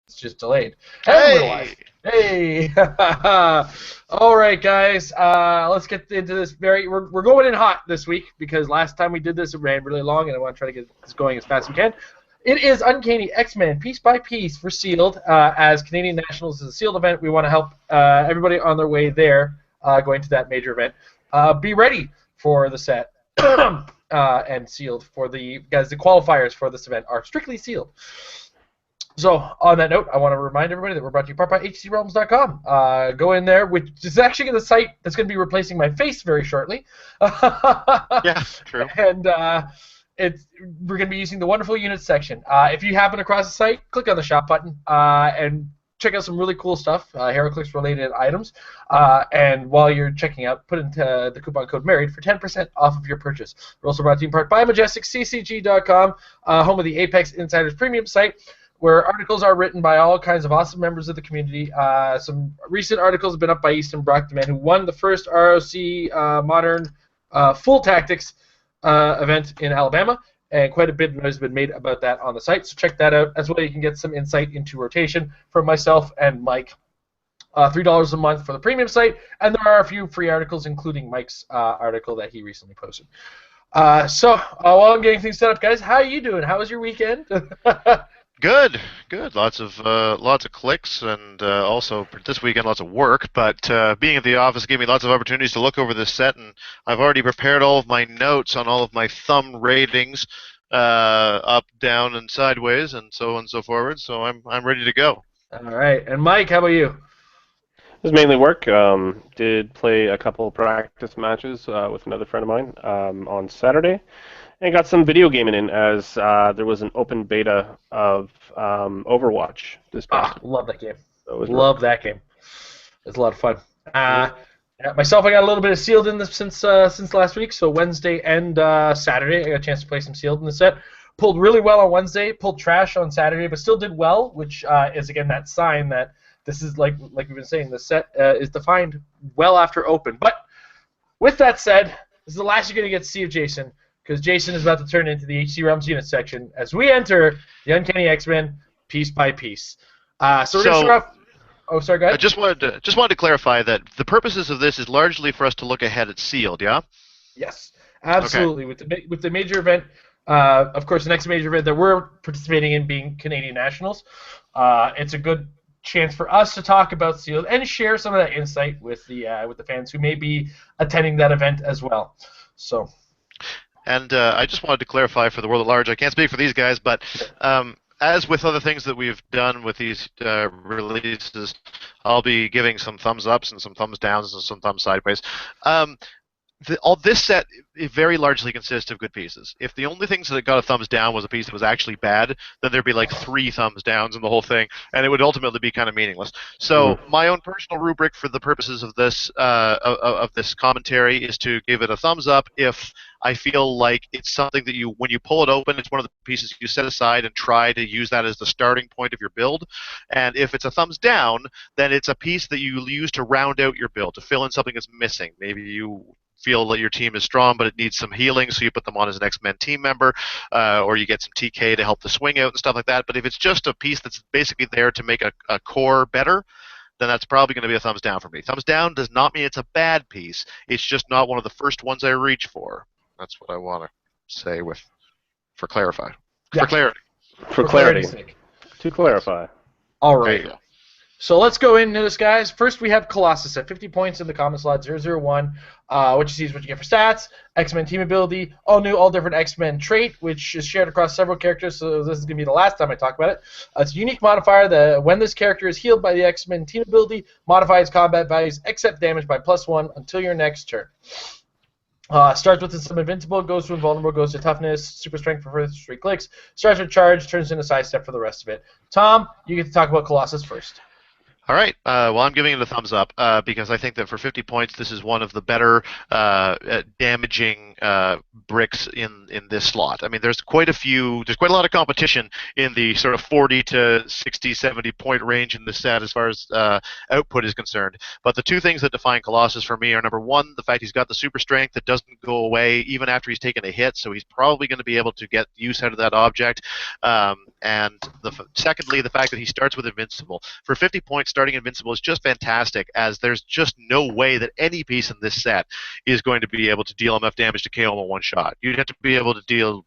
It's just delayed. And we're live. Hey! Hey! All right, guys. Let's get into this. We're going in hot this week because last time we did this, it ran really long, and I want to try to get this going as fast as we can. It is Uncanny X-Men, piece by piece, for Sealed. As Canadian Nationals is a Sealed event, we want to help everybody on their way there, going to that major event. Be ready for the set and Sealed for the guys. The qualifiers for this event are strictly Sealed. So, on that note, I want to remind everybody that we're brought to you part by HCRealms.com. Go in there, which is actually the site that's going to be replacing my face very shortly. Yeah, true. And we're going to be using the wonderful units section. If you happen across the site, click on the shop button and check out some really cool stuff, Heroclix related items. And while you're checking out, put into the coupon code MARRIED for 10% off of your purchase. We're also brought to you in part by MajesticCCG.com, home of the Apex Insiders Premium site, where articles are written by all kinds of awesome members of the community. Some recent articles have been up by Easton Brock, the man who won the first ROC Modern Full Tactics event in Alabama, and quite a bit of noise has been made about that on the site, so check that out. As well, you can get some insight into rotation from myself and Mike. $3 a month for the premium site, and there are a few free articles, including Mike's article that he recently posted. So, while I'm getting things set up, guys, how are you doing? How was your weekend? Good. Lots of clicks, and also this weekend lots of work. But being at the office gave me lots of opportunities to look over this set, and I've already prepared all of my notes on all of my thumb ratings, up, down, and sideways, and so on and so forward. So I'm ready to go. All right, and Mike, how about you? It was mainly work. Did play a couple practice matches with another friend of mine on Saturday. And got some video gaming in as there was an open beta of Overwatch this past week. Love that game. So love that game. It's a lot of fun. Myself, I got a little bit of Sealed in this since last week. So Wednesday and Saturday, I got a chance to play some Sealed in the set. Pulled really well on Wednesday. Pulled trash on Saturday, but still did well, which is again that sign that this is like we've been saying. The set is defined well after open. But with that said, this is the last you're going to get to see of Jason, because Jason is about to turn into the HC Realms unit section as we enter the Uncanny X-Men piece by piece. So we're going to start off. Oh, sorry, go ahead. I just wanted to clarify that the purposes of this is largely for us to look ahead at Sealed, yeah? Yes, absolutely. Okay. With the major event, of course, the next major event that we're participating in being Canadian Nationals, it's a good chance for us to talk about Sealed and share some of that insight with the fans who may be attending that event as well. So. And I just wanted to clarify for the world at large, I can't speak for these guys, but as with other things that we've done with these releases, I'll be giving some thumbs ups and some thumbs downs and some thumbs sideways. All this set very largely consists of good pieces. If the only things that got a thumbs down was a piece that was actually bad, then there'd be like 3 thumbs downs in the whole thing, and it would ultimately be kind of meaningless. So my own personal rubric for the purposes of this commentary is to give it a thumbs up if I feel like it's something that when you pull it open, it's one of the pieces you set aside and try to use that as the starting point of your build. And if it's a thumbs down, then it's a piece that you use to round out your build, to fill in something that's missing. Maybe you feel that your team is strong, but it needs some healing, so you put them on as an X-Men team member, or you get some TK to help the swing out and stuff like that. But if it's just a piece that's basically there to make a core better, then that's probably going to be a thumbs down for me. Thumbs down does not mean it's a bad piece. It's just not one of the first ones I reach for. That's what I want to say for clarity. For clarity's sake. To clarify. All right. So let's go into this, guys. First, we have Colossus at 50 points in the common slot 001. What you see is what you get for stats, X-Men team ability, all new, all different X-Men trait, which is shared across several characters, so this is going to be the last time I talk about it. It's a unique modifier that when this character is healed by the X-Men team ability, modify its combat values except damage by +1 until your next turn. Starts with some invincible, goes to invulnerable, goes to toughness, super strength for first 3 clicks, starts with charge, turns into sidestep for the rest of it. Tom, you get to talk about Colossus first. All right. Well, I'm giving it a thumbs up because I think that for 50 points, this is one of the better damaging bricks in this slot. I mean, there's quite a lot of competition in the sort of 40 to 60, 70 point range in this set as far as output is concerned. But the two things that define Colossus for me are, number one, the fact he's got the super strength that doesn't go away even after he's taken a hit, so he's probably going to be able to get use out of that object. And secondly, the fact that he starts with Invincible. For 50 points, starting Invincible is just fantastic, as there's just no way that any piece in this set is going to be able to deal enough damage to KO him in one shot. You'd have to be able to deal,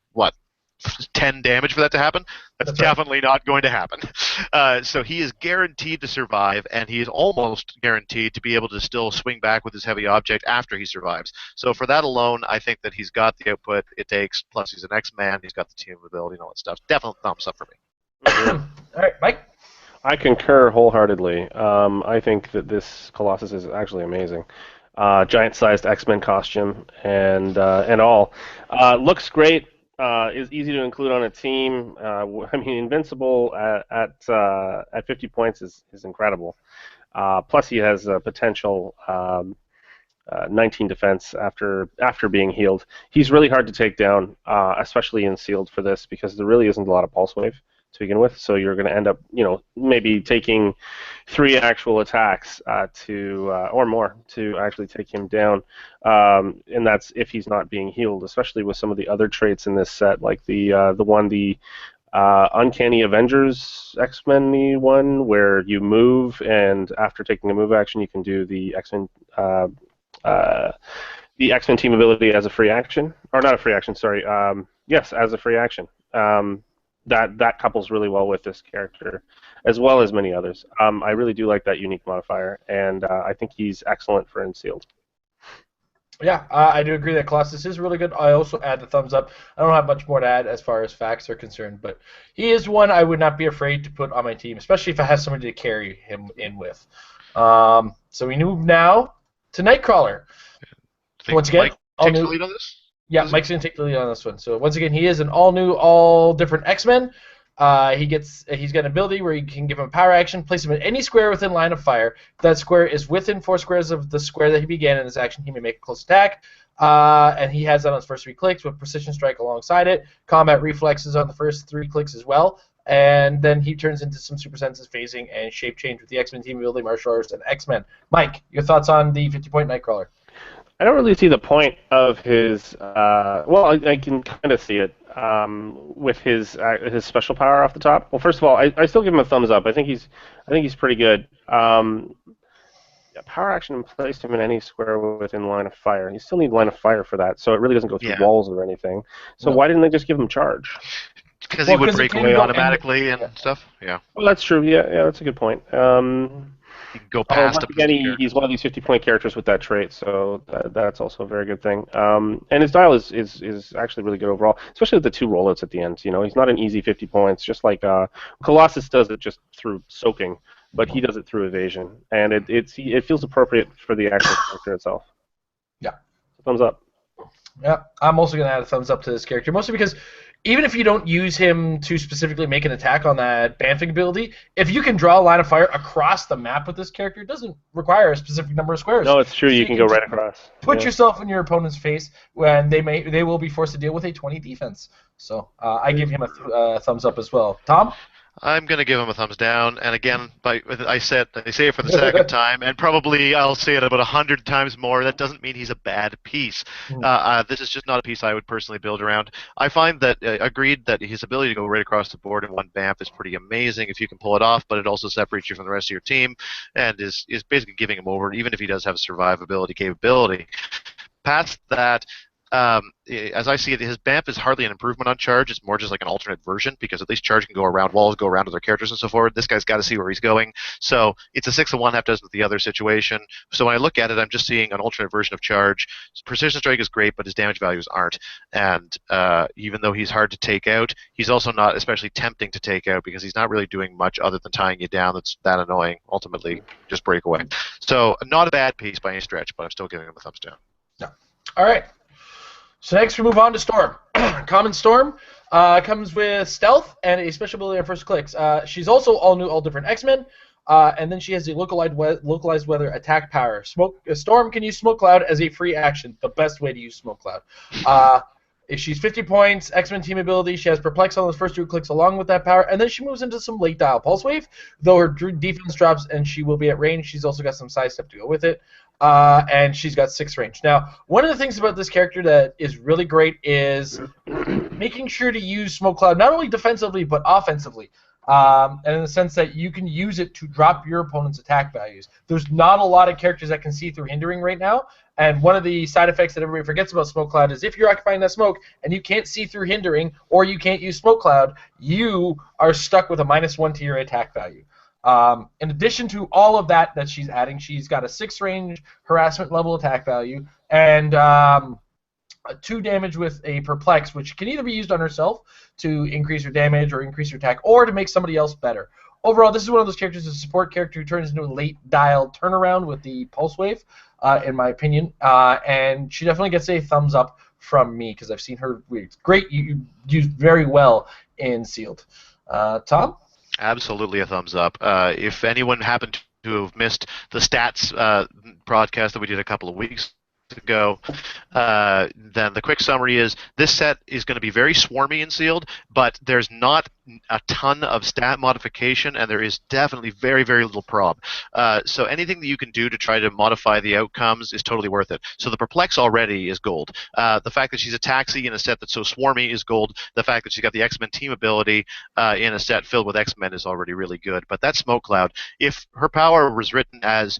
10 damage for that to happen? That's definitely not going to happen. So he is guaranteed to survive, and he is almost guaranteed to be able to still swing back with his heavy object after he survives. So for that alone, I think that he's got the output it takes, plus he's an X-Man, he's got the team ability and all that stuff. Definitely thumbs up for me. All right, Mike? I concur wholeheartedly. I think that this Colossus is actually amazing. Giant-sized X-Men costume and all. Looks great. Is easy to include on a team. I mean, Invincible at 50 points is incredible. Plus, he has a potential 19 defense after being healed. He's really hard to take down, especially in sealed for this, because there really isn't a lot of pulse wave to begin with. So you're going to end up, maybe taking 3 actual attacks or more to actually take him down. And that's if he's not being healed, especially with some of the other traits in this set, like the Uncanny Avengers X-Men one, where you move, and after taking a move action, you can do the X-Men team ability as a free action, or not a free action. Sorry, yes, as a free action. That couples really well with this character, as well as many others. I really do like that unique modifier, and I think he's excellent for Unsealed. Yeah, I do agree that Colossus is really good. I also add the thumbs up. I don't have much more to add as far as facts are concerned, but he is one I would not be afraid to put on my team, especially if I have somebody to carry him in with. So we move now to Nightcrawler. Once again, Mike takes the lead on this? Yeah, Mike's going to take the lead on this one. So once again, he is an all-new, all-different X-Men. He's got an ability where you can give him a power action, place him in any square within line of fire. If that square is within 4 squares of the square that he began in his action, he may make a close attack. And he has that on his first 3 clicks with Precision Strike alongside it. Combat Reflexes on the first 3 clicks as well. And then he turns into some Super Senses, Phasing, and Shape Change with the X-Men team ability, Martial Arts, and X-Men. Mike, your thoughts on the 50-point Nightcrawler? I don't really see the point of his. I can kind of see it with his special power off the top. Well, first of all, I still give him a thumbs up. I think he's pretty good. Power action and place him in any square within line of fire. You still need line of fire for that, so it really doesn't go through walls or anything. So why didn't they just give him charge? Because he would break away automatically and stuff. Yeah. Well, that's true. Yeah, that's a good point. You can go past again, he's one of these 50-point characters with that trait, so that's also a very good thing. And his dial is actually really good overall, especially with the 2 rollouts at the end. He's not an easy 50 points, just like Colossus does it just through soaking, but he does it through evasion, and it feels appropriate for the actual character itself. Yeah. Thumbs up. Yeah, I'm also going to add a thumbs up to this character, mostly because even if you don't use him to specifically make an attack on that Bamfing ability, if you can draw a line of fire across the map with this character, it doesn't require a specific number of squares. No, it's true. So you can go right across. Put yourself in your opponent's face when they will be forced to deal with a 20 defense. So I give him a thumbs up as well. Tom? I'm going to give him a thumbs down, and again, I say it for the second time, and probably I'll say it about 100 times more. That doesn't mean he's a bad piece. This is just not a piece I would personally build around. I find that, agreed, that his ability to go right across the board in one BAMF is pretty amazing if you can pull it off, but it also separates you from the rest of your team, and is basically giving him over, even if he does have a survivability capability. Past that, as I see it, his BAMF is hardly an improvement on charge. It's more just like an alternate version, because at least charge can go around walls, go around other characters and so forth. This guy's got to see where he's going. So it's a 6 of one, half dozen with the other situation. So when I look at it, I'm just seeing an alternate version of charge. Precision Strike is great, but his damage values aren't. And even though he's hard to take out, he's also not especially tempting to take out, because he's not really doing much other than tying you down that's that annoying. Ultimately, just break away. So not a bad piece by any stretch, but I'm still giving him a thumbs down. No. All right. So next we move on to Storm. Common Storm comes with Stealth and a special ability on first clicks. She's also all new, all different X-Men. and then she has the localized weather attack power. Storm can use Smoke Cloud as a free action. The best way to use Smoke Cloud. If she's 50 points, X-Men team ability, she has Perplex on those first 2 clicks along with that power, and then she moves into some late dial Pulse Wave, though her defense drops and she will be at range. She's also got some sidestep to go with it, and she's got 6 range. Now, one of the things about this character that is really great is making sure to use Smoke Cloud not only defensively but offensively. And in the sense that you can use it to drop your opponent's attack values. There's not a lot of characters that can see through hindering right now, and one of the side effects that everybody forgets about Smoke Cloud is if you're occupying that smoke and you can't see through hindering or you can't use Smoke Cloud, you are stuck with a -1 to your attack value. In addition to all of that she's adding, she's got a 6 range harassment level attack value and 2 damage with a Perplex, which can either be used on herself to increase her damage or increase her attack, or to make somebody else better. Overall, this is one of those characters, a support character who turns into a late dial turnaround with the Pulse Wave, in my opinion, and she definitely gets a thumbs up from me because I've seen her great used very well in Sealed. Tom? Absolutely a thumbs up. If anyone happened to have missed the stats broadcast that we did a couple of weeks ago, then the quick summary is this set is going to be very swarmy and sealed, but there's not a ton of stat modification, and there is definitely very, very little prob. So anything that you can do to try to modify the outcomes is totally worth it. So the Perplex already is gold. The fact that she's a taxi in a set that's so swarmy is gold. The fact that she's got the X-Men team ability in a set filled with X-Men is already really good. But that Smoke Cloud, if her power was written as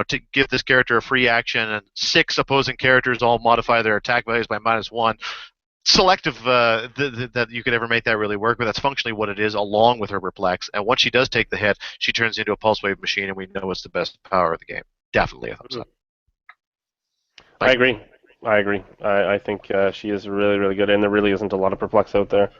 to give this character a free action and 6 opposing characters all modify their attack values by -1. Selective that you could ever make that really work, but that's functionally what it is, along with her Perplex. And once she does take the hit, she turns into a Pulse Wave machine, and we know it's the best power of the game. Definitely a thumbs up. I agree. I think she is really, really good, and there really isn't a lot of Perplex out there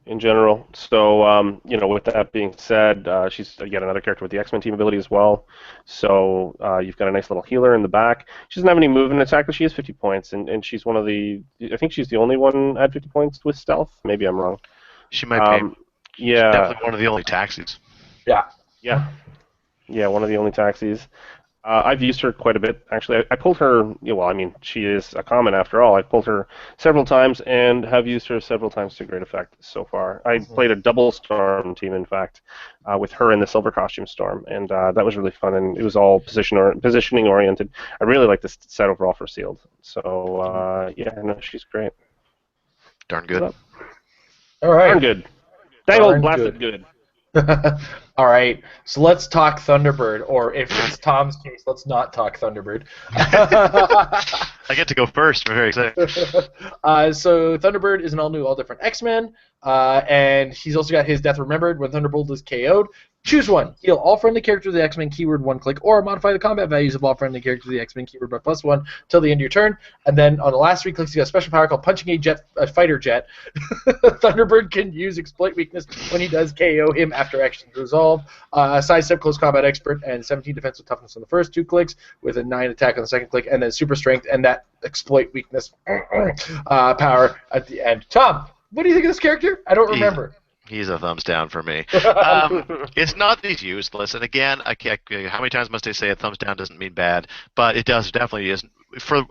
in general. So, with that being said, she's again another character with the X-Men team ability as well. So you've got a nice little healer in the back. She doesn't have any movement attack, but she has 50 points, and she's one of the. I think she's the only one at 50 points with stealth. Maybe I'm wrong. She might be. Yeah. She's definitely one of the only taxis. Yeah. Yeah, one of the only taxis. I've used her quite a bit, actually. I pulled her, she is a common after all. I've pulled her several times and have used her several times to great effect so far. I played a double Storm team, in fact, with her in the Silver Costume Storm, and that was really fun, and it was all positioning oriented. I really like this set overall for Sealed. So, she's great. Darn good. All right. Darn good. Dang old blasted good. All right, so let's talk Thunderbird, or if it's Tom's case, let's not talk Thunderbird. I get to go first. I'm very excited. So Thunderbird is an all-new, all-different X-Men, and he's also got his Death Remembered. When Thunderbolt is KO'd, choose one. Heal all friendly characters with the X-Men keyword 1 click, or modify the combat values of all friendly characters with the X-Men keyword by +1 till the end of your turn. And then on the last 3 clicks, you got a special power called Punching a Fighter Jet. Thunderbird can use Exploit Weakness when he does KO him after actions resolve. Sidestep, Close Combat Expert, and 17 Defensive Toughness on the first 2 clicks, with a 9 attack on the second click, and then Super Strength and that Exploit Weakness power at the end. Tom, what do you think of this character? I don't remember. He's a thumbs down for me. It's not that he's useless, and again, how many times must I say a thumbs down doesn't mean bad, but it definitely is.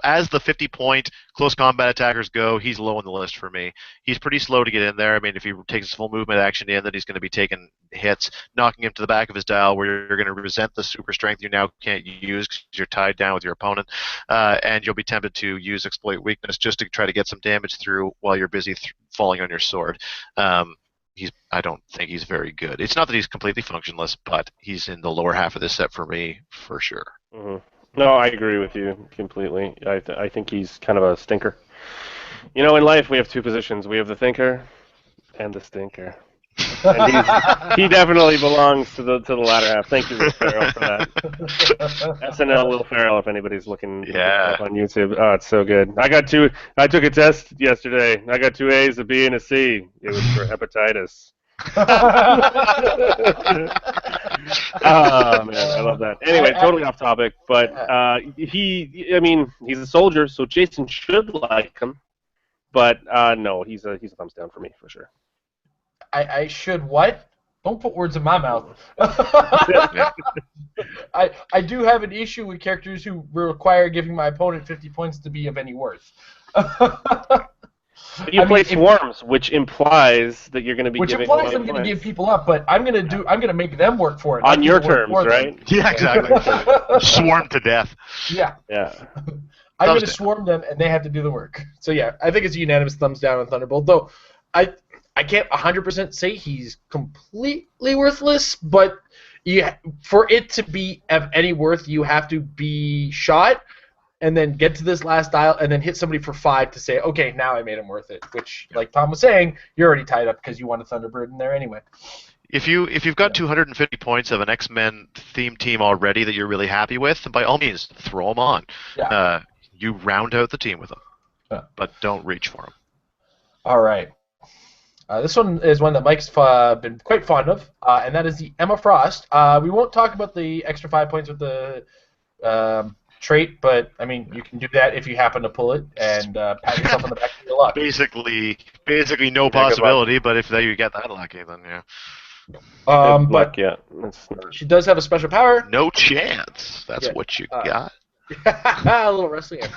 As the 50-point close combat attackers go, he's low on the list for me. He's pretty slow to get in there. I mean, if he takes his full movement action in, then he's going to be taking hits, knocking him to the back of his dial, where you're going to resent the super strength you now can't use because you're tied down with your opponent, and you'll be tempted to use Exploit Weakness just to try to get some damage through while you're busy falling on your sword. I don't think he's very good. It's not that he's completely functionless, but he's in the lower half of this set for me, for sure. Mm-hmm. No, I agree with you completely. I think he's kind of a stinker. In life we have 2 positions. We have the thinker and the stinker. And he definitely belongs to the latter half. Thank you, Will Ferrell, for that. SNL Will Ferrell, if anybody's looking up on YouTube. Oh, it's so good. I took a test yesterday. I got 2 A's, a B, and a C. It was for hepatitis. Oh man, I love that. Anyway, totally off topic, but he's a soldier, so Jason should like him. But no, he's a thumbs down for me for sure. I should what? Don't put words in my mouth. I do have an issue with characters who require giving my opponent 50 points to be of any worth. You play swarms, which implies that you're going to be giving. Which implies I'm going to give people up, but I'm going to make them work for it on your terms, right? Yeah, exactly. Swarm to death. Yeah. Yeah. I'm going to swarm them, and they have to do the work. So yeah, I think it's a unanimous thumbs down on Thunderbolt. Though I can't 100% say he's completely worthless, but for it to be of any worth, you have to be shot and then get to this last dial and then hit somebody for 5 to say, okay, now I made him worth it. Which, like Tom was saying, you're already tied up because you want a Thunderbird in there anyway. If you've got 250 points of an X-Men themed team already that you're really happy with, then by all means, throw them on. Yeah. You round out the team with them, but don't reach for them. All right. This one is one that Mike's been quite fond of, and that is the Emma Frost. We won't talk about the extra 5 points with the trait, but I mean, you can do that if you happen to pull it and pat yourself on the back of your luck. Basically no possibility, but if you get that lucky, then yeah. But yeah, she does have a special power. No chance. That's what you got. A little wrestling. Vince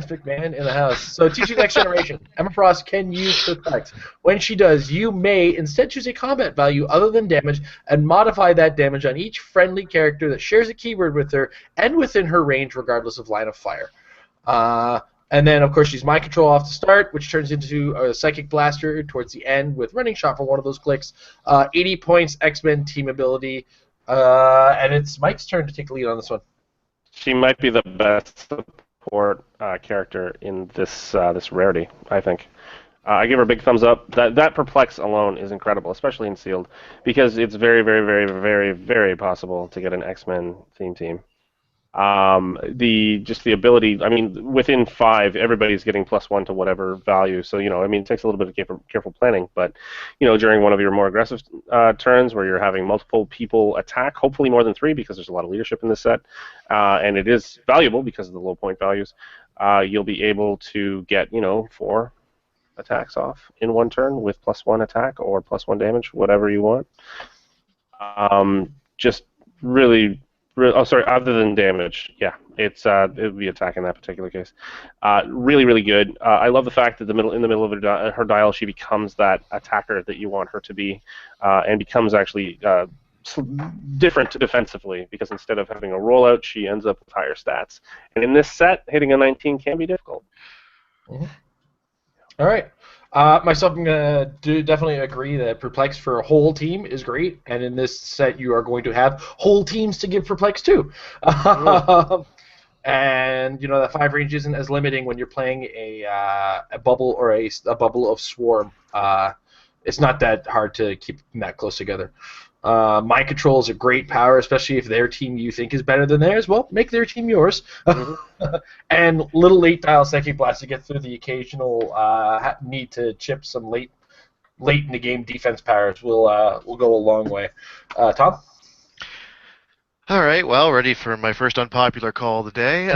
McMahon in the house. So teaching next generation. Emma Frost can use Perplex. When she does, you may instead choose a combat value other than damage and modify that damage on each friendly character that shares a keyword with her and within her range, regardless of line of fire. And then, of course, she's Mind Control off the start, which turns into a Psychic Blaster towards the end with Running Shot for one of those clicks. 80 points, X-Men team ability. And it's Mike's turn to take the lead on this one. She might be the best support character in this rarity, I think. I give her a big thumbs up. That Perplex alone is incredible, especially in Sealed, because it's very, very, very, very, very possible to get an X-Men theme team. The ability, I mean, within 5, everybody's getting +1 to whatever value. So, I mean, it takes a little bit of careful planning. But, during one of your more aggressive turns where you're having multiple people attack, hopefully more than 3 because there's a lot of leadership in this set, and it is valuable because of the low point values, you'll be able to get, 4 attacks off in one turn with +1 attack or +1 damage, whatever you want. Just really... other than damage, yeah, it would be attack in that particular case. Really, really good. I love the fact that in the middle of her dial, she becomes that attacker that you want her to be, and becomes actually different defensively, because instead of having a rollout, she ends up with higher stats. And in this set, hitting a 19 can be difficult. Mm-hmm. All right. Myself, I'm going to definitely agree that Perplex for a whole team is great, and in this set you are going to have whole teams to give Perplex to. And, that 5 range isn't as limiting when you're playing a bubble or a bubble of Swarm. It's not that hard to keep them that close together. Mind Control is a great power, especially if their team you think is better than theirs. Well, make their team yours. Mm-hmm. And little late dial Psychic Blast to get through the occasional need to chip some late in the game defense powers will go a long way. Tom? All right, well, ready for my first unpopular call of the day.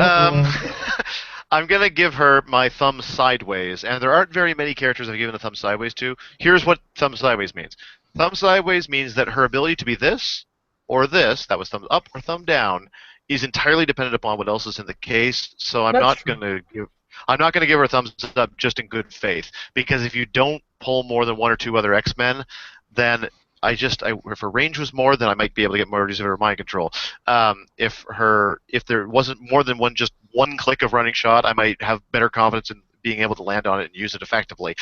I'm going to give her my thumb sideways, and there aren't very many characters I've given a thumb sideways to. Here's what thumb sideways means. Thumb sideways means that her ability to be this or this, that was thumb up or thumb down, is entirely dependent upon what else is in the case. So I'm not going to give her a thumbs up just in good faith, because if you don't pull more than 1 or 2 other X-Men, then if her range was more, then I might be able to get more use of her Mind Control. If there wasn't more than just one click of Running Shot, I might have better confidence in being able to land on it and use it effectively.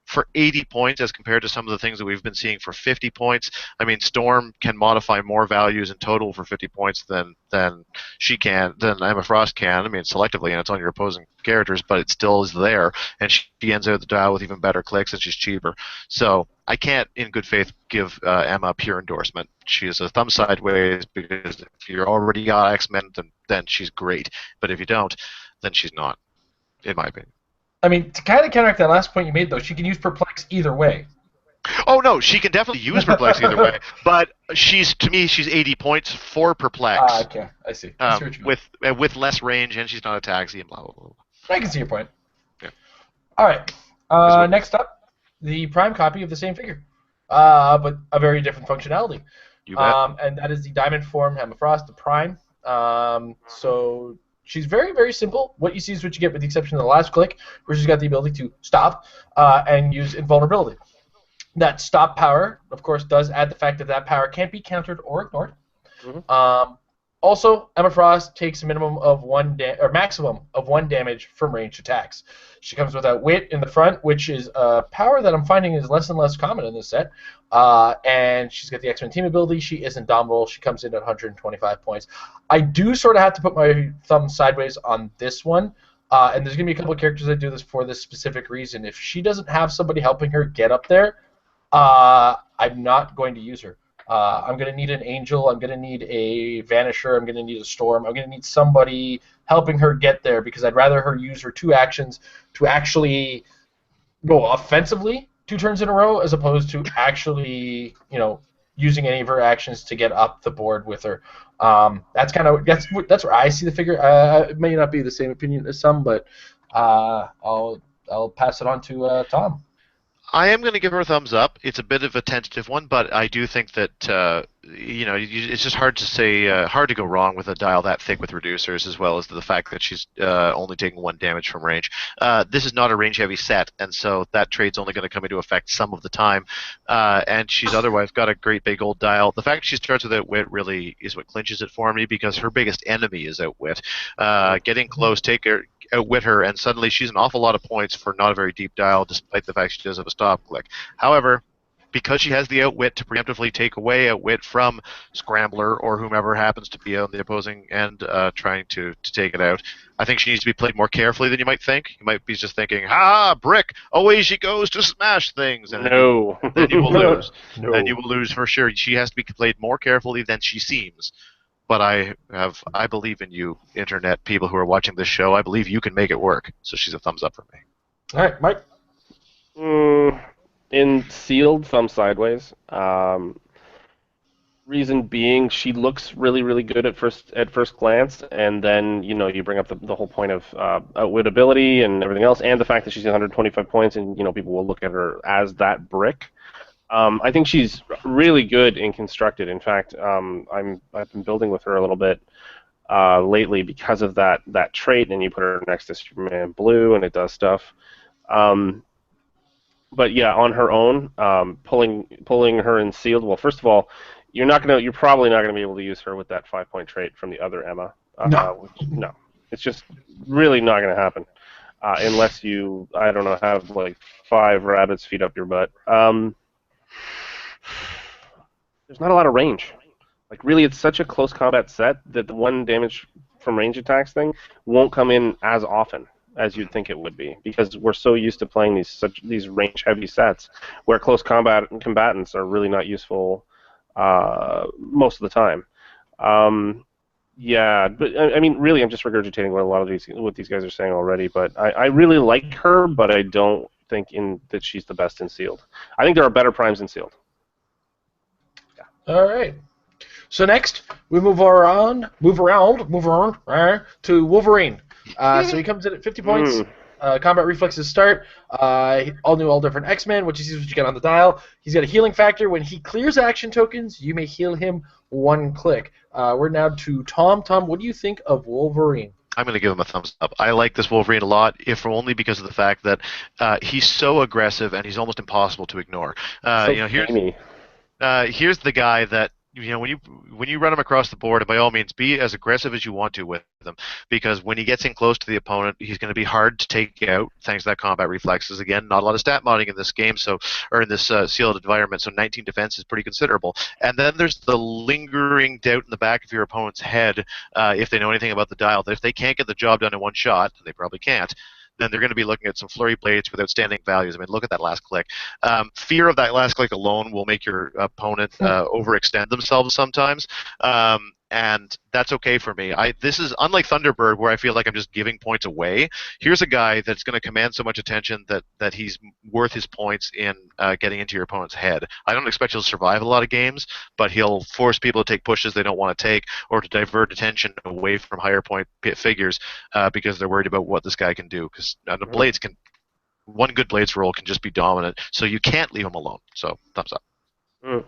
For 80 points, as compared to some of the things that we've been seeing for 50 points, I mean, Storm can modify more values in total for 50 points than Emma Frost can. I mean, selectively, and it's on your opposing characters, but it still is there, and she ends out the dial with even better clicks, and she's cheaper. So I can't, in good faith, give Emma a pure endorsement. She is a thumb sideways, because if you're already got X-Men, then she's great. But if you don't, then she's not, in my opinion. I mean, to kind of counteract that last point you made, though, she can use Perplex either way. Oh, no, she can definitely use Perplex either way. But to me, she's 80 points for Perplex. Okay, I see. With less range, and she's not a taxi, and blah, blah, blah. I can see your point. Yeah. All right. Next up, the Prime copy of the same figure. but a very different functionality. You bet. And that is the Diamond Form Hemifrost, the Prime. So she's very, very simple. What you see is what you get with the exception of the last click, where she's got the ability to stop and use invulnerability. That stop power, of course, does add the fact that that power can't be countered or ignored. Mm-hmm. Also, Emma Frost takes a minimum of maximum of 1 damage from ranged attacks. She comes with Outwit in the front, which is a power that I'm finding is less and less common in this set. And she's got the X-Men team ability. She is indomitable. She comes in at 125 points. I do sort of have to put my thumb sideways on this one. And there's going to be a couple of characters that do this for this specific reason. If she doesn't have somebody helping her get up there, I'm not going to use her. I'm going to need an Angel, I'm going to need a Vanisher, I'm going to need a Storm, I'm going to need somebody helping her get there because I'd rather her use her 2 actions to actually go offensively 2 turns in a row as opposed to actually, using any of her actions to get up the board with her. That's where I see the figure. It may not be the same opinion as some, but I'll pass it on to Tom. I am going to give her a thumbs up. It's a bit of a tentative one, but I do think that it's just hard to say, hard to go wrong with a dial that thick with reducers, as well as the fact that she's only taking 1 damage from range. This is not a range-heavy set, and so that trade's only going to come into effect some of the time. And she's otherwise got a great big old dial. The fact she starts with Outwit really is what clinches it for me, because her biggest enemy is Outwit. Getting close, outwit her, and suddenly she's an awful lot of points for not a very deep dial, despite the fact she does have a stop click. However, because she has the Outwit to preemptively take away Outwit from Scrambler or whomever happens to be on the opposing end trying to take it out, I think she needs to be played more carefully than you might think. You might be just thinking, ha, brick, away she goes to smash things. And No. then you will lose. No. Then you will lose for sure. She has to be played more carefully than she seems. But I believe in you, internet people who are watching this show. I believe you can make it work. So she's a thumbs up for me. All right, Mike. In sealed, thumb sideways. Reason being, she looks really, really good at first glance, and then you bring up the whole point of outwit ability and everything else, and the fact that she's 125 points, and people will look at her as that brick. I think she's really good in constructed. In fact, I've been building with her a little bit lately because of that trait, and you put her next to Superman Blue, and it does stuff. But yeah, on her own, pulling her in sealed. Well, first of all, you're probably not gonna be able to use her with that 5-point trait from the other Emma. No. No, it's just really not gonna happen unless you, I don't know, have like 5 rabbits feet up your butt. There's not a lot of range. Like, really, it's such a close combat set that the 1 damage from range attacks thing won't come in as often as you'd think it would be, because we're so used to playing these range-heavy sets where close combat and combatants are really not useful most of the time. Yeah, but I mean, really, I'm just regurgitating what these guys are saying already. But I really like her, but I don't think that she's the best in sealed. I think there are better primes in sealed. All right. So next, we move around to Wolverine. So he comes in at 50 points. Combat reflexes start. All new, all different X-Men, which is what you get on the dial. He's got a healing factor. When he clears action tokens, you may heal him 1 click. We're now to Tom. Tom, what do you think of Wolverine? I'm going to give him a thumbs up. I like this Wolverine a lot, if only because of the fact that he's so aggressive and he's almost impossible to ignore. Here's the guy that when you run him across the board, and by all means, be as aggressive as you want to with him, because when he gets in close to the opponent, he's going to be hard to take out thanks to that combat reflexes. Again, not a lot of stat modding in this game, or in this sealed environment, so 19 defense is pretty considerable. And then there's the lingering doubt in the back of your opponent's head, if they know anything about the dial, that if they can't get the job done in 1 shot, and they probably can't, then they're going to be looking at some flurry blades with outstanding values. I mean, look at that last click. Fear of that last click alone will make your opponent overextend themselves sometimes, and that's okay for me. This is unlike Thunderbird, where I feel like I'm just giving points away. Here's a guy that's going to command so much attention that he's worth his points in getting into your opponent's head. I don't expect he'll survive a lot of games, but he'll force people to take pushes they don't want to take, or to divert attention away from higher point figures because they're worried about what this guy can do. Because blades can, 1 good blades roll can just be dominant, so you can't leave him alone. So thumbs up. Mm.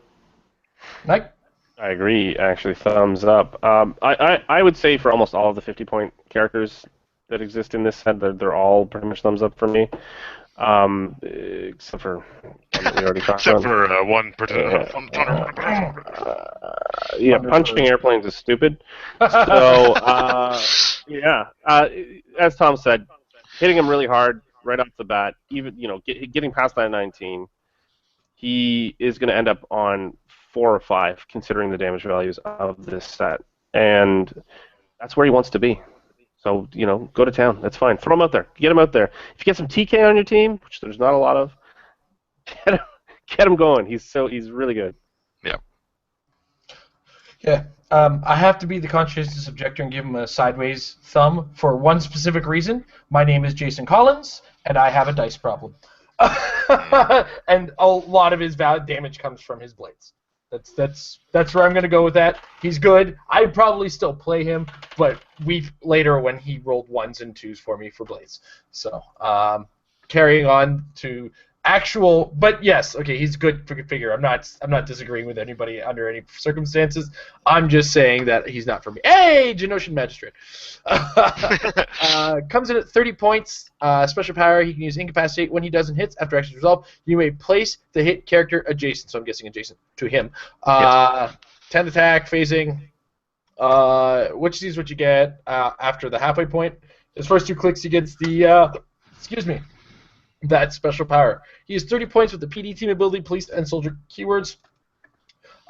Mike? I agree. Actually, thumbs up. I would say for almost all of the 50-point characters that exist in this set, they're all pretty much thumbs up for me. Except for one that we already talked Except about. for one particular. Yeah, punching airplanes is stupid. So, yeah, as Tom said, hitting him really hard right off the bat, even getting past that 19, he is going to end up on 4 or 5, considering the damage values of this set, and that's where he wants to be. So, go to town. That's fine. Throw him out there. Get him out there. If you get some TK on your team, which there's not a lot of, get him going. He's really good. Yeah. Yeah. I have to be the conscientious objector and give him a sideways thumb for one specific reason. My name is Jason Collins, and I have a dice problem. And a lot of his damage comes from his blades. That's where I'm going to go with that. He's good. I'd probably still play him, but later when he rolled 1s and 2s for me for blades. So carrying on to actual, but yes, okay, he's good figure. I'm not disagreeing with anybody under any circumstances. I'm just saying that he's not for me. Hey, Genoshan Magistrate. Comes in at 30 points. Special power, he can use Incapacitate when he doesn't hit. After action resolve, you may place the hit character adjacent, so I'm guessing adjacent to him. 10 attack, phasing. Which is what you get after the halfway point. His first 2 clicks, he gets the, that special power. He has 30 points with the PD team ability, police, and soldier keywords.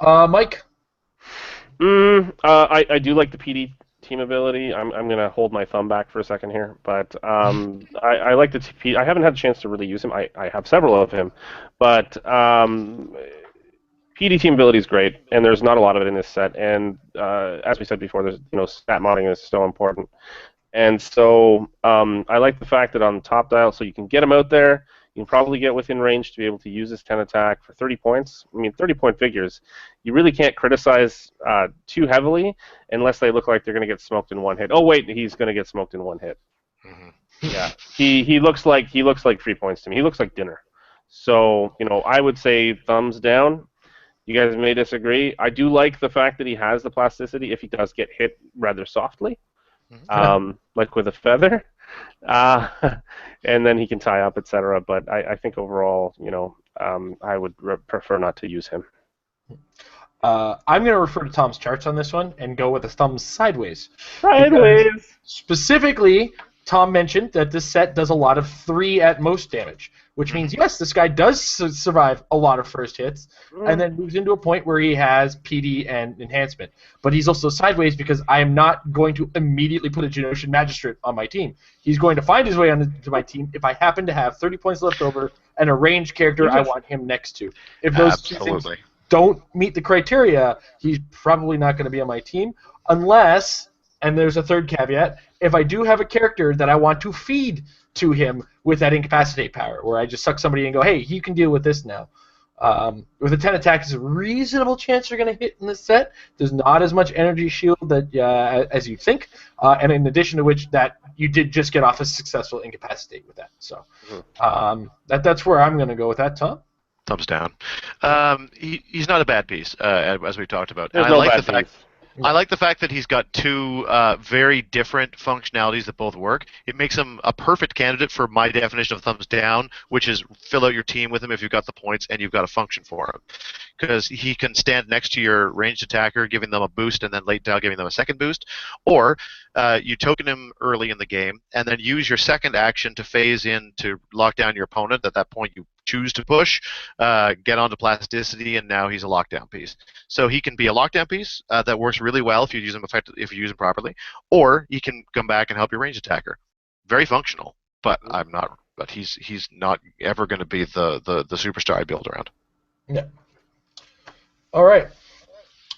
Mike? I do like the PD team ability. I'm going to hold my thumb back for a second here, but I like the PD. I haven't had a chance to really use him. I have several of him, but PD team ability is great, and there's not a lot of it in this set. And as we said before, there's stat modding is so important. And so I like the fact that on the top dial, so you can get him out there, you can probably get within range to be able to use his 10 attack for 30 points. I mean, 30-point figures, you really can't criticize too heavily unless they look like they're going to get smoked in one hit. Oh wait, he's going to get smoked in one hit. Mm-hmm. Yeah, he looks like 3 points to me. He looks like dinner. So I would say thumbs down. You guys may disagree. I do like the fact that he has the plasticity if he does get hit rather softly. Like with a feather, and then he can tie up, etc. But I think overall, I would prefer not to use him. I'm going to refer to Tom's charts on this one and go with a thumb sideways. Sideways. Specifically, Tom mentioned that this set does a lot of 3 at most damage, which means, yes, this guy does survive a lot of first hits, and then moves into a point where he has PD and enhancement. But he's also sideways because I am not going to immediately put a Genoshan Magistrate on my team. He's going to find his way onto my team if I happen to have 30 points left over and a ranged character I want him next to. If those two things don't meet the criteria, he's probably not going to be on my team unless, and there's a third caveat, if I do have a character that I want to feed to him with that Incapacitate power, where I just suck somebody and go, hey, you can deal with this now. With a 10 attack, there's a reasonable chance you're going to hit in this set. There's not as much energy shield as you think, and in addition to which, that you did just get off a successful Incapacitate with that. So that's where I'm going to go with that, Tom. Thumbs down. He's not a bad piece, as we talked about. There's no bad piece. I like the fact that he's got 2 very different functionalities that both work. It makes him a perfect candidate for my definition of thumbs down, which is fill out your team with him if you've got the points and you've got a function for him. Because he can stand next to your ranged attacker, giving them a boost, and then late dial giving them a second boost. Or you token him early in the game, and then use your second action to phase in to lock down your opponent. At that point, you choose to push, get onto plasticity, and now he's a lockdown piece. So he can be a lockdown piece that works really well if you use him properly, or he can come back and help your ranged attacker. Very functional, but he's not ever going to be the superstar I build around. Yeah. All right.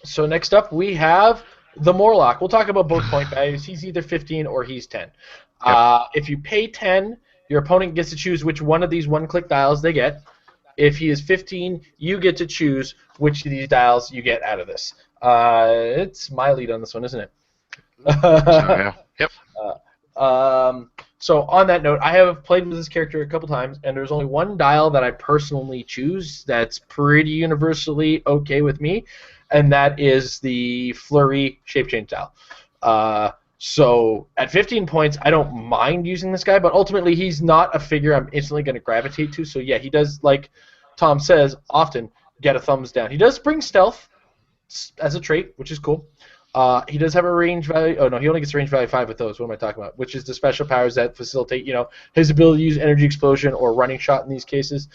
So next up we have the Morlock. We'll talk about both point values. He's either 15 or he's 10. Yep. If you pay 10, your opponent gets to choose which one of these one-click dials they get. If he is 15, you get to choose which of these dials you get out of this. It's my lead on this one, isn't it? Yeah. Yep. So on that note, I have played with this character a couple times, and there's only one dial that I personally choose that's pretty universally okay with me, and that is the Flurry Shape Change dial. So at 15 points, I don't mind using this guy, but ultimately he's not a figure I'm instantly going to gravitate to. So yeah, he does, like Tom says, often get a thumbs down. He does bring stealth as a trait, which is cool. He does have a range value. Oh no, he only gets range value 5 with those. What am I talking about? Which is the special powers that facilitate, his ability to use energy explosion or running shot in these cases.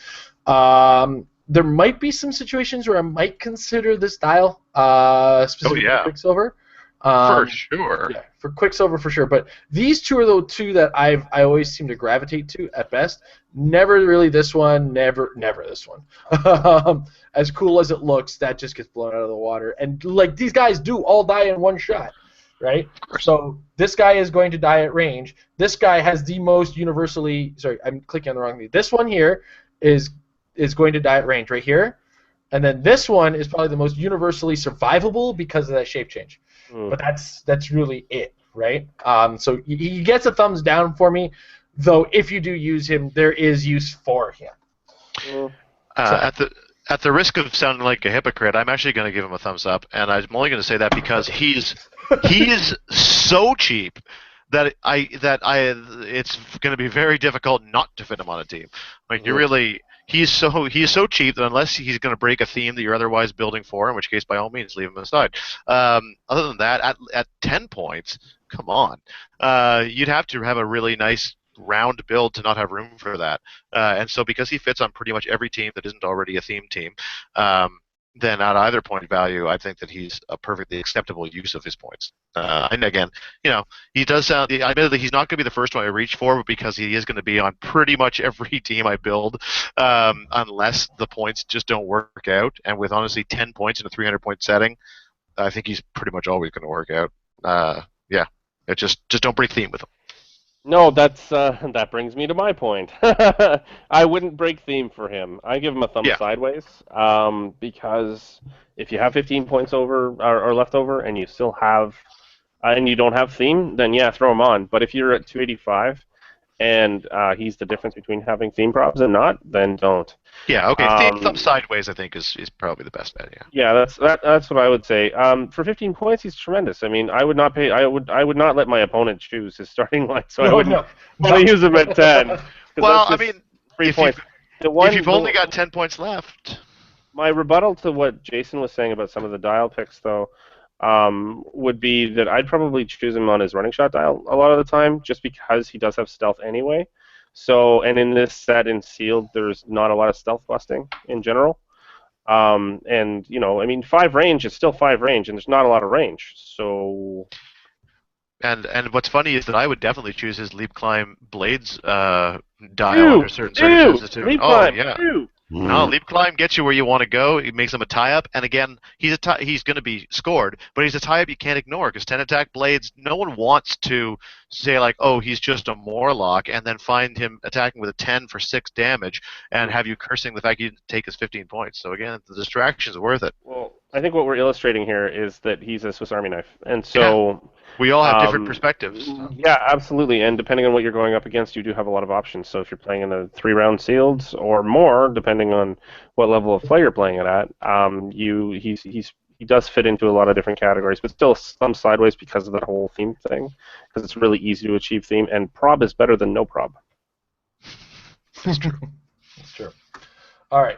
There might be some situations where I might consider this dial, specifically for Quicksilver. For sure. Yeah, for Quicksilver for sure. But these two are the two that I always seem to gravitate to at best. Never really this one. Never this one. As cool as it looks, that just gets blown out of the water. And like these guys do all die in one shot, right? So this guy is going to die at range. This guy has the most universally. Sorry, I'm clicking on the wrong thing. This one here is going to die at range right here. And then this one is probably the most universally survivable because of that shape change. But that's really it, right? So he gets a thumbs down for me, though if you do use him, there is use for him. At the risk of sounding like a hypocrite, I'm actually going to give him a thumbs up, and I'm only going to say that because he is so cheap that it's going to be very difficult not to fit him on a team. Like he's so cheap that unless he's going to break a theme that you're otherwise building for, in which case by all means leave him aside. Other than that, at 10 points, come on, you'd have to have a really nice round build to not have room for that. And so because he fits on pretty much every team that isn't already a theme team, then at either point value, I think that he's a perfectly acceptable use of his points. And again, he does sound. Admittedly, he's not going to be the first one I reach for, but because he is going to be on pretty much every team I build, unless the points just don't work out. And with honestly 10 points in a 300-point setting, I think he's pretty much always going to work out. Just don't break theme with him. No, that brings me to my point. I wouldn't break theme for him. I give him a thumb sideways, because if you have 15 points over or left over and you still have and you don't have theme, then yeah, throw him on. But if you're at 285 and he's the difference between having theme props and not, then don't. Yeah, okay. Thumb sideways, I think, is probably the best bet. Yeah, that's what I would say. For 15 points, he's tremendous. I mean, I would not not let my opponent choose his starting line, so I wouldn't want to use him at 10. Well, I mean, if you've only got 10 points left. My rebuttal to what Jason was saying about some of the dial picks, though, would be that I'd probably choose him on his running shot dial a lot of the time, just because he does have stealth anyway. So, and in this set in sealed, there's not a lot of stealth busting in general. And I mean, 5 range is still 5 range, and there's not a lot of range. So. And what's funny is that I would definitely choose his leap climb blades dial under certain circumstances too. Leap climb, No, leap climb gets you where you want to go. It makes him a tie-up, and again, he's going to be scored, but he's a tie-up you can't ignore because 10 attack blades. No one wants to say like, oh, he's just a Morlock, and then find him attacking with a 10 for 6 damage, and have you cursing the fact you didn't take his 15 points. So again, the distraction is worth it. Well, I think what we're illustrating here is that he's a Swiss Army knife, and so. We all have different perspectives. Yeah, absolutely, and depending on what you're going up against, you do have a lot of options. So if you're playing in a 3-round sealed or more, depending on what level of play you're playing it at, he does fit into a lot of different categories, but still some sideways because of that whole theme thing, because it's really easy to achieve theme, and prob is better than no prob. That's true. That's true. All right.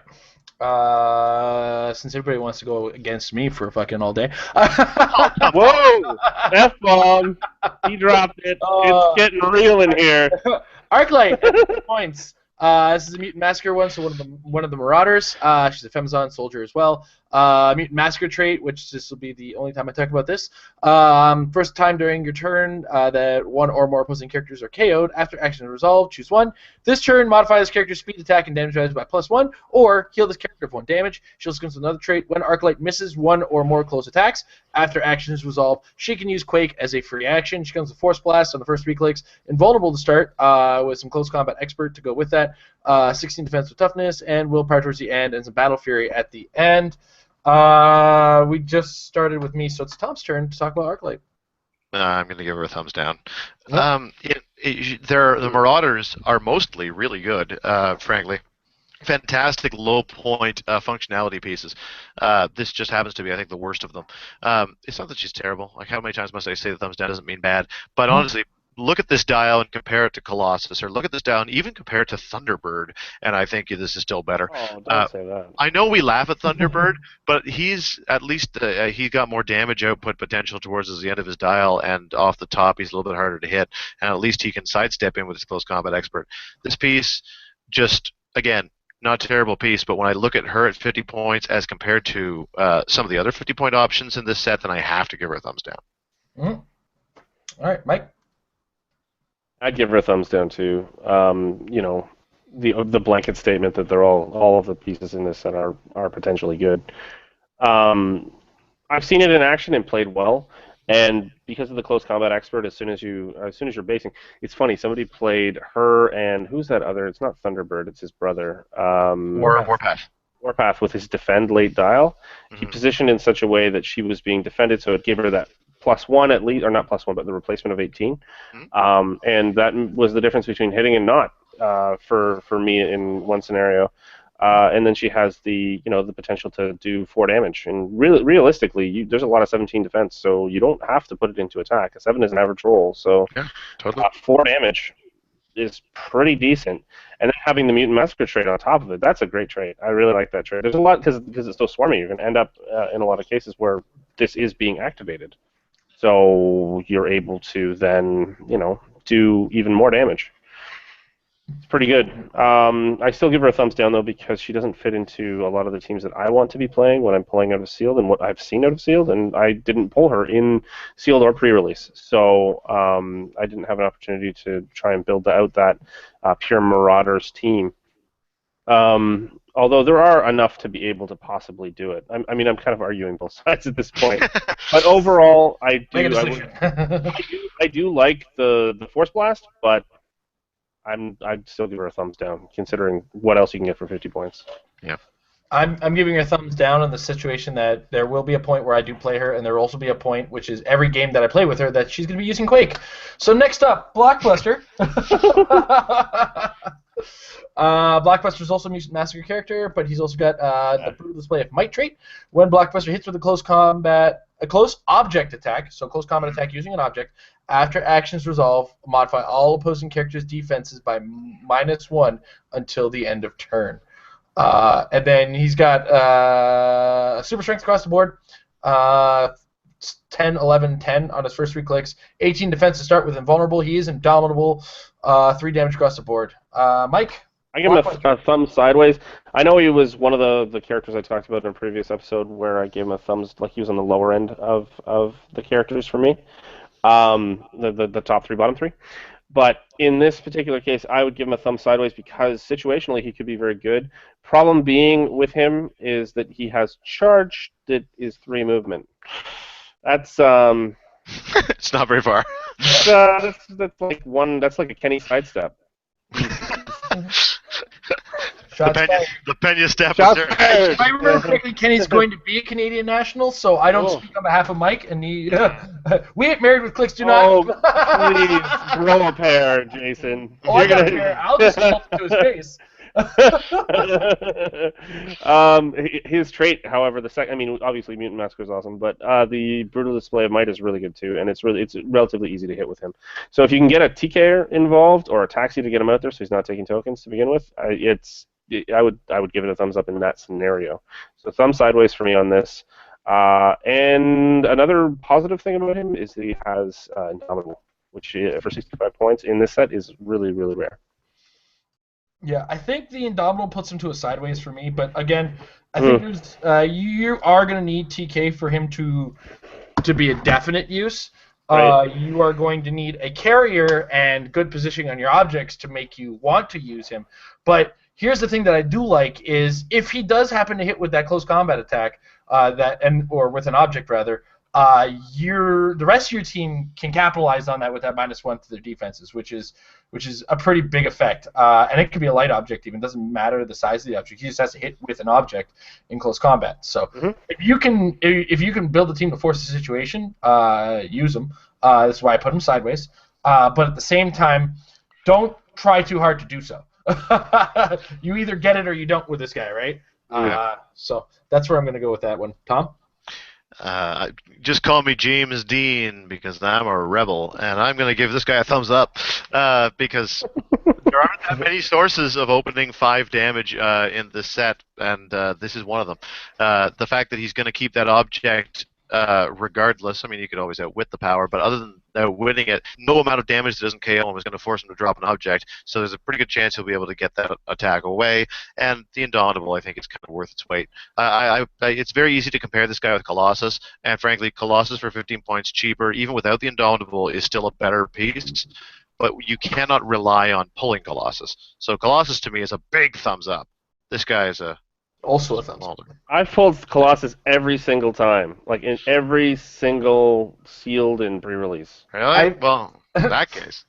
Since everybody wants to go against me for fucking all day. Whoa! F-bomb! He dropped it. It's getting real in here. Arclight, 10 points. This is a Mutant Massacre one, so one of the Marauders. She's a Femazon soldier as well. Mutant Massacre trait, which this will be the only time I talk about this. First time during your turn that one or more opposing characters are KO'd. After action is resolved, choose one. This turn, modify this character's speed, attack, and damage values by +1, or heal this character for 1 damage. She also comes with another trait. When Arclight misses 1 or more close attacks, after action is resolved, she can use Quake as a free action. She comes with Force Blast on the first 3 clicks. Invulnerable to start, with some Close Combat Expert to go with that. 16 defense with toughness, and willpower towards the end, and some Battle Fury at the end. We just started with me, so it's Tom's turn to talk about Arclight. I'm going to give her a thumbs down. the Marauders are mostly really good, frankly. Fantastic low point functionality pieces. This just happens to be, I think, the worst of them. It's not that she's terrible. Like, how many times must I say the thumbs down doesn't mean bad? But honestly, look at this dial and compare it to Colossus, or look at this dial and even compare it to Thunderbird, and I think this is still better. Oh, don't say that. I know we laugh at Thunderbird, but he's at least he got more damage output potential towards the end of his dial, and off the top he's a little bit harder to hit, and at least he can sidestep in with his close combat expert. This piece, just again, not a terrible piece, but when I look at her at 50 points as compared to some of the other 50-point options in this set, then I have to give her a thumbs down. Mm-hmm. All right, Mike? I'd give her a thumbs down too. You know, the blanket statement that they're all of the pieces in this set are potentially good. I've seen it in action and played well, and because of the close combat expert, as soon as you're basing, it's funny. Somebody played her and who's that other? It's not Thunderbird. It's his brother. Warpath. Warpath with his defend late dial. He positioned in such a way that she was being defended, so it gave her that +1 at least, or not +1, but the replacement of 18. And that was the difference between hitting and not for me in one scenario. And then she has the potential to do 4 damage. And realistically, there's a lot of 17 defense, so you don't have to put it into attack. A 7 is an average roll, so yeah, totally. 4 damage is pretty decent. And then having the Mutant Massacre trait on top of it, that's a great trait. I really like that trait. There's a lot, because it's so swarmy, you're going to end up in a lot of cases where this is being activated. So you're able to then, do even more damage. It's pretty good. I still give her a thumbs down, though, because she doesn't fit into a lot of the teams that I want to be playing when I'm pulling out of Sealed and what I've seen out of Sealed, and I didn't pull her in Sealed or pre-release. So I didn't have an opportunity to try and build out that pure Marauders team. Although there are enough to be able to possibly do it. I mean, I'm kind of arguing both sides at this point. But overall, I do like the Force Blast, but I'd still give her a thumbs down, considering what else you can get for 50 points. Yeah. I'm giving her a thumbs down in the situation that there will be a point where I do play her, and there will also be a point, which is every game that I play with her, that she's going to be using Quake. So next up, Blockbuster. Blockbuster is also a Mutant Massacre character, but he's also got the brutal display of Might trait. When Blockbuster hits with a close object attack, so close combat attack using an object, after actions resolve, modify all opposing characters' defenses by -1 until the end of turn. And then he's got super strength across the board, 10, 11, 10 on his first 3 clicks, 18 defense to start with invulnerable. He is indomitable, 3 damage across the board. Mike? I give him a thumb sideways. I know he was one of the characters I talked about in a previous episode where I gave him a thumbs, like he was on the lower end of the characters for me. The top 3, bottom 3. But in this particular case, I would give him a thumb sideways because situationally he could be very good. Problem being with him is that he has charge that is 3 movement. That's it's not very far. That's like one. That's like a Kenny sidestep. The Pena step. If I remember correctly, Kenny's going to be a Canadian national, so I don't speak on behalf of Mike. And we ain't married with clicks, do not. Oh, please, grow a pair, Jason. Oh, I got a pair. I'll just hold it to his face. His trait, however, obviously Mutant Massacre is awesome, but the brutal display of Might is really good too, and it's relatively easy to hit with him. So if you can get a TKer involved or a taxi to get him out there, so he's not taking tokens to begin with, I would give it a thumbs up in that scenario. So thumb sideways for me on this. And another positive thing about him is that he has Indomitable, which for 65 points in this set is really, really rare. Yeah, I think the Indomitable puts him to a sideways for me, but again, I think you are going to need TK for him to be a definite use. Right. You are going to need a carrier and good positioning on your objects to make you want to use him. But here's the thing that I do like is if he does happen to hit with that close combat attack, or with an object rather, the rest of your team can capitalize on that with that -1 to their defenses, which is a pretty big effect. And it could be a light object even. It doesn't matter the size of the object. He just has to hit with an object in close combat. So if you can build a team to force the situation, use them. That's why I put him sideways. but at the same time, don't try too hard to do so. You either get it or you don't with this guy, right? Yeah. So that's where I'm going to go with that one. Tom? Just call me James Dean because I'm a rebel, and I'm going to give this guy a thumbs up because there aren't that many sources of opening 5 damage in this set, and this is one of them. The fact that he's going to keep that object regardless, I mean, you could always outwit the power, but other than outwitting it, no amount of damage that doesn't KO him is going to force him to drop an object, so there's a pretty good chance he'll be able to get that attack away, and the Indomitable, I think, is kind of worth its weight. It's very easy to compare this guy with Colossus, and frankly, Colossus for 15 points cheaper, even without the Indomitable, is still a better piece, but you cannot rely on pulling Colossus. So Colossus, to me, is a big thumbs up. This guy is also a thumbs up. I've pulled Colossus every single time, like in every single sealed and pre-release. Really? Well, in that case.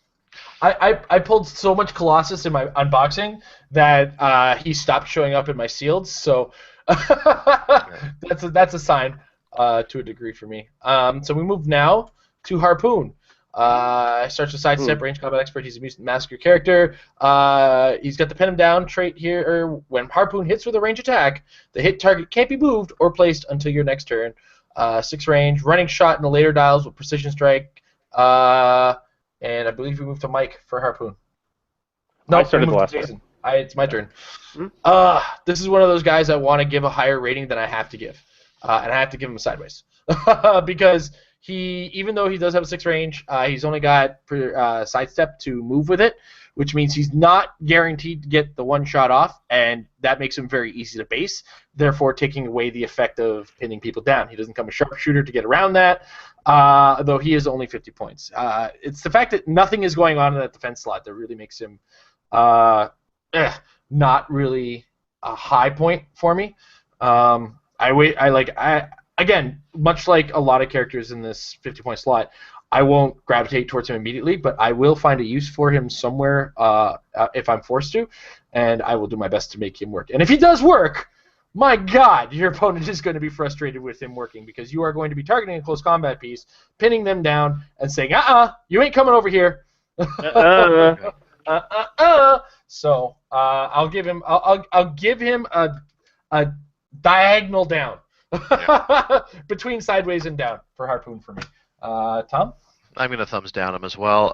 I pulled so much Colossus in my unboxing that he stopped showing up in my sealed, so that's a sign to a degree for me. So we move now to Harpoon. Starts with sidestep, range combat expert. He's a mutant massacre character. He's got the pin him down trait here. When Harpoon hits with a range attack, the hit target can't be moved or placed until your next turn. 6 range, running shot in the later dials with precision strike. And I believe we move to Mike for Harpoon. No, I started the last one. It's my turn. This is one of those guys I want to give a higher rating than I have to give, and I have to give him a sideways because. Even though he does have a 6 range, he's only got sidestep to move with it, which means he's not guaranteed to get the one shot off, and that makes him very easy to base, therefore taking away the effect of pinning people down. He doesn't come a sharpshooter to get around that, though he is only 50 points. It's the fact that nothing is going on in that defense slot that really makes him not really a high point for me. Again, much like a lot of characters in this 50-point slot, I won't gravitate towards him immediately, but I will find a use for him somewhere if I'm forced to, and I will do my best to make him work. And if he does work, my God, your opponent is going to be frustrated with him working because you are going to be targeting a close combat piece, pinning them down, and saying, you ain't coming over here. So I'll give him a diagonal down. Between sideways and down for Harpoon for me. Tom? I'm going to thumbs down him as well.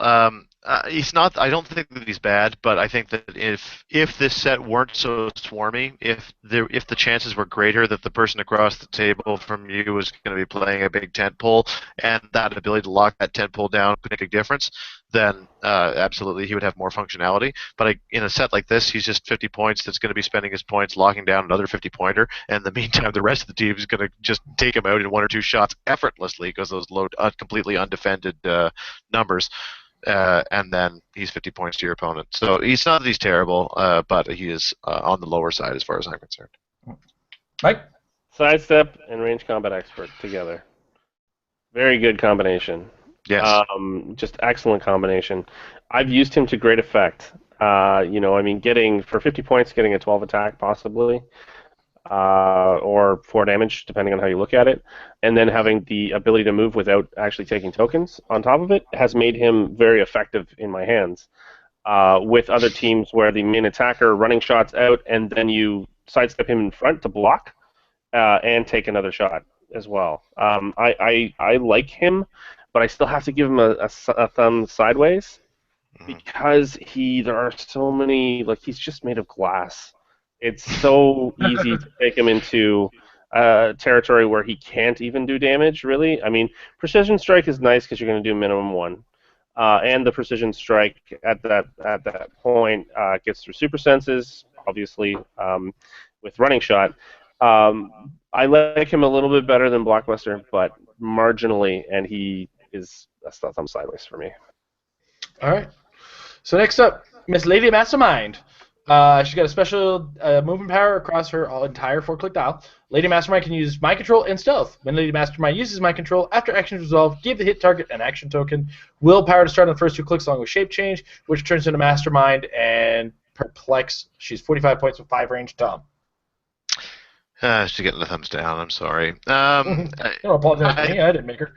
He's not. I don't think that he's bad, but I think that if this set weren't so swarmy, if the chances were greater that the person across the table from you was going to be playing a big tent pole, and that ability to lock that tent pole down could make a difference, then absolutely he would have more functionality. But in a set like this, he's just 50 points that's going to be spending his points locking down another 50-pointer, and in the meantime, the rest of the team is going to just take him out in 1 or 2 shots effortlessly because those load completely undefended numbers. And then he's 50 points to your opponent. So he's not that he's terrible, but he is on the lower side as far as I'm concerned. Mike? Sidestep and range combat expert together. Very good combination. Yes. Just excellent combination. I've used him to great effect. Getting for 50 points, getting a 12 attack possibly. Or 4 damage, depending on how you look at it, and then having the ability to move without actually taking tokens on top of it has made him very effective in my hands. With other teams where the main attacker running shots out, and then you sidestep him in front to block and take another shot as well. I like him, but I still have to give him a thumb sideways because there are so many, he's just made of glass. It's so easy to take him into territory where he can't even do damage, really. I mean, Precision Strike is nice because you're going to do minimum 1. And the Precision Strike at that point gets through Super Senses, obviously, with Running Shot. I like him a little bit better than Blockbuster, but marginally, and he is a thumb sideways for me. All right. So next up, Miss Lady Mastermind. She's got a special movement power across her entire 4-click dial. Lady Mastermind can use Mind Control and Stealth. When Lady Mastermind uses Mind Control, after action is resolved, give the hit target an action token. Willpower to start on the first 2 clicks along with Shape Change, which turns into Mastermind and Perplex. She's 45 points with 5 range. Tom. She's getting the thumbs down. I'm sorry. Don't apologize to me. I didn't make her.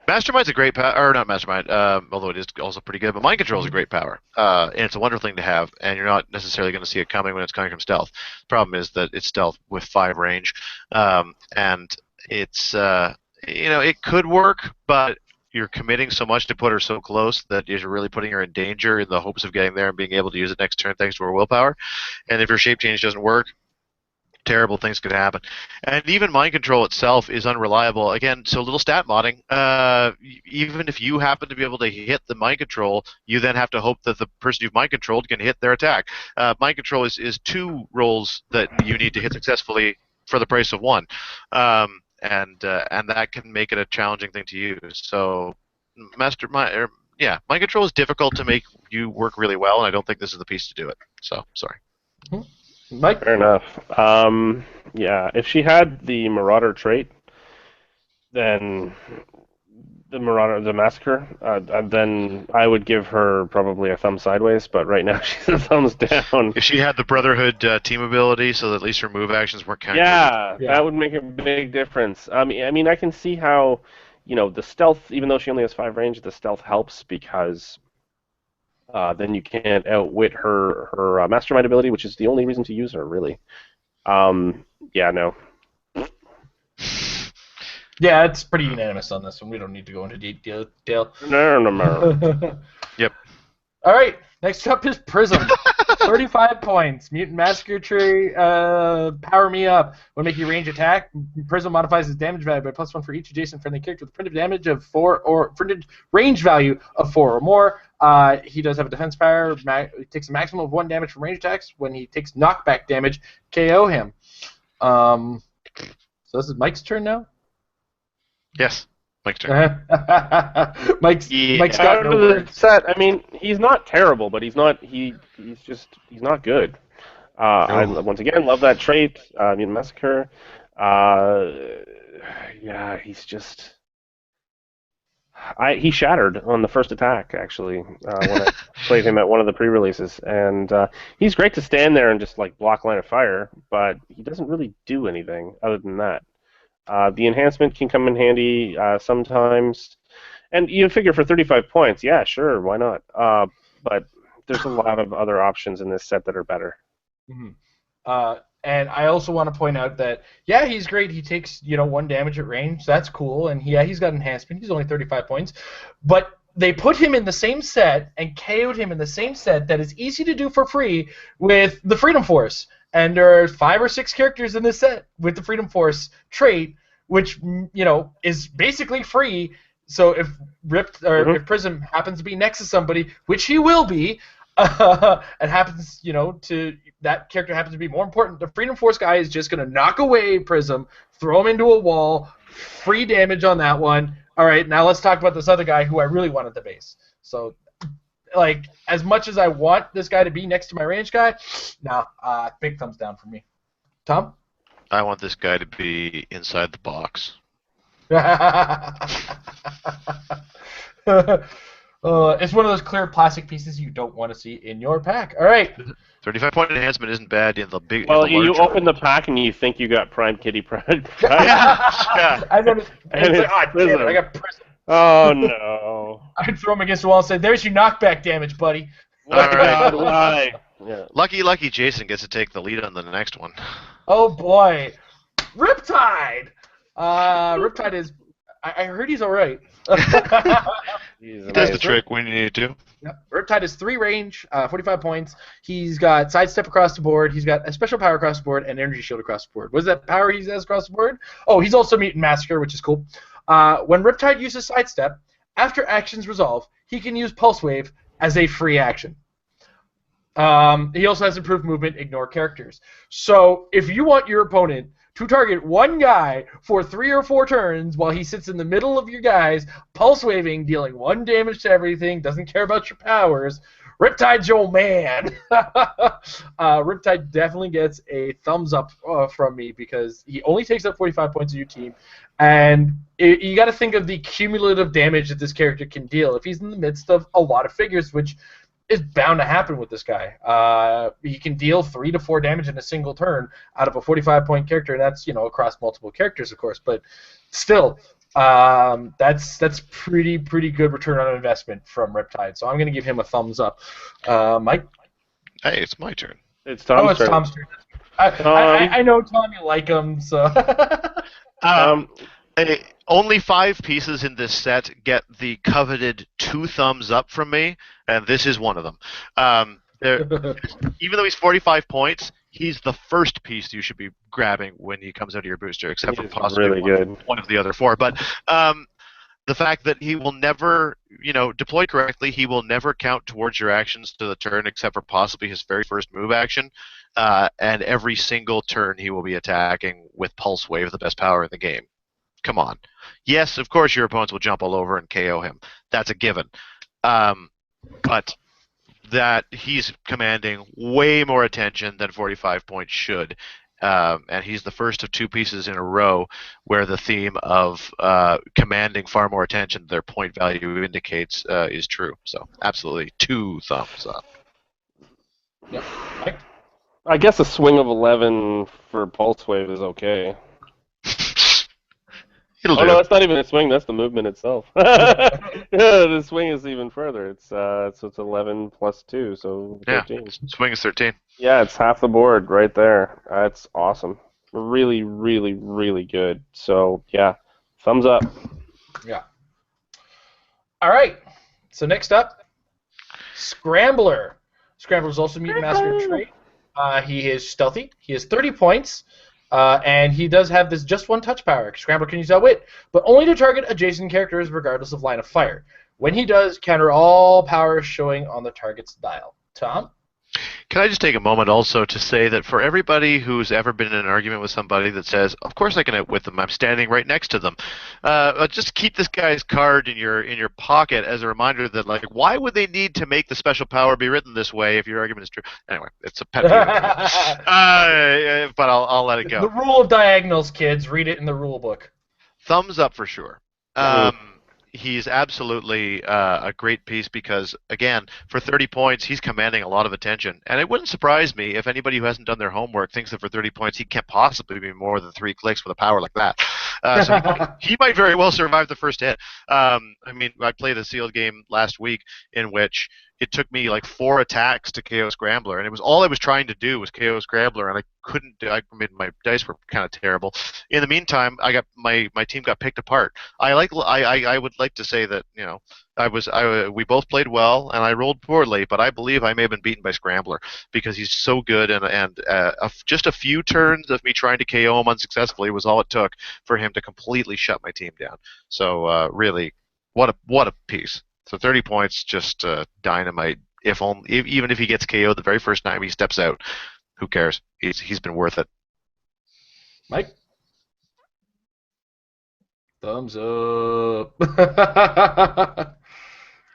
Mastermind's a great power, or not Mastermind, although it is also pretty good, but Mind Control is a great power, and it's a wonderful thing to have, and you're not necessarily going to see it coming when it's coming from stealth. The problem is that it's stealth with 5 range, and it's, it could work, but you're committing so much to put her so close that you're really putting her in danger in the hopes of getting there and being able to use it next turn thanks to her willpower, and if your shape change doesn't work, terrible things could happen. And even mind control itself is unreliable. Again, so little stat modding, even if you happen to be able to hit the mind control, you then have to hope that the person you've mind controlled can hit their attack. Mind control is 2 rolls that you need to hit successfully for the price of 1. And that can make it a challenging thing to use. So mind control is difficult to make you work really well, and I don't think this is the piece to do it. So, sorry. Mike? Fair enough. Yeah, if she had the Marauder trait, then the Massacre, then I would give her probably a thumb sideways, but right now she's a thumbs down. If she had the Brotherhood team ability, so that at least her move actions weren't counted. Yeah, that would make a big difference. I mean, I can see how, the stealth, even though she only has 5 range, the stealth helps because then you can't outwit her Mastermind ability, which is the only reason to use her, really. Yeah, no. Yeah, it's pretty unanimous on this one. We don't need to go into detail. No. Yep. All right, next up is Prism. 35 points. Mutant Massacre Tree, power me up. When making a range attack, Prism modifies his damage value by +1 for each adjacent friendly character with printed damage of 4 or printed range value of 4 or more. He does have a defense power. He takes a maximum of 1 damage from range attacks. When he takes knockback damage, KO him. So this is Mike's turn now? Yes. Mike's turn. Mike's got no words. Set. I mean, he's not terrible, but he's not good. I once again love that trait, Mutant Massacre. Yeah, he's just. He shattered on the first attack, actually, when I played him at one of the pre-releases, and he's great to stand there and just block line of fire, but he doesn't really do anything other than that. The enhancement can come in handy sometimes, and you figure for 35 points, yeah, sure, why not? But there's a lot of other options in this set that are better. Mm-hmm. And I also want to point out that, yeah, he's great. He takes, 1 damage at range. That's cool. And, he's got enhancement. He's only 35 points. But they put him in the same set and KO'd him in the same set that is easy to do for free with the Freedom Force. And there are 5 or 6 characters in this set with the Freedom Force trait, which, is basically free. So if if Prism happens to be next to somebody, which he will be, and happens, that character happens to be more important, the Freedom Force guy is just going to knock away Prism, throw him into a wall, free damage on that one. All right, now let's talk about this other guy who I really want at the base. So, as much as I want this guy to be next to my range guy, big thumbs down for me. Tom? I want this guy to be inside the box. It's one of those clear plastic pieces you don't want to see in your pack. All right. 35-point enhancement isn't bad in the big. Well, you open the pack and you think you got Prime Kitty Pride. Yeah. And then it's like, damn it, I got Prism. Oh, no. I'd throw him against the wall and say, there's your knockback damage, buddy. All right. Why? Yeah. Lucky Jason gets to take the lead on the next one. Oh, boy. Riptide! Riptide is... I heard he's all right. He does the trick when you need to. Yep. Riptide is 3 range, 45 points. He's got sidestep across the board. He's got a special power across the board and energy shield across the board. What is that power he has across the board? Oh, he's also Mutant Massacre, which is cool. When Riptide uses sidestep, after actions resolve, he can use Pulse Wave as a free action. He also has improved movement, ignore characters. So if you want your opponent to target one guy for 3 or 4 turns while he sits in the middle of your guys, pulse waving, dealing 1 damage to everything, doesn't care about your powers, Riptide's your man. Riptide definitely gets a thumbs up from me because he only takes up 45 points of your team, and you got to think of the cumulative damage that this character can deal if he's in the midst of a lot of figures, which is bound to happen with this guy. He can deal 3 to 4 damage in a single turn out of a 45-point character, and that's across multiple characters, of course. But still, That's pretty good return on investment from Riptide. So I'm going to give him a thumbs up. Mike? Hey, it's my turn. It's Tom's turn. Tom's turn. I know, Tom, you like him, so... Only 5 pieces in this set get the coveted 2 thumbs up from me, and this is one of them. Even though he's 45 points, he's the first piece you should be grabbing when he comes out of your booster, except for possibly really one of the other 4. But the fact that he will never, deployed correctly, he will never count towards your actions to the turn except for possibly his very first move action, and every single turn he will be attacking with Pulse Wave, the best power in the game. Come on. Yes, of course your opponents will jump all over and KO him. That's a given. But that he's commanding way more attention than 45 points should. And he's the first of 2 pieces in a row where the theme of commanding far more attention than their point value indicates is true. So absolutely 2 thumbs up. Yep. I guess a swing of 11 for Pulse Wave is okay. It'll do. No, that's not even a swing. That's the movement itself. The swing is even further. It's 11 plus 2, so 13. Yeah, swing is 13. Yeah, it's half the board right there. That's awesome. Really, really, really good. So yeah, thumbs up. Yeah. All right. So next up, Scrambler. Scrambler is also Mutant Master trait. He is stealthy. He has 30 points. And he does have this just 1 touch power. Scrambler can use Outwit, but only to target adjacent characters regardless of line of fire. When he does, counter all powers showing on the target's dial. Tom? Can I just take a moment also to say that for everybody who's ever been in an argument with somebody that says, of course I can outwit them, I'm standing right next to them, just keep this guy's card in your pocket as a reminder that, like, why would they need to make the special power be written this way if your argument is true? Anyway, it's a pet peeve. But I'll let it go. The rule of diagonals, kids. Read it in the rule book. Thumbs up for sure. He's absolutely a great piece because, again, for 30 points, he's commanding a lot of attention. And it wouldn't surprise me if anybody who hasn't done their homework thinks that for 30 points he can't possibly be more than 3 clicks with a power like that. So he might very well survive the first hit. I played a sealed game last week in which it took me like 4 attacks to KO Scrambler, and it was all I was trying to do was KO Scrambler, and I couldn't. My dice were kind of terrible. In the meantime, I got my team got picked apart. I would like to say that we both played well, and I rolled poorly, but I believe I may have been beaten by Scrambler because he's so good, and just a few turns of me trying to KO him unsuccessfully was all it took for him to completely shut my team down. So really, what a piece. So 30 points, just dynamite. Even if he gets KO'd the very first time he steps out, who cares? He's been worth it. Mike? Thumbs up.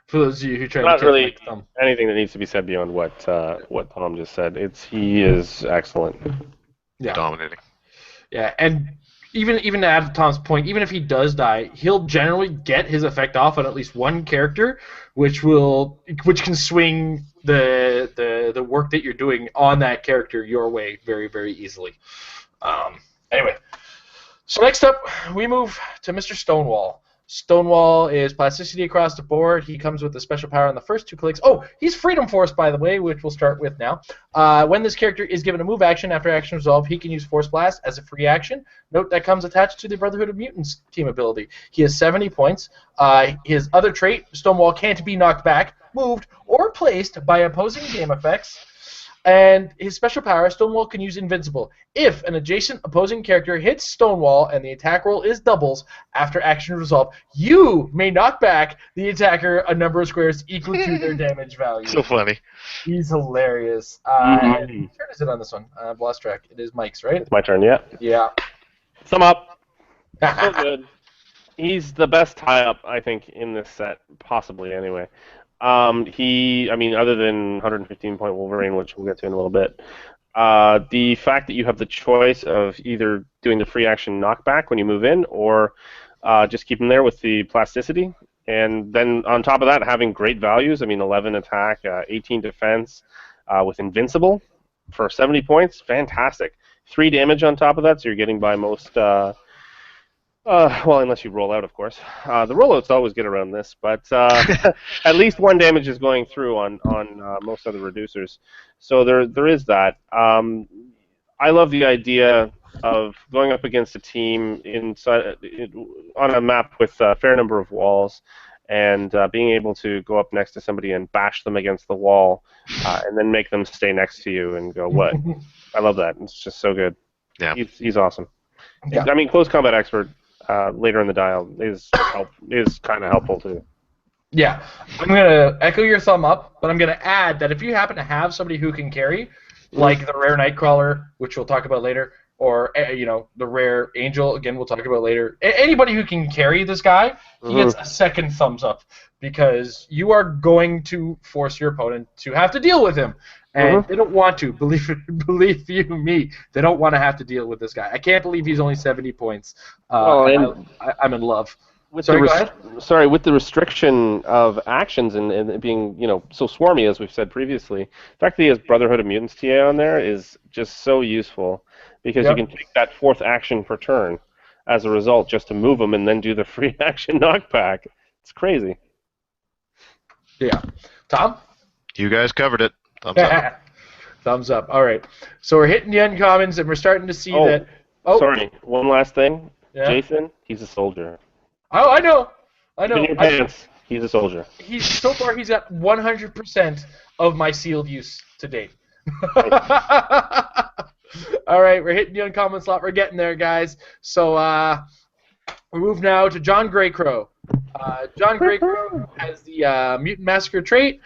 For those of you who try Not to really thumb. anything that needs to be said beyond what Tom just said. He is excellent. Yeah. Dominating. Yeah, and even to add to Tom's point, even if he does die, he'll generally get his effect off on at least one character, which can swing the work that you're doing on that character your way very, very easily. Anyway, so next up we move to Mr. Stonewall. Stonewall is plasticity across the board. He comes with a special power on the first 2 clicks. Oh, he's Freedom Force, by the way, which we'll start with now. When this character is given a move action after action resolve, he can use Force Blast as a free action. Note that comes attached to the Brotherhood of Mutants team ability. He has 70 points. His other trait, Stonewall can't be knocked back, moved, or placed by opposing game effects. And his special power, Stonewall can use Invincible. If an adjacent opposing character hits Stonewall and the attack roll is doubles after action resolve, you may knock back the attacker a number of squares equal to their damage value. So funny. He's hilarious. Whose turn is it on this one? I've lost track. It is Mike's, right? It's my turn, yeah. Yeah. Sum up. So good. He's the best tie-up, I think, in this set, possibly anyway. Other than 115-point Wolverine, which we'll get to in a little bit, the fact that you have the choice of either doing the free action knockback when you move in, or just keep him there with the plasticity, and then on top of that, having great values. 11 attack, 18 defense, with Invincible for 70 points, fantastic. 3 damage on top of that, so you're getting by most Well, unless you roll out, of course. The rollouts always get around this, but at least one damage is going through on most other reducers. So there is that. I love the idea of going up against a team on a map with a fair number of walls, and being able to go up next to somebody and bash them against the wall, and then make them stay next to you and go, what? I love that. It's just so good. Yeah. He's awesome. Yeah. I mean, close combat expert later in the dial is kind of helpful too. Yeah, I'm gonna echo your thumb up, but I'm gonna add that if you happen to have somebody who can carry, like the rare Nightcrawler, which we'll talk about later, or the rare Angel, again we'll talk about later. Anybody who can carry this guy, he gets a second thumbs up, because you are going to force your opponent to have to deal with him, and they don't want to. Believe you me, they don't want to have to deal with this guy. I can't believe he's only 70 points. I'm in love. With Sorry, go ahead. With the restriction of actions and it being, so swarmy, as we've said previously, the fact that he has Brotherhood of Mutants TA on there is just so useful, because you can take that fourth action per turn as a result just to move him and then do the free action knockback. It's crazy. Yeah. Tom? You guys covered it. Thumbs up. Thumbs up. All right. So we're hitting the uncommons, and we're starting to see that... Oh, sorry. One last thing. Yeah. Jason, he's a soldier. Oh, I know. In your pants, he's a soldier. So far, he's at 100% of my sealed use to date. All right, we're hitting the uncommon slot. We're getting there, guys. So we move now to John Greycrow. John Greycrow has the Mutant Massacre trait.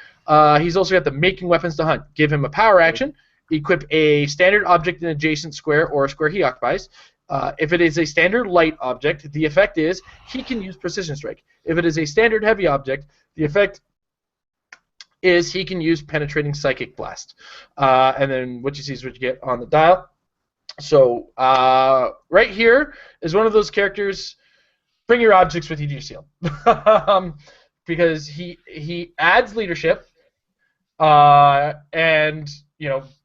He's also got the Making Weapons to Hunt. Give him a power action. Equip a standard object in an adjacent square or a square he occupies. If it is a standard light object, the effect is he can use Precision Strike. If it is a standard heavy object, the effect is he can use Penetrating Psychic Blast. And then what you see is what you get on the dial. So right here is one of those characters. Bring your objects with you to your seal, because he adds leadership, and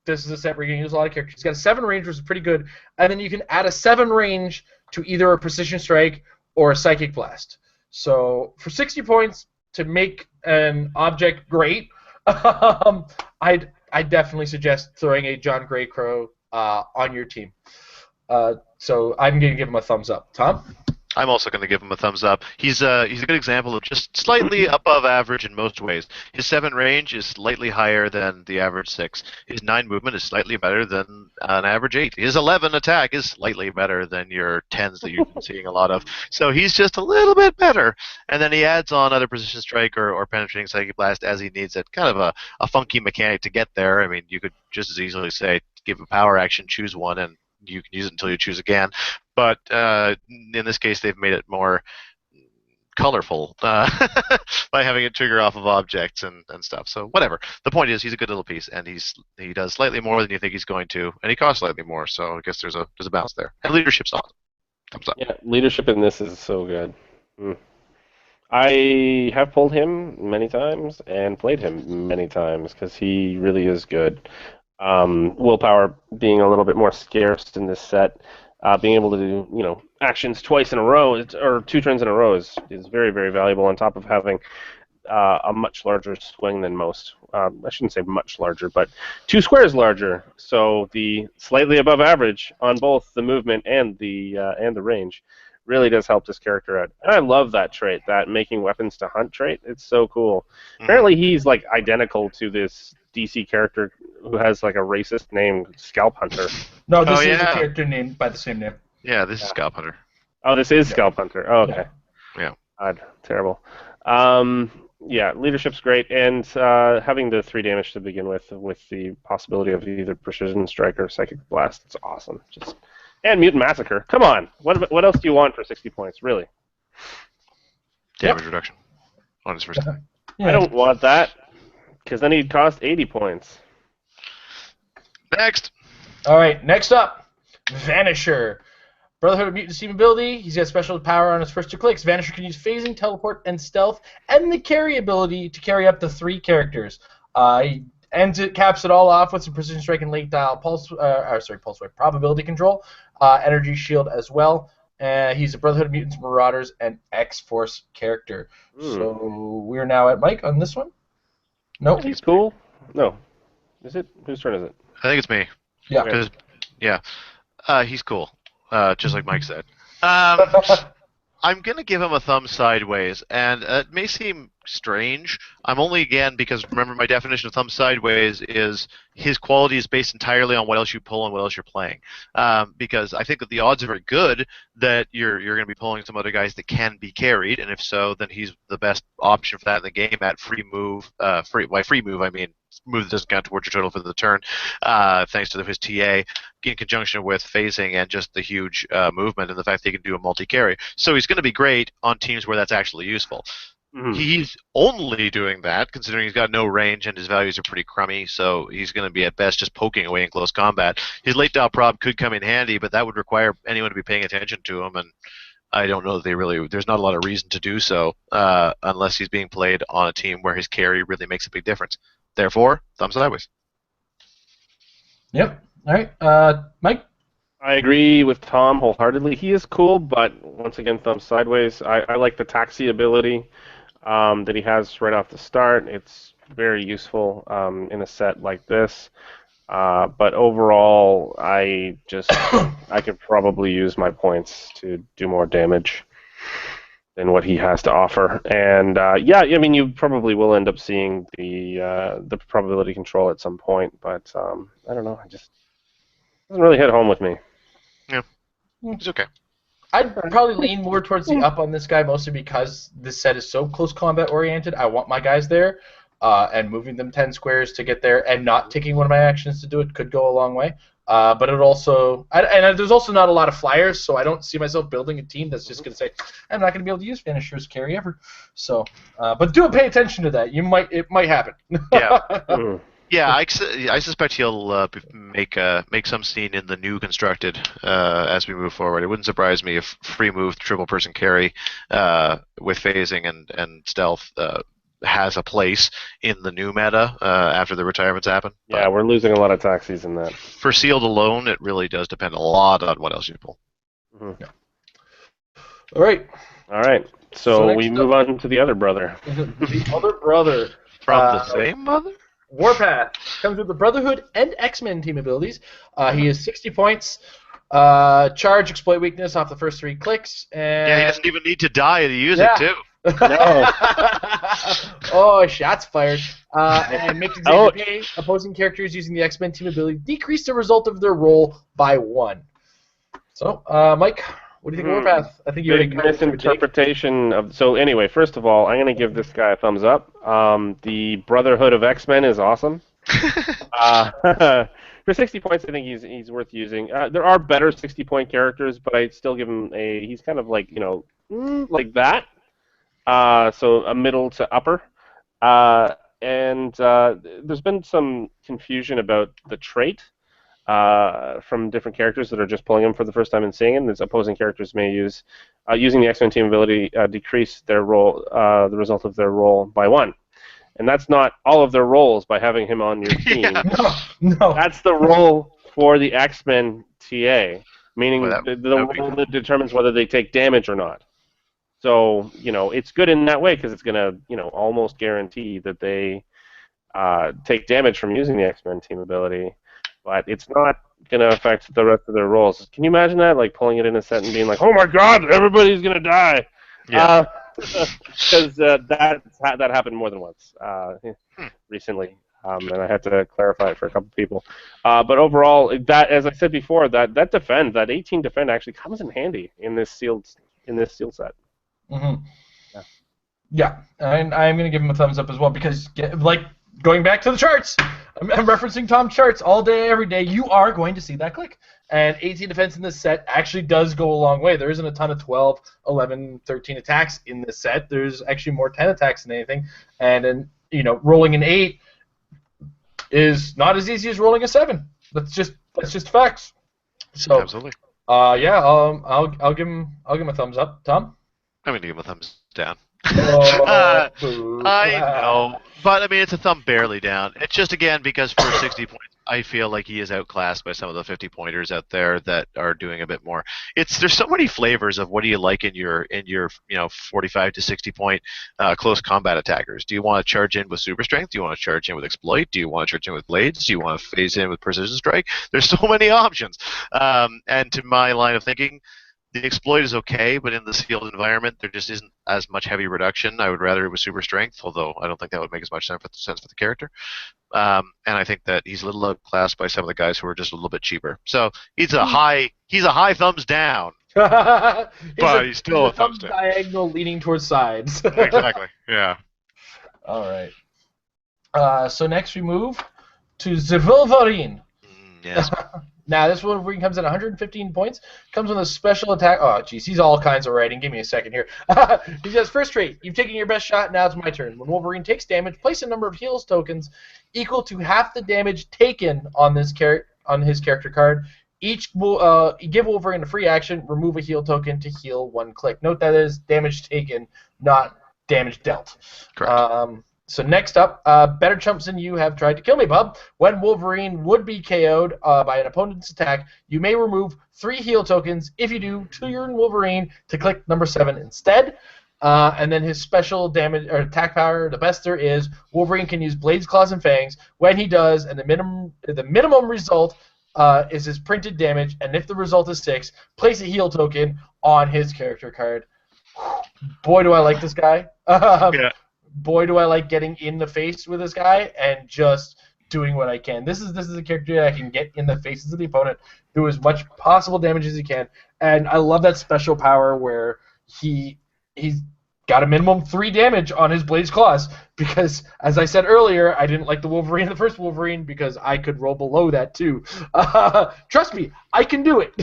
this is a set where you're going to use a lot of characters. He's got a 7 range, which is pretty good, and then you can add a 7 range to either a Precision Strike or a Psychic Blast. So for 60 points to make an object great, I definitely suggest throwing a John Greycrow on your team. So I'm going to give him a thumbs up. Tom? I'm also going to give him a thumbs up. He's a good example of just slightly above average in most ways. His 7 range is slightly higher than the average 6. His 9 movement is slightly better than an average 8. His 11 attack is slightly better than your 10s that you've been seeing a lot of. So he's just a little bit better. And then he adds on other Precision Strike or Penetrating Psychic Blast as he needs it. Kind of a funky mechanic to get there. I mean, you could just as easily say, give a power action, choose one, and you can use it until you choose again. But in this case, they've made it more colorful by having it trigger off of objects and stuff. So whatever. The point is, he's a good little piece, and he does slightly more than you think he's going to, and he costs slightly more. So I guess there's a balance there. And leadership's awesome. Thumbs up. Yeah, leadership in this is so good. I have pulled him many times and played him many times because he really is good. Willpower being a little bit more scarce in this set. Being able to do, actions twice in a row or 2 turns in a row is very, very valuable, on top of having a much larger swing than most. I shouldn't say much larger, but 2 squares larger. So the slightly above average on both the movement and the range really does help this character out. And I love that trait, that Making Weapons to Hunt trait. It's so cool. Apparently he's like identical to this DC character who has like a racist name, Scalp Hunter. No, this is a character named by the same name. Yeah, this is Scalp Hunter. Oh, this is Scalp Hunter. Oh, okay. Yeah. God, terrible. Yeah, leadership's great, and having the 3 damage to begin with the possibility of either Precision Strike or Psychic Blast, it's awesome. And Mutant Massacre. Come on. What else do you want for 60 points, really? Damage reduction on his first attack. I don't want that, because then he'd cost 80 points. Next. All right, next up, Vanisher. Brotherhood of Mutant Steam ability. He's got special power on his first 2 clicks. Vanisher can use phasing, teleport, and stealth, and the carry ability to carry up to 3 characters. He caps it all off with some Precision Strike and late dial pulse wave probability control, energy shield as well. He's a Brotherhood of Mutants, Marauders, and X-Force character. So we're now at Mike on this one. Nope. He's cool. No. Is it? Whose turn is it? I think it's me. Yeah. Okay. Yeah. He's cool. Just like Mike said. I'm going to give him a thumb sideways, and it may seem strange. I'm only, again, because remember my definition of thumb sideways is his quality is based entirely on what else you pull and what else you're playing. Because I think that the odds are very good that you're going to be pulling some other guys that can be carried, and if so, then he's the best option for that in the game at free move. By free move, I mean move that doesn't count towards your total for the turn, thanks to his TA, in conjunction with phasing and just the huge movement and the fact that he can do a multi-carry. So he's going to be great on teams where that's actually useful. Mm-hmm. He's only doing that, considering he's got no range and his values are pretty crummy, so he's going to be at best just poking away in close combat. His late dial prob could come in handy, but that would require anyone to be paying attention to him, and I don't know that there's not a lot of reason to do so unless he's being played on a team where his carry really makes a big difference. Therefore, thumb sideways. Yep. All right. Mike? I agree with Tom wholeheartedly. He is cool, but once again, thumb sideways. I like the taxi ability that he has right off the start. It's very useful in a set like this. But overall, I could probably use my points to do more damage than what he has to offer. And yeah, I mean, you probably will end up seeing the probability control at some point. But I don't know. It just doesn't really hit home with me. Yeah, it's okay. I'd probably lean more towards the up on this guy, mostly because this set is so close combat oriented. I want my guys there, and moving them 10 squares to get there and not taking one of my actions to do it could go a long way. But it also, there's also not a lot of flyers, so I don't see myself building a team that's just going to say, I'm not going to be able to use Vanisher's carry ever. So, but do pay attention to that. It might happen. Yeah. Yeah, I suspect he'll make some scene in the new constructed as we move forward. It wouldn't surprise me if free move triple person carry with phasing and stealth has a place in the new meta after the retirements happen. Yeah, we're losing a lot of taxis in that. For sealed alone, it really does depend a lot on what else you pull. Mm-hmm. Yeah. All right. So we move on to the other brother. The other brother. From the same mother? Warpath comes with the Brotherhood and X-Men team abilities. He has 60 points. Charge, exploit weakness off the first 3 clicks. And yeah, he doesn't even need to die to use it, too. No. Oh, shots fired. And makes Xavier pay opposing characters using the X-Men team ability decrease the result of their roll by 1. So, Mike, what do you think of Warpath? I think you big misinterpretation of. So anyway, first of all, I'm going to give this guy a thumbs up. The Brotherhood of X-Men is awesome. For 60 points, I think he's worth using. There are better 60-point characters, but I'd still give him a. He's kind of like like that. So a middle to upper. And there's been some confusion about the trait. From different characters that are just pulling him for the first time and seeing him. These opposing characters may use using the X-Men team ability decrease their roll, the result of their roll by 1, and that's not all of their rolls by having him on your team. Yeah. No. That's the roll for the X-Men TA, meaning the roll that determines whether they take damage or not. So it's good in that way because it's gonna almost guarantee that they take damage from using the X-Men team ability. But it's not going to affect the rest of their rolls. Can you imagine that? Like pulling it in a set and being like, oh my god, everybody's going to die! Yeah. Because that happened more than once recently. And I had to clarify it for a couple people. But overall, that, as I said before, that 18 defend actually comes in handy in this sealed set. Mm-hmm. Yeah, and I'm going to give him a thumbs up as well because, going back to the charts, I'm referencing Tom's charts all day, every day. You are going to see that click. And 18 defense in this set actually does go a long way. There isn't a ton of 12, 11, 13 attacks in this set. There's actually more 10 attacks than anything. And then, rolling an 8 is not as easy as rolling a 7. That's just facts. So, absolutely. Yeah, I'll give him a thumbs up. Tom? I'm going to give him a thumbs down. Oh, I know, but I mean it's a thumb barely down. It's just again because for 60 points, I feel like he is outclassed by some of the 50-pointers out there that are doing a bit more. There's so many flavors of what do you like in your 45 to 60 point close combat attackers. Do you want to charge in with super strength? Do you want to charge in with exploit? Do you want to charge in with blades? Do you want to phase in with precision strike? There's so many options. And to my line of thinking, the exploit is okay, but in the sealed environment, there just isn't as much heavy reduction. I would rather it was super strength, although I don't think that would make as much sense for the character. And I think that he's a little outclassed by some of the guys who are just a little bit cheaper. So he's a high thumbs down. But he's still a thumbs down. Diagonal leaning towards sides. Exactly. Yeah. All right. So next we move to the Wolverine. Yes. Now, this Wolverine comes at 115 points. Comes with a special attack. Oh, jeez, he's all kinds of writing. Give me a second here. He says, first trait, you've taken your best shot, now it's my turn. When Wolverine takes damage, place a number of heals tokens equal to half the damage taken on his character card. Give Wolverine a free action, remove a heal token to heal 1 click. Note that is damage taken, not damage dealt. Correct. So next up, better chumps than you have tried to kill me, bub. When Wolverine would be KO'd by an opponent's attack, you may remove 3 heal tokens. If you do, turn Wolverine to click number 7 instead. And then his special damage or attack power, the best there is, Wolverine can use Blades, Claws, and Fangs. When he does, and the minimum result is his printed damage, and if the result is 6, place a heal token on his character card. Boy, do I like this guy. Yeah. Boy, do I like getting in the face with this guy and just doing what I can. This is a character that I can get in the faces of the opponent, do as much possible damage as he can, and I love that special power where he's got a minimum 3 damage on his Blades Claws because, as I said earlier, I didn't like the first Wolverine, because I could roll below that too. Trust me, I can do it.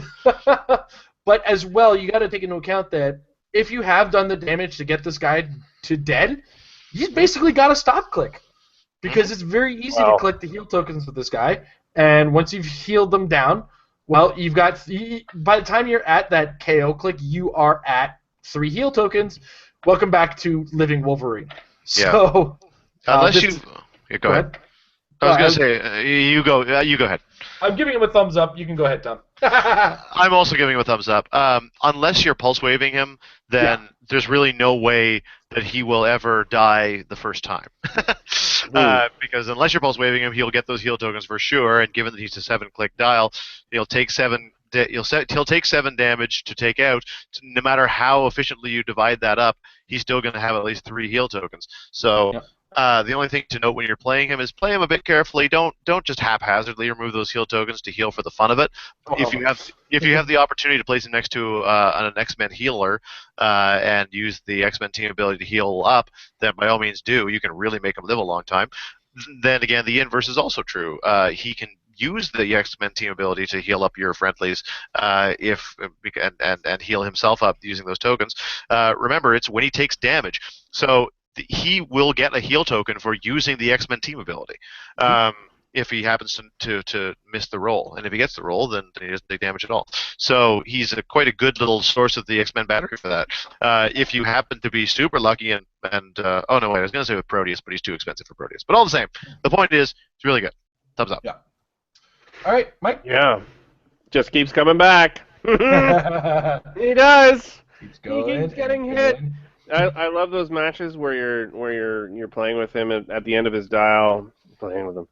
But as well, you got to take into account that if you have done the damage to get this guy to dead, he's basically got a stop click, because it's very easy to click the heal tokens with this guy, and once you've healed them down, well, you've got by the time you're at that KO click, you are at 3 heal tokens. Welcome back to Living Wolverine. So, unless go ahead. I was gonna say you go ahead. I'm giving him a thumbs up. You can go ahead, Tom. I'm also giving him a thumbs up. Unless you're pulse waving him, then there's really no way that he will ever die the first time. Because unless you're pulse waving him, he'll get those heal tokens for sure. And given that he's a 7-click dial, he'll take 7. He'll take 7 damage to take out. No matter how efficiently you divide that up, he's still going to have at least 3 heal tokens. So. Yep. The only thing to note when you're playing him is play him a bit carefully. Don't just haphazardly remove those heal tokens to heal for the fun of it. If you have the opportunity to place him next to an X-Men healer and use the X-Men team ability to heal up, then by all means do. You can really make him live a long time. Then again, the inverse is also true. He can use the X-Men team ability to heal up your friendlies and heal himself up using those tokens. Remember, it's when he takes damage. So he will get a heal token for using the X-Men team ability if he happens to miss the roll. And if he gets the roll, then he doesn't take damage at all. So he's quite a good little source of the X-Men battery for that. If you happen to be super lucky I was going to say with Proteus, but he's too expensive for Proteus. But all the same, the point is, it's really good. Thumbs up. Yeah. All right, Mike? Yeah. Just keeps coming back. He does. Keeps going. He keeps getting hit. I love those matches where you're playing with him at the end of his dial, playing with him,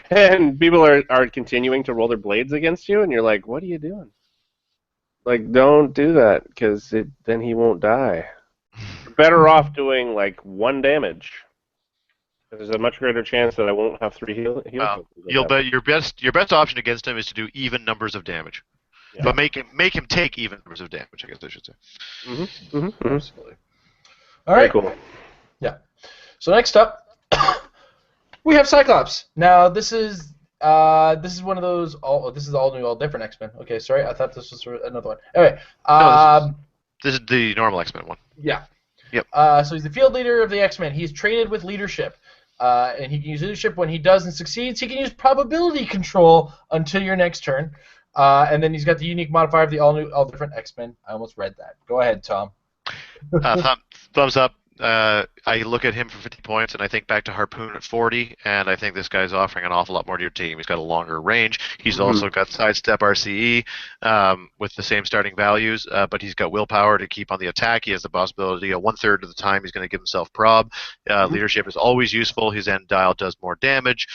and people are continuing to roll their blades against you, and you're like, what are you doing? Like, don't do that, because then he won't die. You're better off doing like 1 damage. There's a much greater chance that I won't have 3 heal. You'll bet your best option against him is to do even numbers of damage. Yeah. But make him take even numbers of damage, I guess I should say. Absolutely. All right. Very cool. Yeah. So next up, we have Cyclops. Now this is one of those. This is all new, all different X-Men. Okay, sorry, I thought this was another one. Anyway, this is the normal X-Men one. Yeah. Yep. So he's the field leader of the X-Men. He's traded with leadership. And he can use leadership when he does and succeeds. He can use probability control until your next turn. And then he's got the unique modifier of the all different X-Men. I almost read that. Go ahead, Tom. Thumbs up. I look at him for 50 points, and I think back to Harpoon at 40, and I think this guy's offering an awful lot more to your team. He's got a longer range. He's also got sidestep RCE with the same starting values, but he's got willpower to keep on the attack. He has the possibility, 1/3 of the time, he's going to give himself prob. Leadership is always useful. His end dial does more damage.